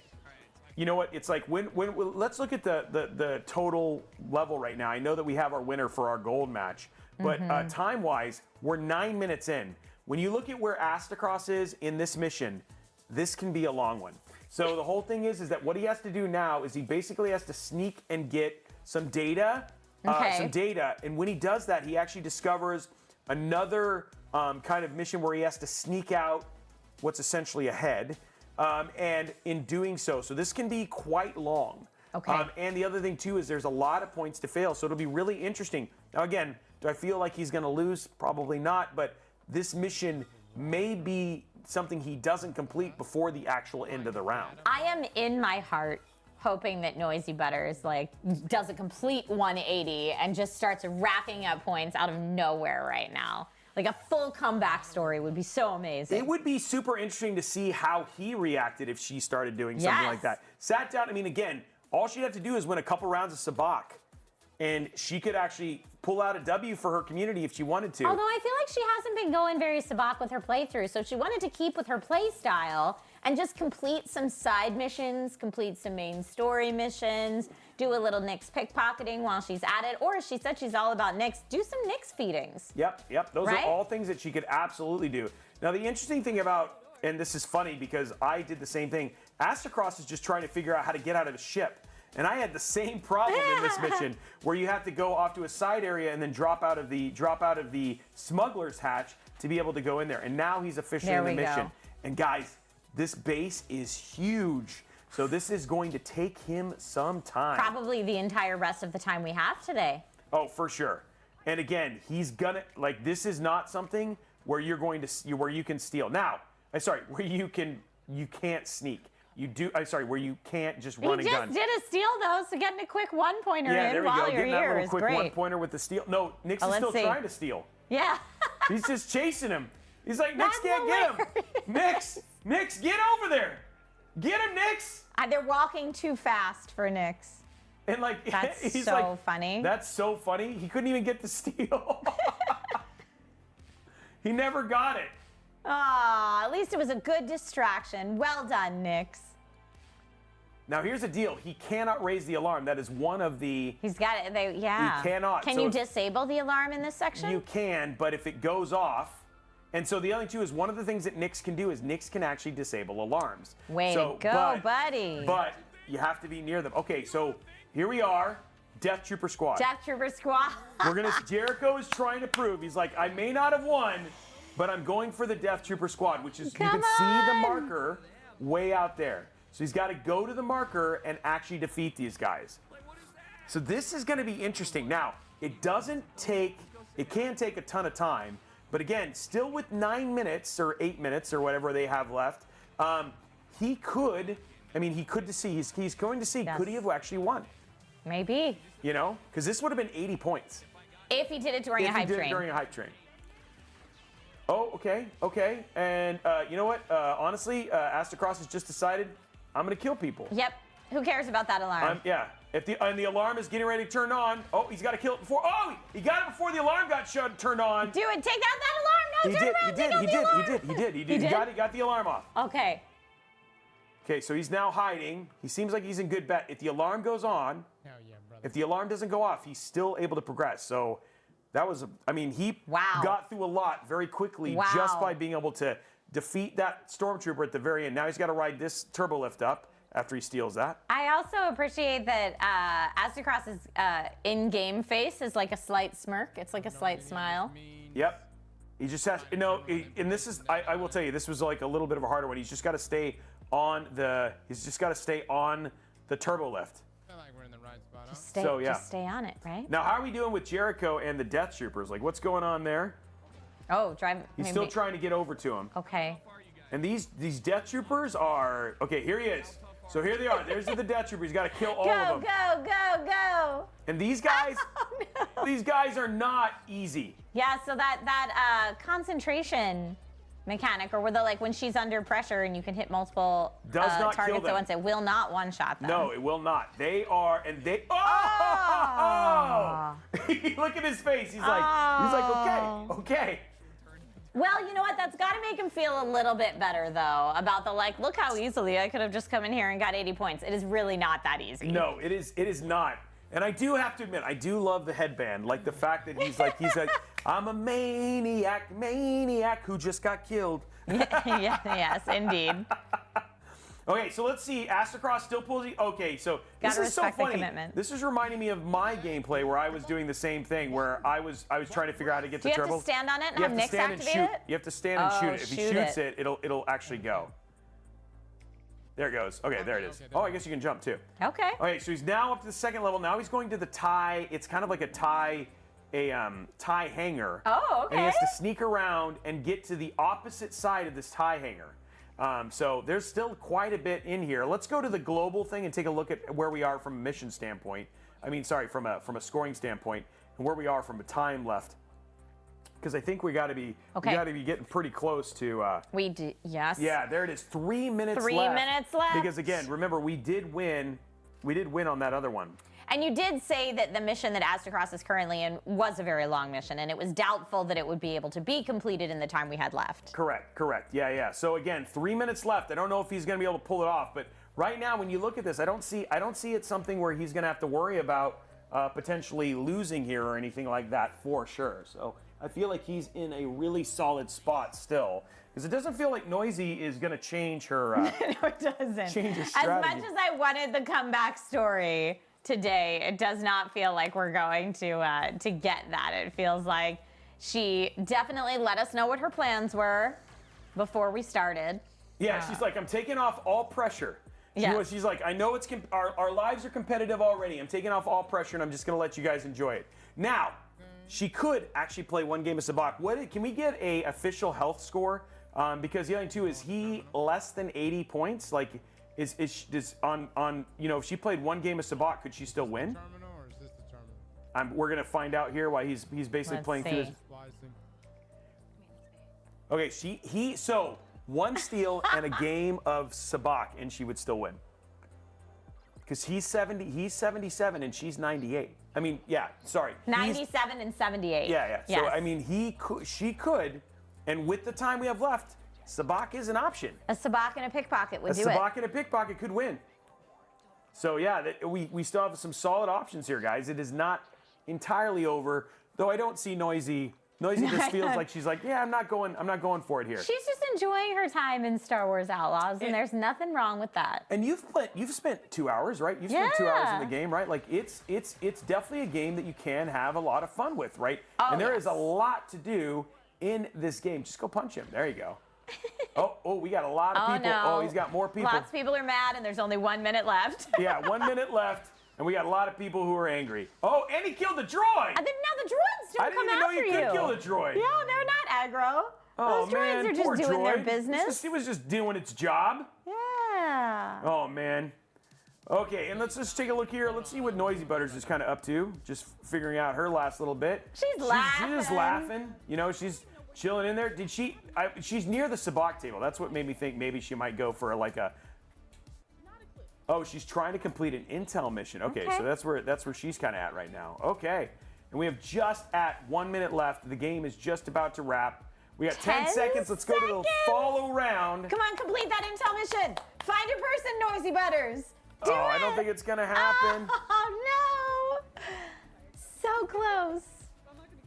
you know what? It's like when let's look at the total level right now. I know that we have our winner for our gold match, but time-wise, we're 9 minutes in. When you look at where Aztercross is in this mission, this can be a long one. So the whole thing is that what he has to do now is he basically has to sneak and get some data, and when he does that, he actually discovers another kind of mission where he has to sneak out what's essentially ahead, and in doing so this can be quite long. Okay. And the other thing too is there's a lot of points to fail, so it'll be really interesting. Now again, do I feel like he's going to lose? Probably not, but this mission may be something he doesn't complete before the actual end of the round. I am in my heart hoping that NoisyButters does a complete 180 and just starts racking up points out of nowhere right now. Like a full comeback story would be so amazing. It would be super interesting to see how he reacted if she started doing something like that. Sat down, again, all she'd have to do is win a couple rounds of Sabak, and she could actually pull out a W for her community if she wanted to. Although I feel like she hasn't been going very Sabak with her playthrough, so she wanted to keep with her play style and just complete some side missions, complete some main story missions, do a little Nyx pickpocketing while she's at it, or she said she's all about Nyx, do some Nyx feedings. Yep. Those Right? are all things that she could absolutely do. Now, the interesting thing about, and this is funny because I did the same thing, Aztercross is just trying to figure out how to get out of the ship. And I had the same problem in this mission where you have to go off to a side area and then drop out of the smuggler's hatch to be able to go in there. And now he's officially in the mission. Go. And guys, this base is huge. So this is going to take him some time. Probably the entire rest of the time we have today. Oh, for sure. And again, he's gonna this is not something where you're going to where you can steal. Now, where you can't sneak. where you can't just He run and gun. just did a steal though, so getting a quick 1-pointer Yeah, in there we while go. you're Getting that here little is quick great. one-pointer with the steal. No, Nix is let's still see. trying to steal. Yeah. He's just chasing him. He's like, Nix That's can't get him. Nix, get over there. Get him, Nix. They're walking too fast for Nix. And like, That's he's so like, funny. That's so funny. He couldn't even get the steal. He never got it. Aw, at least it was a good distraction. Well done, Nix. Now here's the deal. He cannot raise the alarm. That is one of the. He's got it. Yeah. He cannot. Can So you if- disable the alarm in this section? You can, but if it goes off, and so the other thing too is one of the things that Nix can do is Nix can actually disable alarms. Way So, to go, buddy. But you have to be near them. Okay, so here we are, Death Trooper Squad. Death Trooper Squad. Jericho is trying to prove, he's like, I may not have won, but I'm going for the Death Trooper Squad, which is, you Come can see the on. marker way out there. So he's got to go to the marker and actually defeat these guys. So this is going to be interesting. Now, it can take a ton of time, but again, still with 9 minutes or 8 minutes or whatever they have left, he could to see, he's going to see, Yes. could he have actually won? Maybe. You know, because this would have been 80 points. If he did it during a If he hype did it train. during a hype train. Oh, okay. And you know what? Honestly, Aztercross has just decided, I'm going to kill people. Yep. Who cares about that alarm? Yeah. If the alarm is getting ready to turn on, he's got to kill it before. Oh, he got it before the alarm got turned on. Do it. Take out that alarm. No, He turn did. around. Take out the alarm. He did. He did? He got the alarm off. Okay. Okay, so he's now hiding. He seems like he's in good bet. If the alarm goes on, Hell yeah, brother. if the alarm doesn't go off, he's still able to progress. So that was, he Wow. got through a lot very quickly Wow. just by being able to defeat that stormtrooper at the very end. Now he's got to ride this turbo lift up after he steals that. I also appreciate that Aztercross's in-game face is like a slight smirk. It's like a slight smile. Yep. He just has, and this is, I will tell you, this was like a little bit of a harder one. He's just got to stay on the turbo lift. I feel like we're in the right spot. Huh? Just stay on it, right? Now, how are we doing with Jericho and the Death Troopers? Like, what's going on there? Oh, drive. He's still trying to get over to him. Okay. And these Death Troopers are, okay, here he is. So here they are. There's the Death Troopers. He's got to kill all of them. Go. And these guys, Oh, no. these guys are not easy. Yeah, so that concentration mechanic, or where when she's under pressure and you can hit multiple Does not kill targets them. at once, it will not one-shot them. No, it will not. They are, and they, Oh! Look at his face. He's like, okay. Well, you know what? That's got to make him feel a little bit better, though, about look how easily I could have just come in here and got 80 points. It is really not that easy. No, it is not. And I do have to admit, I do love the headband. Like the fact that he's like, I'm a maniac who just got killed. Yes, indeed. Okay, so let's see. Aztercross still pulls you. Okay, so Gotta this is so respect the funny. commitment. This is reminding me of my gameplay where I was doing the same thing, where I was trying to figure out how to get Do the you have turbo. to stand on it and You have have to Nix stand and activate shoot. it? You have to stand and Oh, shoot it. If he shoot shoots it. it'll actually go. There it goes. Okay, there it is. Oh, I guess you can jump too. Okay. Okay, so he's now up to the second level. Now he's going to the tie. It's kind of like a tie hanger. Oh, And he has okay. to sneak around and get to the opposite side of this tie hanger. So there's still quite a bit in here. Let's go to the global thing and take a look at where we are from a mission standpoint. From a scoring standpoint, and where we are from a time left. Because I think we got to be getting pretty close to. We do, yes. Yeah, there it is. 3 minutes 3 left. minutes left. Because again, remember we did win. We did win on that other one. And you did say that the mission that Aztercross is currently in was a very long mission, and it was doubtful that it would be able to be completed in the time we had left. Correct. Yeah. So again, 3 minutes left. I don't know if he's going to be able to pull it off, but right now, when you look at this, I don't see it something where he's going to have to worry about potentially losing here or anything like that for sure. So I feel like he's in a really solid spot still, because it doesn't feel like Noisy is going to change her. No, it doesn't. Change her As strategy. much as I wanted the comeback story today, it does not feel like we're going to get that. It feels like she definitely let us know what her plans were before we started. Yeah, she's like, I'm taking off all pressure. She's like, I know it's our lives are competitive already. I'm taking off all pressure, and I'm just going to let you guys enjoy it. Now, she could actually play one game of Sabak. Can we get a official health score? Because the other thing too is he less than 80 points. Like, is on if she played one game of Sabacc, could she still win? Terminal, or is this the terminal? We're gonna find out here why he's basically Let's playing through see. this. Okay, so one steal and a game of Sabacc, and she would still win. Because he's 77 and she's 98. I mean, yeah, sorry. 97 and 78. Yeah. Yes. So I mean, she could, and with the time we have left, Sabacc is an option. A Sabacc and a pickpocket would A do it. Sabacc and a pickpocket could win. So yeah, we still have some solid options here, guys. It is not entirely over, though. I don't see Noisy. Noisy just feels like she's like, yeah, I'm not going for it here. She's just enjoying her time in Star Wars Outlaws, and there's nothing wrong with that. And you've spent 2 hours, right? You've spent 2 hours in Yeah. the game, right? Like it's definitely a game that you can have a lot of fun with, right? Oh, and there is yes. a lot to do in this game. Just go punch him. There you go. Oh, we got a lot of people. No. Oh, he's got more people. Lots of people are mad, and there's only 1 minute left. Yeah, 1 minute left, and we got a lot of people who are angry. Oh, and he killed the droid. And then now the droids don't I didn't come even know after you could kill the droid. No, they're not aggro. Oh, Those droids man, are just poor doing their droid. business. It was just doing its job. Yeah. Oh, man. Okay, and let's just take a look here. Let's see what NoisyButters is kind of up to. Just figuring out her last little bit. She's She's just laughing. laughing. She's chilling in there. She's near the Sabacc table. That's what made me think maybe she might go for like a. Oh, she's trying to complete an intel mission. Okay, Okay. so that's where she's kind of at right now. Okay, and we have just at 1 minute left. The game is just about to wrap. We got 10 seconds. Let's go to the seconds. follow round. Come on, complete that intel mission. Find your person, NoisyButters. Do it. I don't think it's gonna happen. Oh no! So close.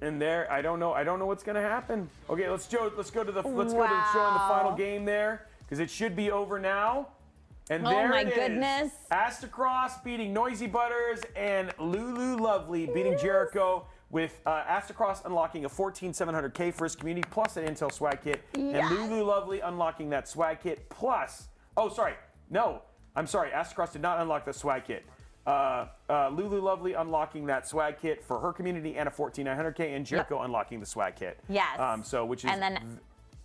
And there, I don't know what's gonna happen. Okay, let's go to showing the final Wow. game there, because it should be over now. And Oh there my it is. goodness. Aztercross beating NoisyButters and LuluLuvely beating Jericho, with Aztercross unlocking a 14700K for his community plus an Intel swag kit, Yes. and LuluLuvely unlocking that swag kit plus. Oh, sorry, no, I'm sorry. Aztercross did not unlock the swag kit. LuluLuvely unlocking that swag kit for her community and a 14900K, and Jericho unlocking the swag kit. Yes. Which is And then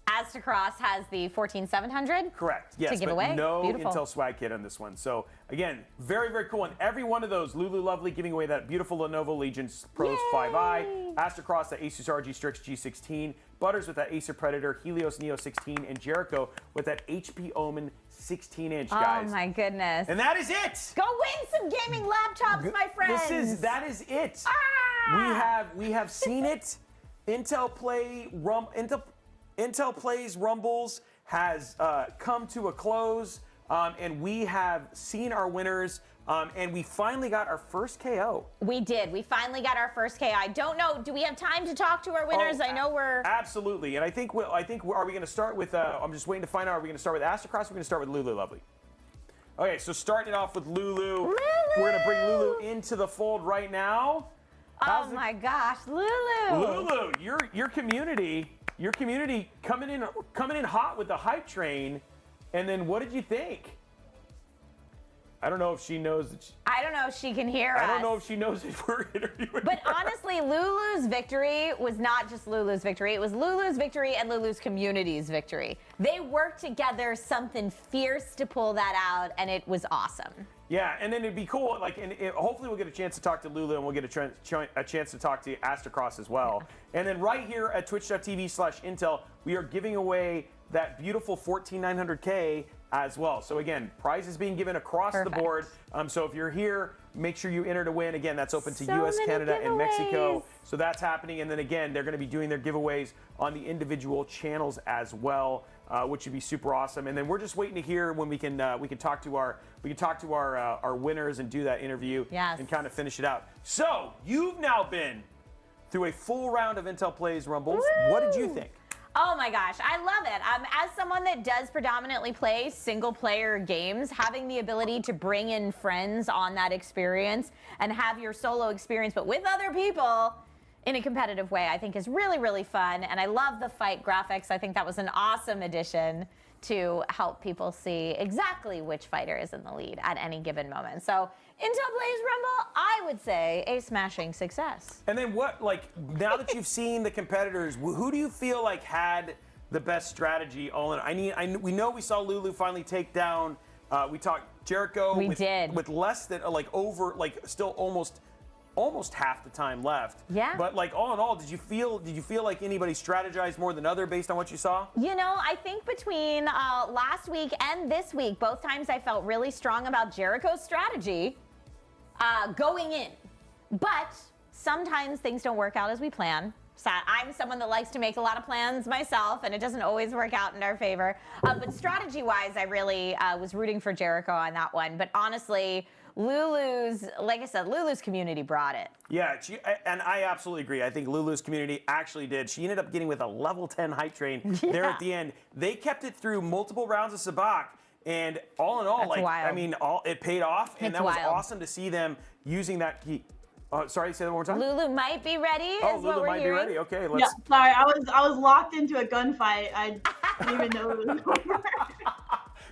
Aztercross has the 14700. correct. Yes, give but away. no Beautiful. Intel swag kit on this one. So again, very, very cool. And every one of those, LuluLuvely giving away that beautiful Lenovo Legion Pros 5i, Aztercross that Asus RG Strix G16, Butters with that Acer Predator Helios Neo 16, and Jericho with that HP Omen 16-inch, guys. Oh my goodness. And that is it. Go win some gaming laptops, my friends. That is it. Ah! We have seen it. Intel Plays Rumbles has come to a close, and we have seen our winners, and we finally got our first KO. We did. We finally got our first KO. I don't know. Do we have time to talk to our winners? I know we're. Absolutely, and I think are we going to start with? I'm just waiting to find out. Are we going to start with Aztercross? Or are we going to start with LuluLuvely? Okay, so starting it off with Lulu. We're going to bring Lulu into the fold right now. Oh my gosh, Lulu. Lulu, your community coming in hot with the hype train, and then what did you think? I don't know if she knows that. I don't know if she can hear us. I don't know if she knows if we're interviewing. But honestly, Lulu's victory was not just Lulu's victory. It was Lulu's victory and Lulu's community's victory. They worked together, something fierce to pull that out, and it was awesome. Yeah, and then it'd be cool. Hopefully we'll get a chance to talk to Lulu, and we'll get a chance to talk to Aztercross as well. And then right here at twitch.tv/Intel, we are giving away that beautiful 14900K as well. So again, prizes being given across the board. So if you're here, make sure you enter to win. Again, that's open to So U.S., many Canada, and Mexico. giveaways. So that's happening. And then again, they're going to be doing their giveaways on the individual channels as well, which would be super awesome. And then we're just waiting to hear when we can talk to our winners and do that interview. Yes. And kind of finish it out. So you've now been through a full round of Intel Plays Rumbles. Woo! What did you think? Oh my gosh, I love it. As someone that does predominantly play single-player games, having the ability to bring in friends on that experience and have your solo experience, but with other people in a competitive way, I think is really, really fun. And I love the fight graphics. I think that was an awesome addition to help people see exactly which fighter is in the lead at any given moment. So Intel Plays Rumble, I would say a smashing success. And then now that you've seen the competitors, who do you feel like had the best strategy all in? We know we saw Lulu finally take down We talked Jericho We with, did. with less than still almost half the time left. Yeah. But like all in all, did you feel like anybody strategized more than other based on what you saw? You know, I think between last week and this week, both times I felt really strong about Jericho's strategy going in. But sometimes things don't work out as we plan. So I'm someone that likes to make a lot of plans myself, and it doesn't always work out in our favor. But strategy-wise, I really was rooting for Jericho on that one. But honestly, like I said, Lulu's community brought it. Yeah, and I absolutely agree. I think Lulu's community actually did. She ended up getting with a level 10 hype train there at the end. They kept it through multiple rounds of sabacc, and all in all, That's wild. it paid off, and It's that was wild. awesome to see them using that key. Sorry, say that one more time. Lulu might be ready. Oh, is what Lulu we're might hearing. be ready. Okay, Yeah, let's. sorry, I was locked into a gunfight. I didn't even know it was over.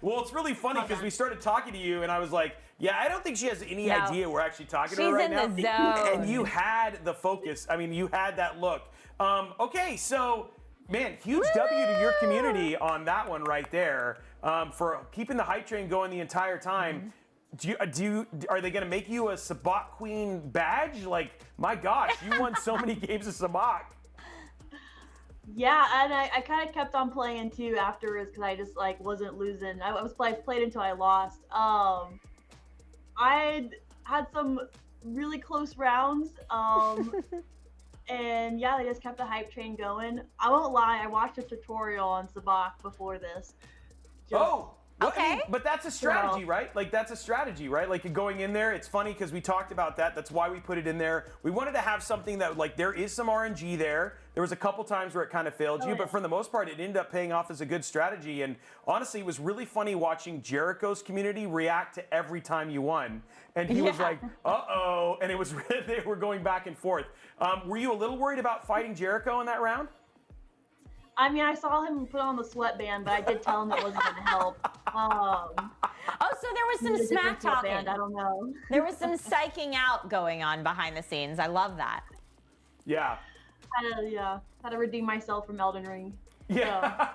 Well, it's really funny because we started talking to you, and I was like, "Yeah, I don't think she has any No. idea we're actually talking to her She's right in now." the zone. And you had the focus. I mean, you had that look. Okay, so man, huge W to your community on that one right there for keeping the hype train going the entire time. Are they going to make you a sabacc queen badge? Like, my gosh, you won so many games of sabacc. Yeah, and I kind of kept on playing too afterwards because I just like wasn't losing. I was played until I lost. I had some really close rounds. And yeah, they just kept the hype train going. I won't lie, I watched a tutorial on sabacc before this. Well, I Okay. mean, but that's a strategy, right? Like, that's a strategy, right? Like, going in there, it's funny because we talked about that. That's why we put it in there. We wanted to have something that, like, there is some RNG there. There was a couple times where it kind of failed you, but for the most part, it ended up paying off as a good strategy. And honestly, it was really funny watching Jericho's community react to every time you won. And he was like, uh-oh. And it was they were going back and forth. Were you a little worried about fighting Jericho in that round? I mean, I saw him put on the sweatband, but I did tell him that wasn't going to help. Oh, so there was some Use a smack different sweatband, talking. I don't know. There was some psyching out going on behind the scenes. I love that. Yeah. Had to redeem myself from Elden Ring. Yeah.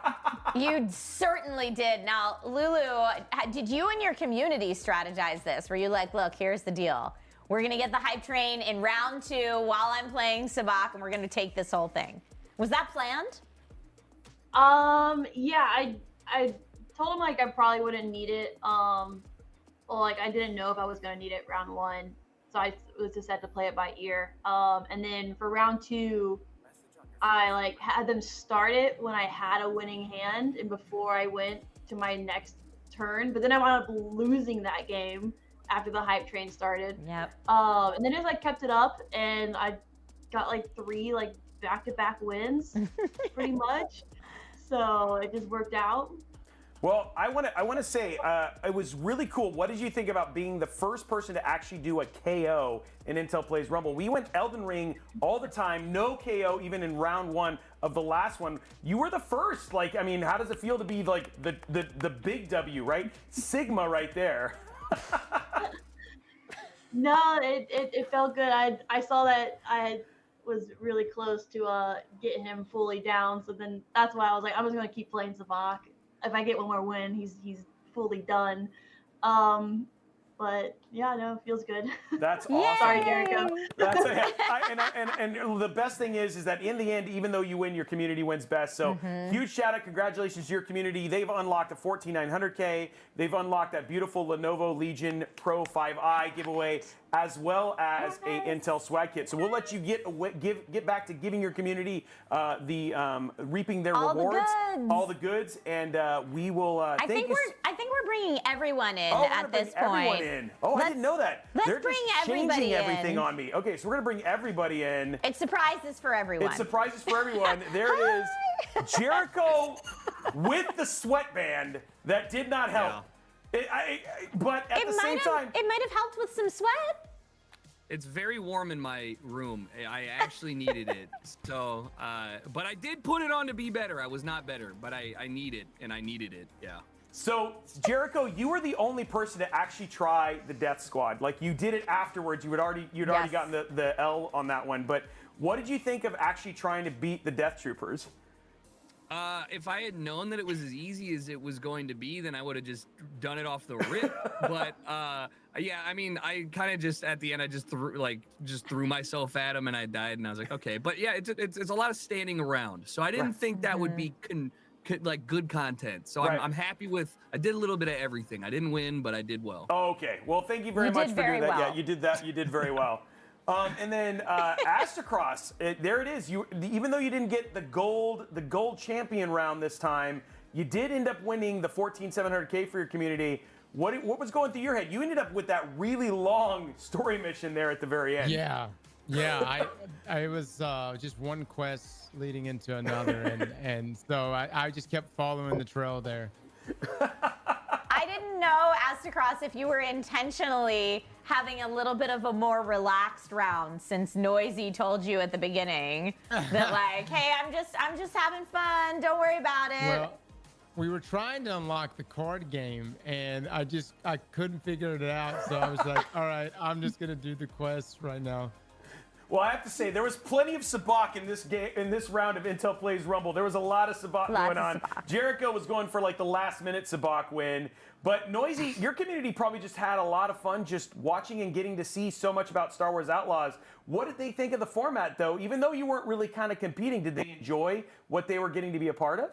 You certainly did. Now, Lulu, did you and your community strategize this? Were you like, look, here's the deal. We're going to get the hype train in round 2 while I'm playing sabacc, and we're going to take this whole thing. Was that planned? Yeah, I told him like I probably wouldn't need it. Well, like I didn't know if I was gonna need it round 1, so I was just had to play it by ear. And then for round 2, I like had them start it when I had a winning hand and before I went to my next turn. But then I wound up losing that game after the hype train started. Yep. And then it like kept it up, and I got like 3 like back-to-back wins, pretty much. So it just worked out. Well, I want to say it was really cool. What did you think about being the first person to actually do a KO in Intel Plays Rumble? We went Elden Ring all the time, no KO even in round 1 of the last one. You were the first. Like, I mean, how does it feel to be like the big W, right? Sigma right there. No, it felt good. I saw that I was really close to getting him fully down. So then that's why I was like, I'm just gonna keep playing sabacc. If I get one more win, he's fully done. But yeah, no, it feels good. That's awesome. Sorry, Jericho. That's and the best thing is that in the end, even though you win, your community wins best. So huge shout out, congratulations to your community. They've unlocked a 14900K. They've unlocked that beautiful Lenovo Legion Pro 5i giveaway, as well as a Intel swag kit. So we'll let you get back to giving your community reaping their All the rewards, goods. all the goods, and we will. I think we're bringing everyone in Oh, we're at gonna bring this everyone point. in. Oh, I didn't know that. let's They're bring just changing everybody everything in. on me. Okay, so we're gonna bring everybody in. It's surprises for everyone. It's surprises for everyone. There is Jericho with the sweatband that did not help. But at the same time, it might have helped with some sweat. It's very warm in my room. I actually needed it. So, but I did put it on to be better. I was not better, but I need it, and I needed it. Yeah. so Jericho, you were the only person to actually try the Death Squad. Like, you did it afterwards. You'd already Yes. gotten the L on that one. But what did you think of actually trying to beat the Death Troopers? If I had known that it was as easy as it was going to be, then I would have just done it off the rip. But yeah, I mean, I kind of just at the end, I just threw myself at him and I died, and I was like, okay. But yeah, it's a lot of standing around, so I didn't think that would be like good content. So I'm happy with. I did a little bit of everything. I didn't win, but I did well. Okay, well, thank you very much for doing that. Yeah, you did that. You did very well. And then Aztercross, there it is. Even though you didn't get the gold champion round this time, you did end up winning the 14,700K for your community. What was going through your head? You ended up with that really long story mission there at the very end. Yeah. I was just one quest leading into another, and so I just kept following the trail there. I didn't know, Aztercross, if you were intentionally having a little bit of a more relaxed round, since Noisy told you at the beginning that like, hey, I'm just having fun. Don't worry about it. Well, we were trying to unlock the card game, and I couldn't figure it out. So I was like, all right, I'm just gonna do the quest right now. Well, I have to say, there was plenty of sabak in this round of Intel Plays Rumble. There was a lot of sabak going on. Jericho was going for like the last-minute sabak win. But Noisy, your community probably just had a lot of fun just watching and getting to see so much about Star Wars Outlaws. What did they think of the format, though? Even though you weren't really kind of competing, did they enjoy what they were getting to be a part of?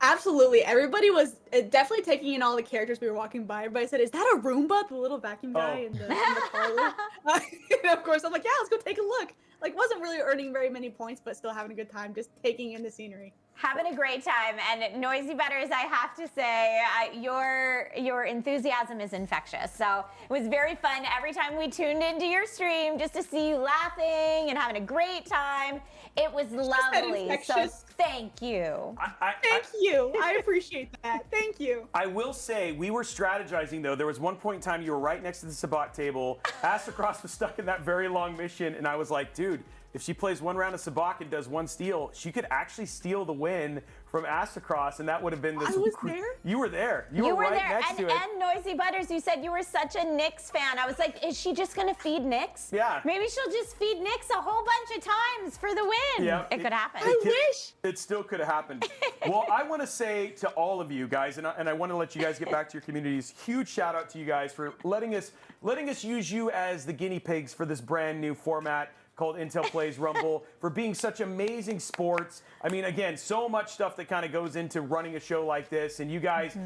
Absolutely. Everybody was definitely taking in all the characters we were walking by. Everybody said, is that a Roomba, the little vacuum guy in the parlor? And of course, I'm like, yeah, let's go take a look. Like, wasn't really earning very many points, but still having a good time, just taking in the scenery. Having a great time. And NoisyButters, I have to say, your enthusiasm is infectious. So it was very fun every time we tuned into your stream just to see you laughing and having a great time. It was lovely. So thank you. Thank you. I appreciate that. Thank you. I will say, we were strategizing, though. There was one point in time you were right next to the sabak table. Aztercross was stuck in that very long mission, and I was like, dude, if she plays one round of sabak and does one steal, she could actually steal the win from Aztercross, and that would have been this. I was there? You were there. You were right there. next to it. And NoisyButters, you said you were such a Nyx fan. I was like, is she just going to feed Nyx? Yeah. Maybe she'll just feed Nyx a whole bunch of times for the win. Yeah, it could happen. I wish. It still could have happened. Well, I want to say to all of you guys, and I want to let you guys get back to your communities, huge shout out to you guys for letting us use you as the guinea pigs for this brand new format called Intel Plays Rumble, for being such amazing sports. I mean, again, so much stuff that kind of goes into running a show like this, and you guys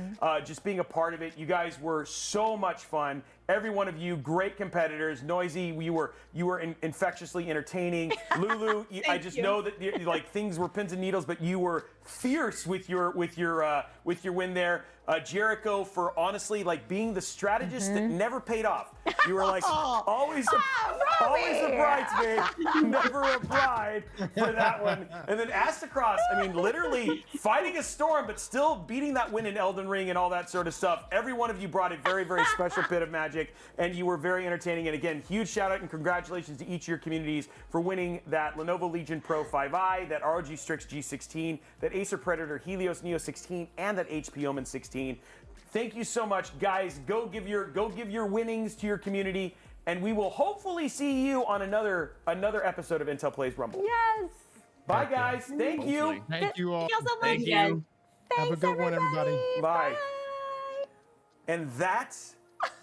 just being a part of it. You guys were so much fun. Every one of you, great competitors. Noisy, you were infectiously entertaining. Lulu, I just know that like things were pins and needles, but you were fierce with your win there. Jericho, for honestly like being the strategist that never paid off. You were like always a bridesmaid, never a bride for that one. And then Aztercross, I mean, literally fighting a storm, but still beating that win in Elden Ring and all that sort of stuff. Every one of you brought a very, very special bit of magic, and you were very entertaining. And again, huge shout out and congratulations to each of your communities for winning that Lenovo Legion Pro 5i, that ROG Strix G16, that Acer Predator Helios Neo 16, and that HP Omen 16. Thank you so much, guys. Go give your winnings to your community, and we will hopefully see you on another episode of Intel Plays Rumble. Yes. Bye, guys. Thank you. Thank you all. Thank you so much. Thank you. Thanks, Have a good one, everybody. Bye. And that,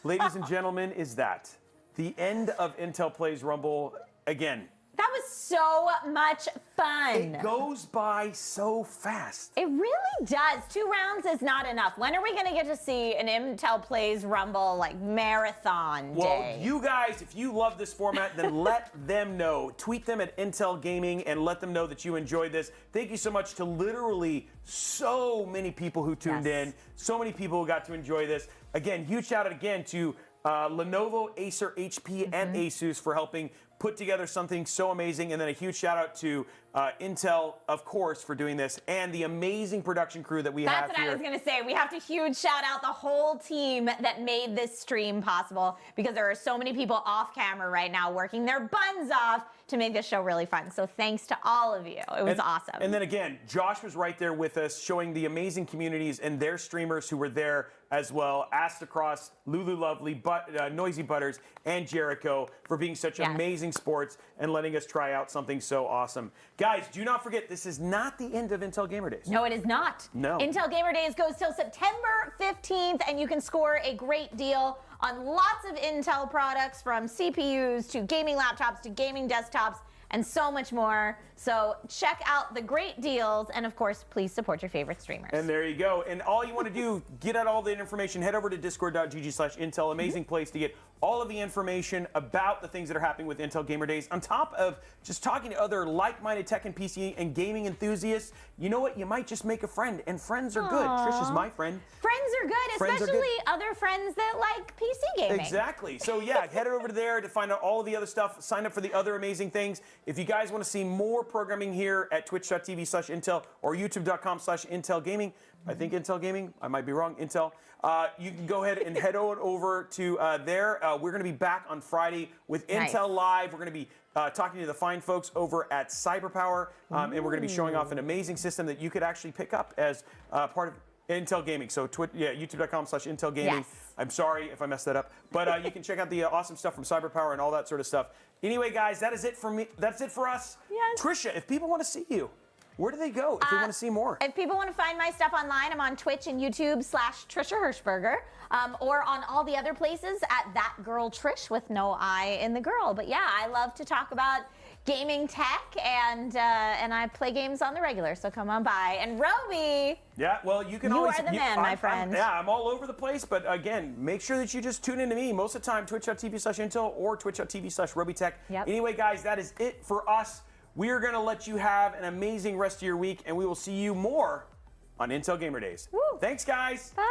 ladies and gentlemen, is the end of Intel Plays Rumble. Again, That was so much fun. it goes by so fast. It really does. 2 rounds is not enough. When are we going to get to see an Intel Plays Rumble like marathon Well, day? you guys, if you love this format, then let them know. Tweet them at Intel Gaming and let them know that you enjoyed this. Thank you so much to literally so many people who tuned in, so many people who got to enjoy this. Again, huge shout out again to Lenovo, Acer, HP, and Asus for helping put together something so amazing. And then a huge shout out to Intel, of course, for doing this, and the amazing production crew that we have here. That's what I was going to say. We have to huge shout out the whole team that made this stream possible, because there are so many people off camera right now working their buns off to make this show really fun. So thanks to all of you. It was awesome. And then again, Josh was right there with us, showing the amazing communities and their streamers who were there as well. Aztercross, LuluLuvely, NoisyButters, and Jericho for being such amazing using sports and letting us try out something so awesome. Guys, do not forget, this is not the end of Intel Gamer Days. No, it is not. No. Intel Gamer Days goes till September 15th, and you can score a great deal on lots of Intel products, from CPUs to gaming laptops to gaming desktops, and so much more. So check out the great deals, and of course, please support your favorite streamers. And there you go. And all you want to do, get out all the information, head over to discord.gg/Intel. Amazing place to get all of the information about the things that are happening with Intel Gamer Days. On top of just talking to other like-minded tech and PC and gaming enthusiasts, you know what? You might just make a friend, and friends are good. Trish is my friend. Friends are good, Friends are especially good. other friends that like PC gaming. Exactly. So yeah, head over to there to find out all of the other stuff. Sign up for the other amazing things. If you guys want to see more programming here at twitch.tv/Intel or youtube.com/Intel Gaming, I think Intel Gaming, I might be wrong, Intel. You can go ahead and head on over to there. We're going to be back on Friday with Nice. Intel Live. We're going to be talking to the fine folks over at CyberPower, and we're going to be showing off an amazing system that you could actually pick up as part of Intel Gaming. So youtube.com/Intel Gaming. Yes. I'm sorry if I messed that up, but you can check out the awesome stuff from CyberPower and all that sort of stuff. Anyway, guys, that is it for me. That's it for us. Yes. Trisha, if people want to see you, where do they go if they want to see more? If people want to find my stuff online, I'm on Twitch and YouTube /Trisha Hirschberger, or on all the other places at That Girl Trish with no I in the girl. But yeah, I love to talk about gaming tech, and I play games on the regular, so come on by. And Robey, Yeah, well, you can You always. are the man, my friend. I'm all over the place, but again, make sure that you just tune into me most of the time, twitch.tv/Intel or twitch.tv/Robeytech. Yep. Anyway, guys, that is it for us. We are going to let you have an amazing rest of your week, and we will see you more on Intel Gamer Days. Woo. Thanks, guys. bye.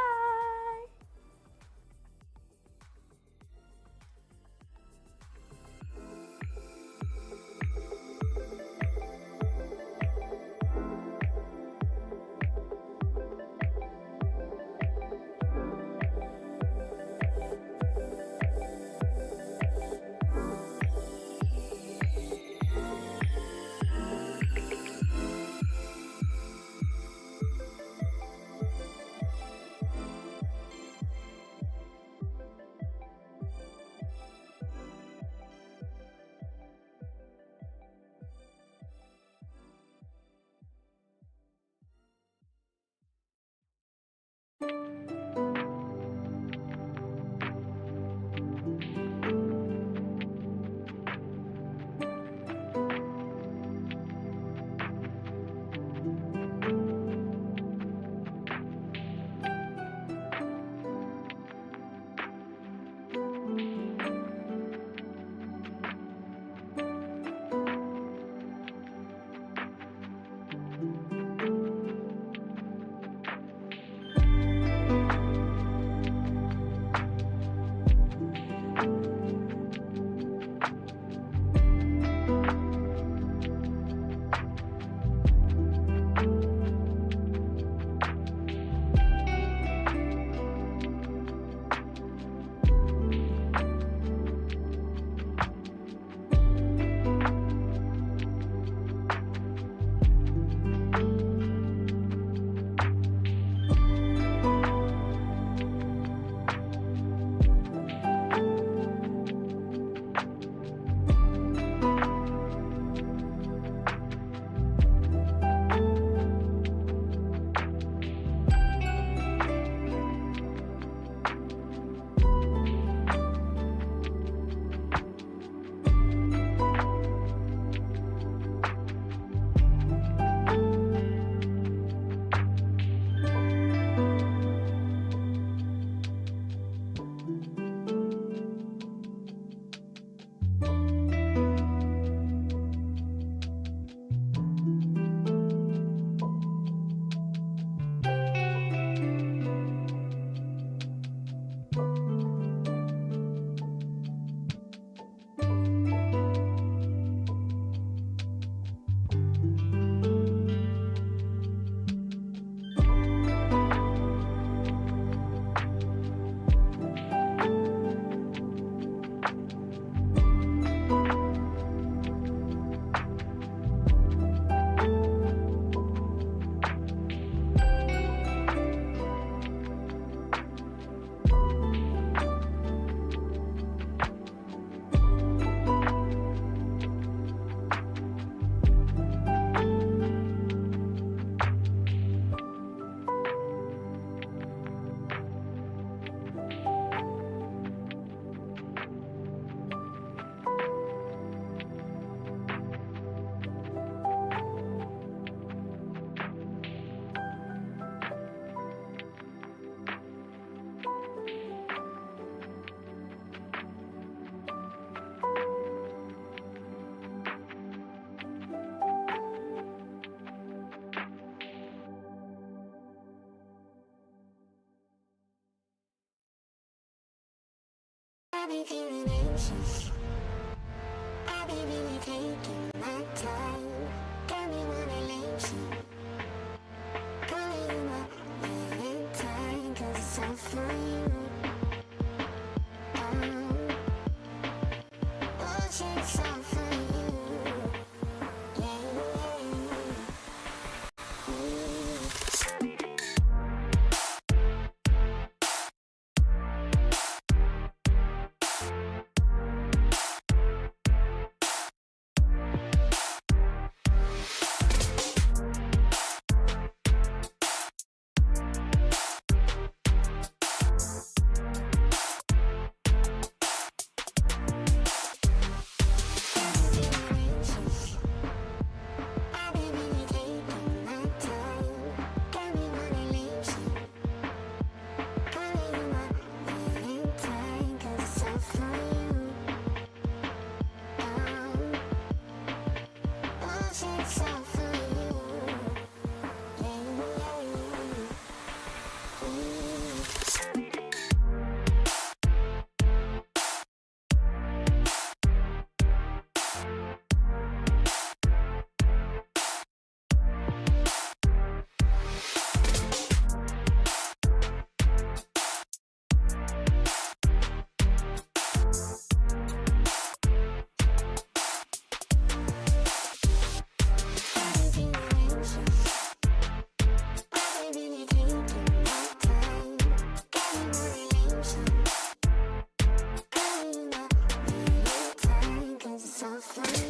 so free.